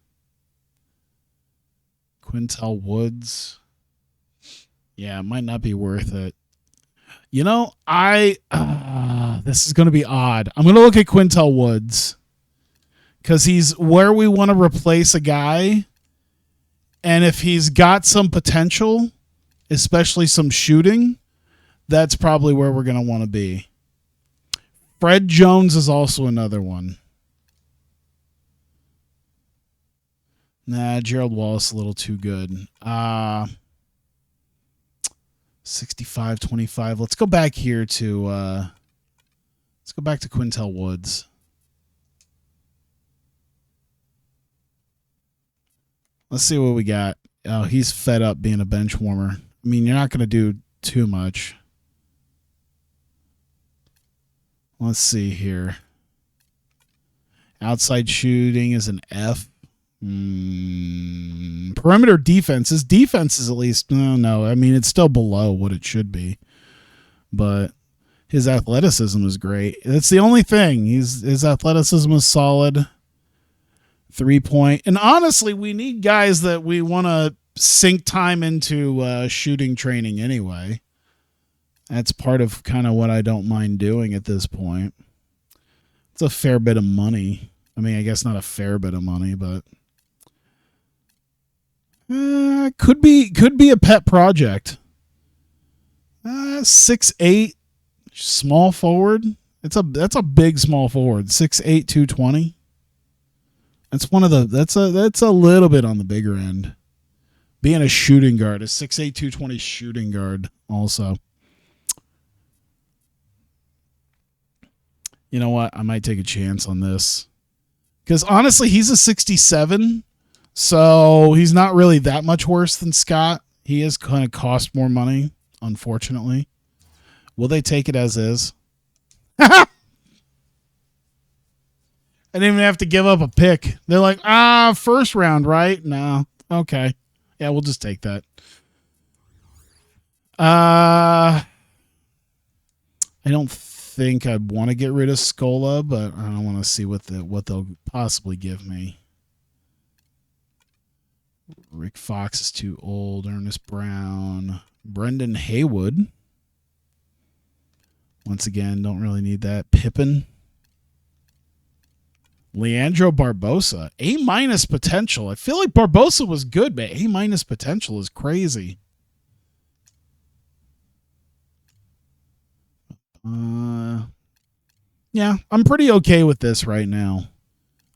Quintel Woods. Yeah, it might not be worth it. You know, this is going to be odd. I'm going to look at Quintel Woods because he's where we want to replace a guy. And if he's got some potential, especially some shooting, that's probably where we're going to want to be. Fred Jones is also another one. Nah, Gerald Wallace a little too good. 65-25. Let's go back here to Quintel Woods. Let's see what we got. Oh, he's fed up being a bench warmer. I mean, you're not going to do too much. Let's see here. Outside shooting is an F. Perimeter defense. His defense is at least, no. I mean, it's still below what it should be. But his athleticism is great. That's the only thing. His athleticism is solid. 3-point. And honestly, we need guys that we want to sink time into shooting training anyway. That's part of kind of what I don't mind doing at this point. It's a fair bit of money. I mean, I guess not a fair bit of money, but could be a pet project. 6'8", small forward. That's a big small forward. 6'8", 220. That's that's a little bit on the bigger end. Being a shooting guard, a 6'8", 220 shooting guard also. You know what? I might take a chance on this. Because honestly, he's a 67, so he's not really that much worse than Scott. He is going to cost more money, unfortunately. Will they take it as is? I didn't even have to give up a pick. They're like, first round, right? No. Okay. Yeah, we'll just take that. I don't think I'd want to get rid of Scola, but I want to see what they'll possibly give me. Rick Fox is too old. Ernest Brown. Brendan Haywood. Once again, don't really need that. Pippen. Leandro Barbosa. A- potential. I feel like Barbosa was good, but A- potential is crazy. Yeah, I'm pretty okay with this right now.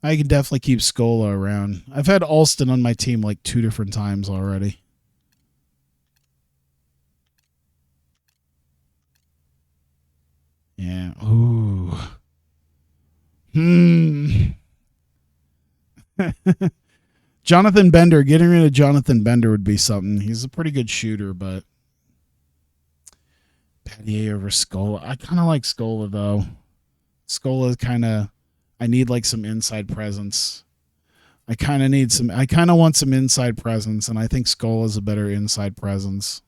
I can definitely keep Scola around. I've had Alston on my team like 2 different times already. Yeah. Ooh. Jonathan Bender. Getting rid of Jonathan Bender would be something. He's a pretty good shooter, but Battier over Scola. I kind of like Scola, though. Scola is kind of... I need like some inside presence. I kind of want some inside presence, and I think Scola is a better inside presence.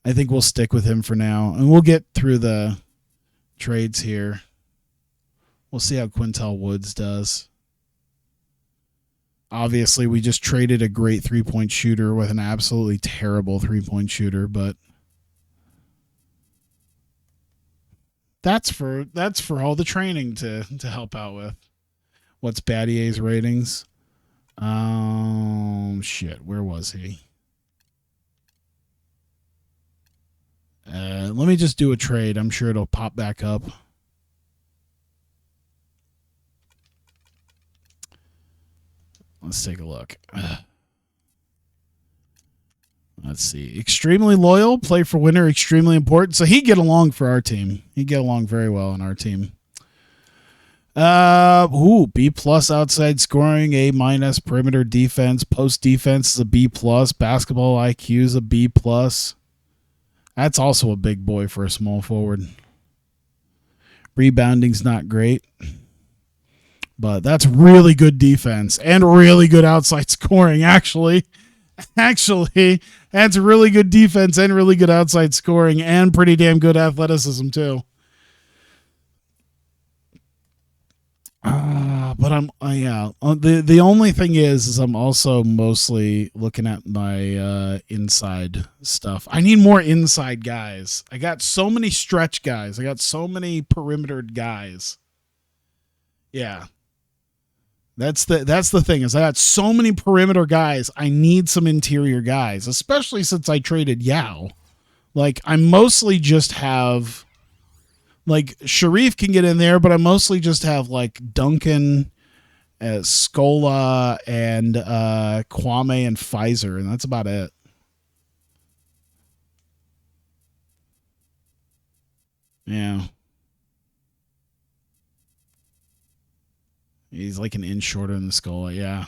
I think we'll stick with him for now, and we'll get through the trades here. We'll see how Quintel Woods does. Obviously, we just traded a great 3-point shooter with an absolutely terrible 3-point shooter, but that's for all the training to help out with. What's Battier's ratings? Shit, where was he? Let me just do a trade. I'm sure it'll pop back up. Let's take a look. Let's see. Extremely loyal, play for winner, extremely important. So he'd get along for our team. He'd get along very well on our team. B+ outside scoring, A- perimeter defense, post defense is a B+, basketball IQ is a B+. That's also a big boy for a small forward. Rebounding's not great. But that's really good defense and really good outside scoring, actually. Actually, that's really good defense and really good outside scoring and pretty damn good athleticism, too. The only thing is I'm also mostly looking at my inside stuff. I need more inside guys. I got so many stretch guys. I got so many perimeter guys. Yeah. That's the thing is I got so many perimeter guys. I need some interior guys, especially since I traded Yao. Like I mostly just have like Sharif can get in there, but I mostly just have like Duncan Scola and Kwame and Pfizer, and that's about it. Yeah. He's like an inch shorter than the Scola, yeah.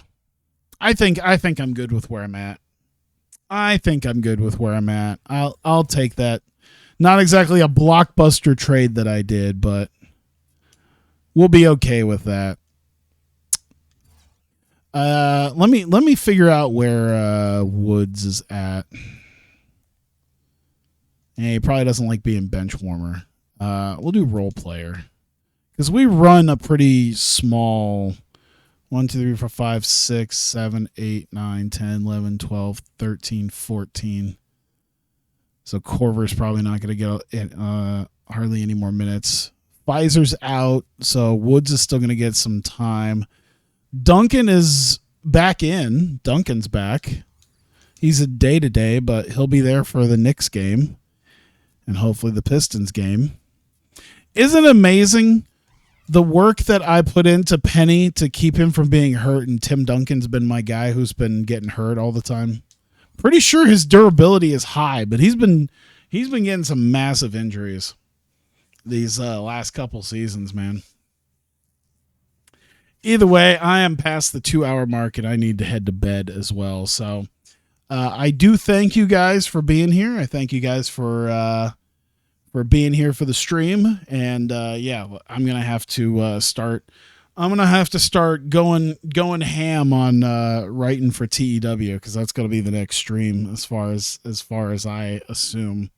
I think I'm good with where I'm at. I'll take that. Not exactly a blockbuster trade that I did, but we'll be okay with that. Let me figure out where Woods is at. Yeah, he probably doesn't like being bench warmer. We'll do role player because we run a pretty small 1, 2, 3, 4, 5, 6, 7, 8, 9, 10, 11, 12, 13, 14. So Corver's probably not going to get hardly any more minutes. Pfizer's out, so Woods is still going to get some time. Duncan is back in. Duncan's back. He's a day-to-day, but he'll be there for the Knicks game and hopefully the Pistons game. Isn't it amazing the work that I put into Penny to keep him from being hurt, and Tim Duncan's been my guy who's been getting hurt all the time? Pretty sure his durability is high, but he's been getting some massive injuries these last couple seasons, man. Either way, I am past the 2-hour mark and I need to head to bed as well. So I do thank you guys for being here. I thank you guys for being here for the stream. And yeah, I'm gonna have to start. I'm gonna have to start going ham on writing for TEW because that's gonna be the next stream as far as I assume.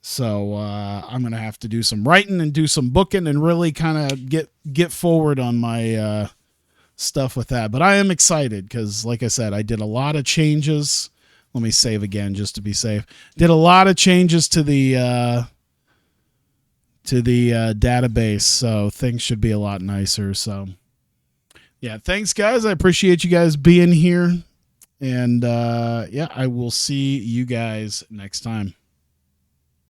So I'm gonna have to do some writing and do some booking and really kind of get forward on my stuff with that. But I am excited because, like I said, I did a lot of changes. Let me save again just to be safe. Did a lot of changes to the database, so things should be a lot nicer. So yeah, thanks guys. I appreciate you guys being here, and yeah, I will see you guys next time.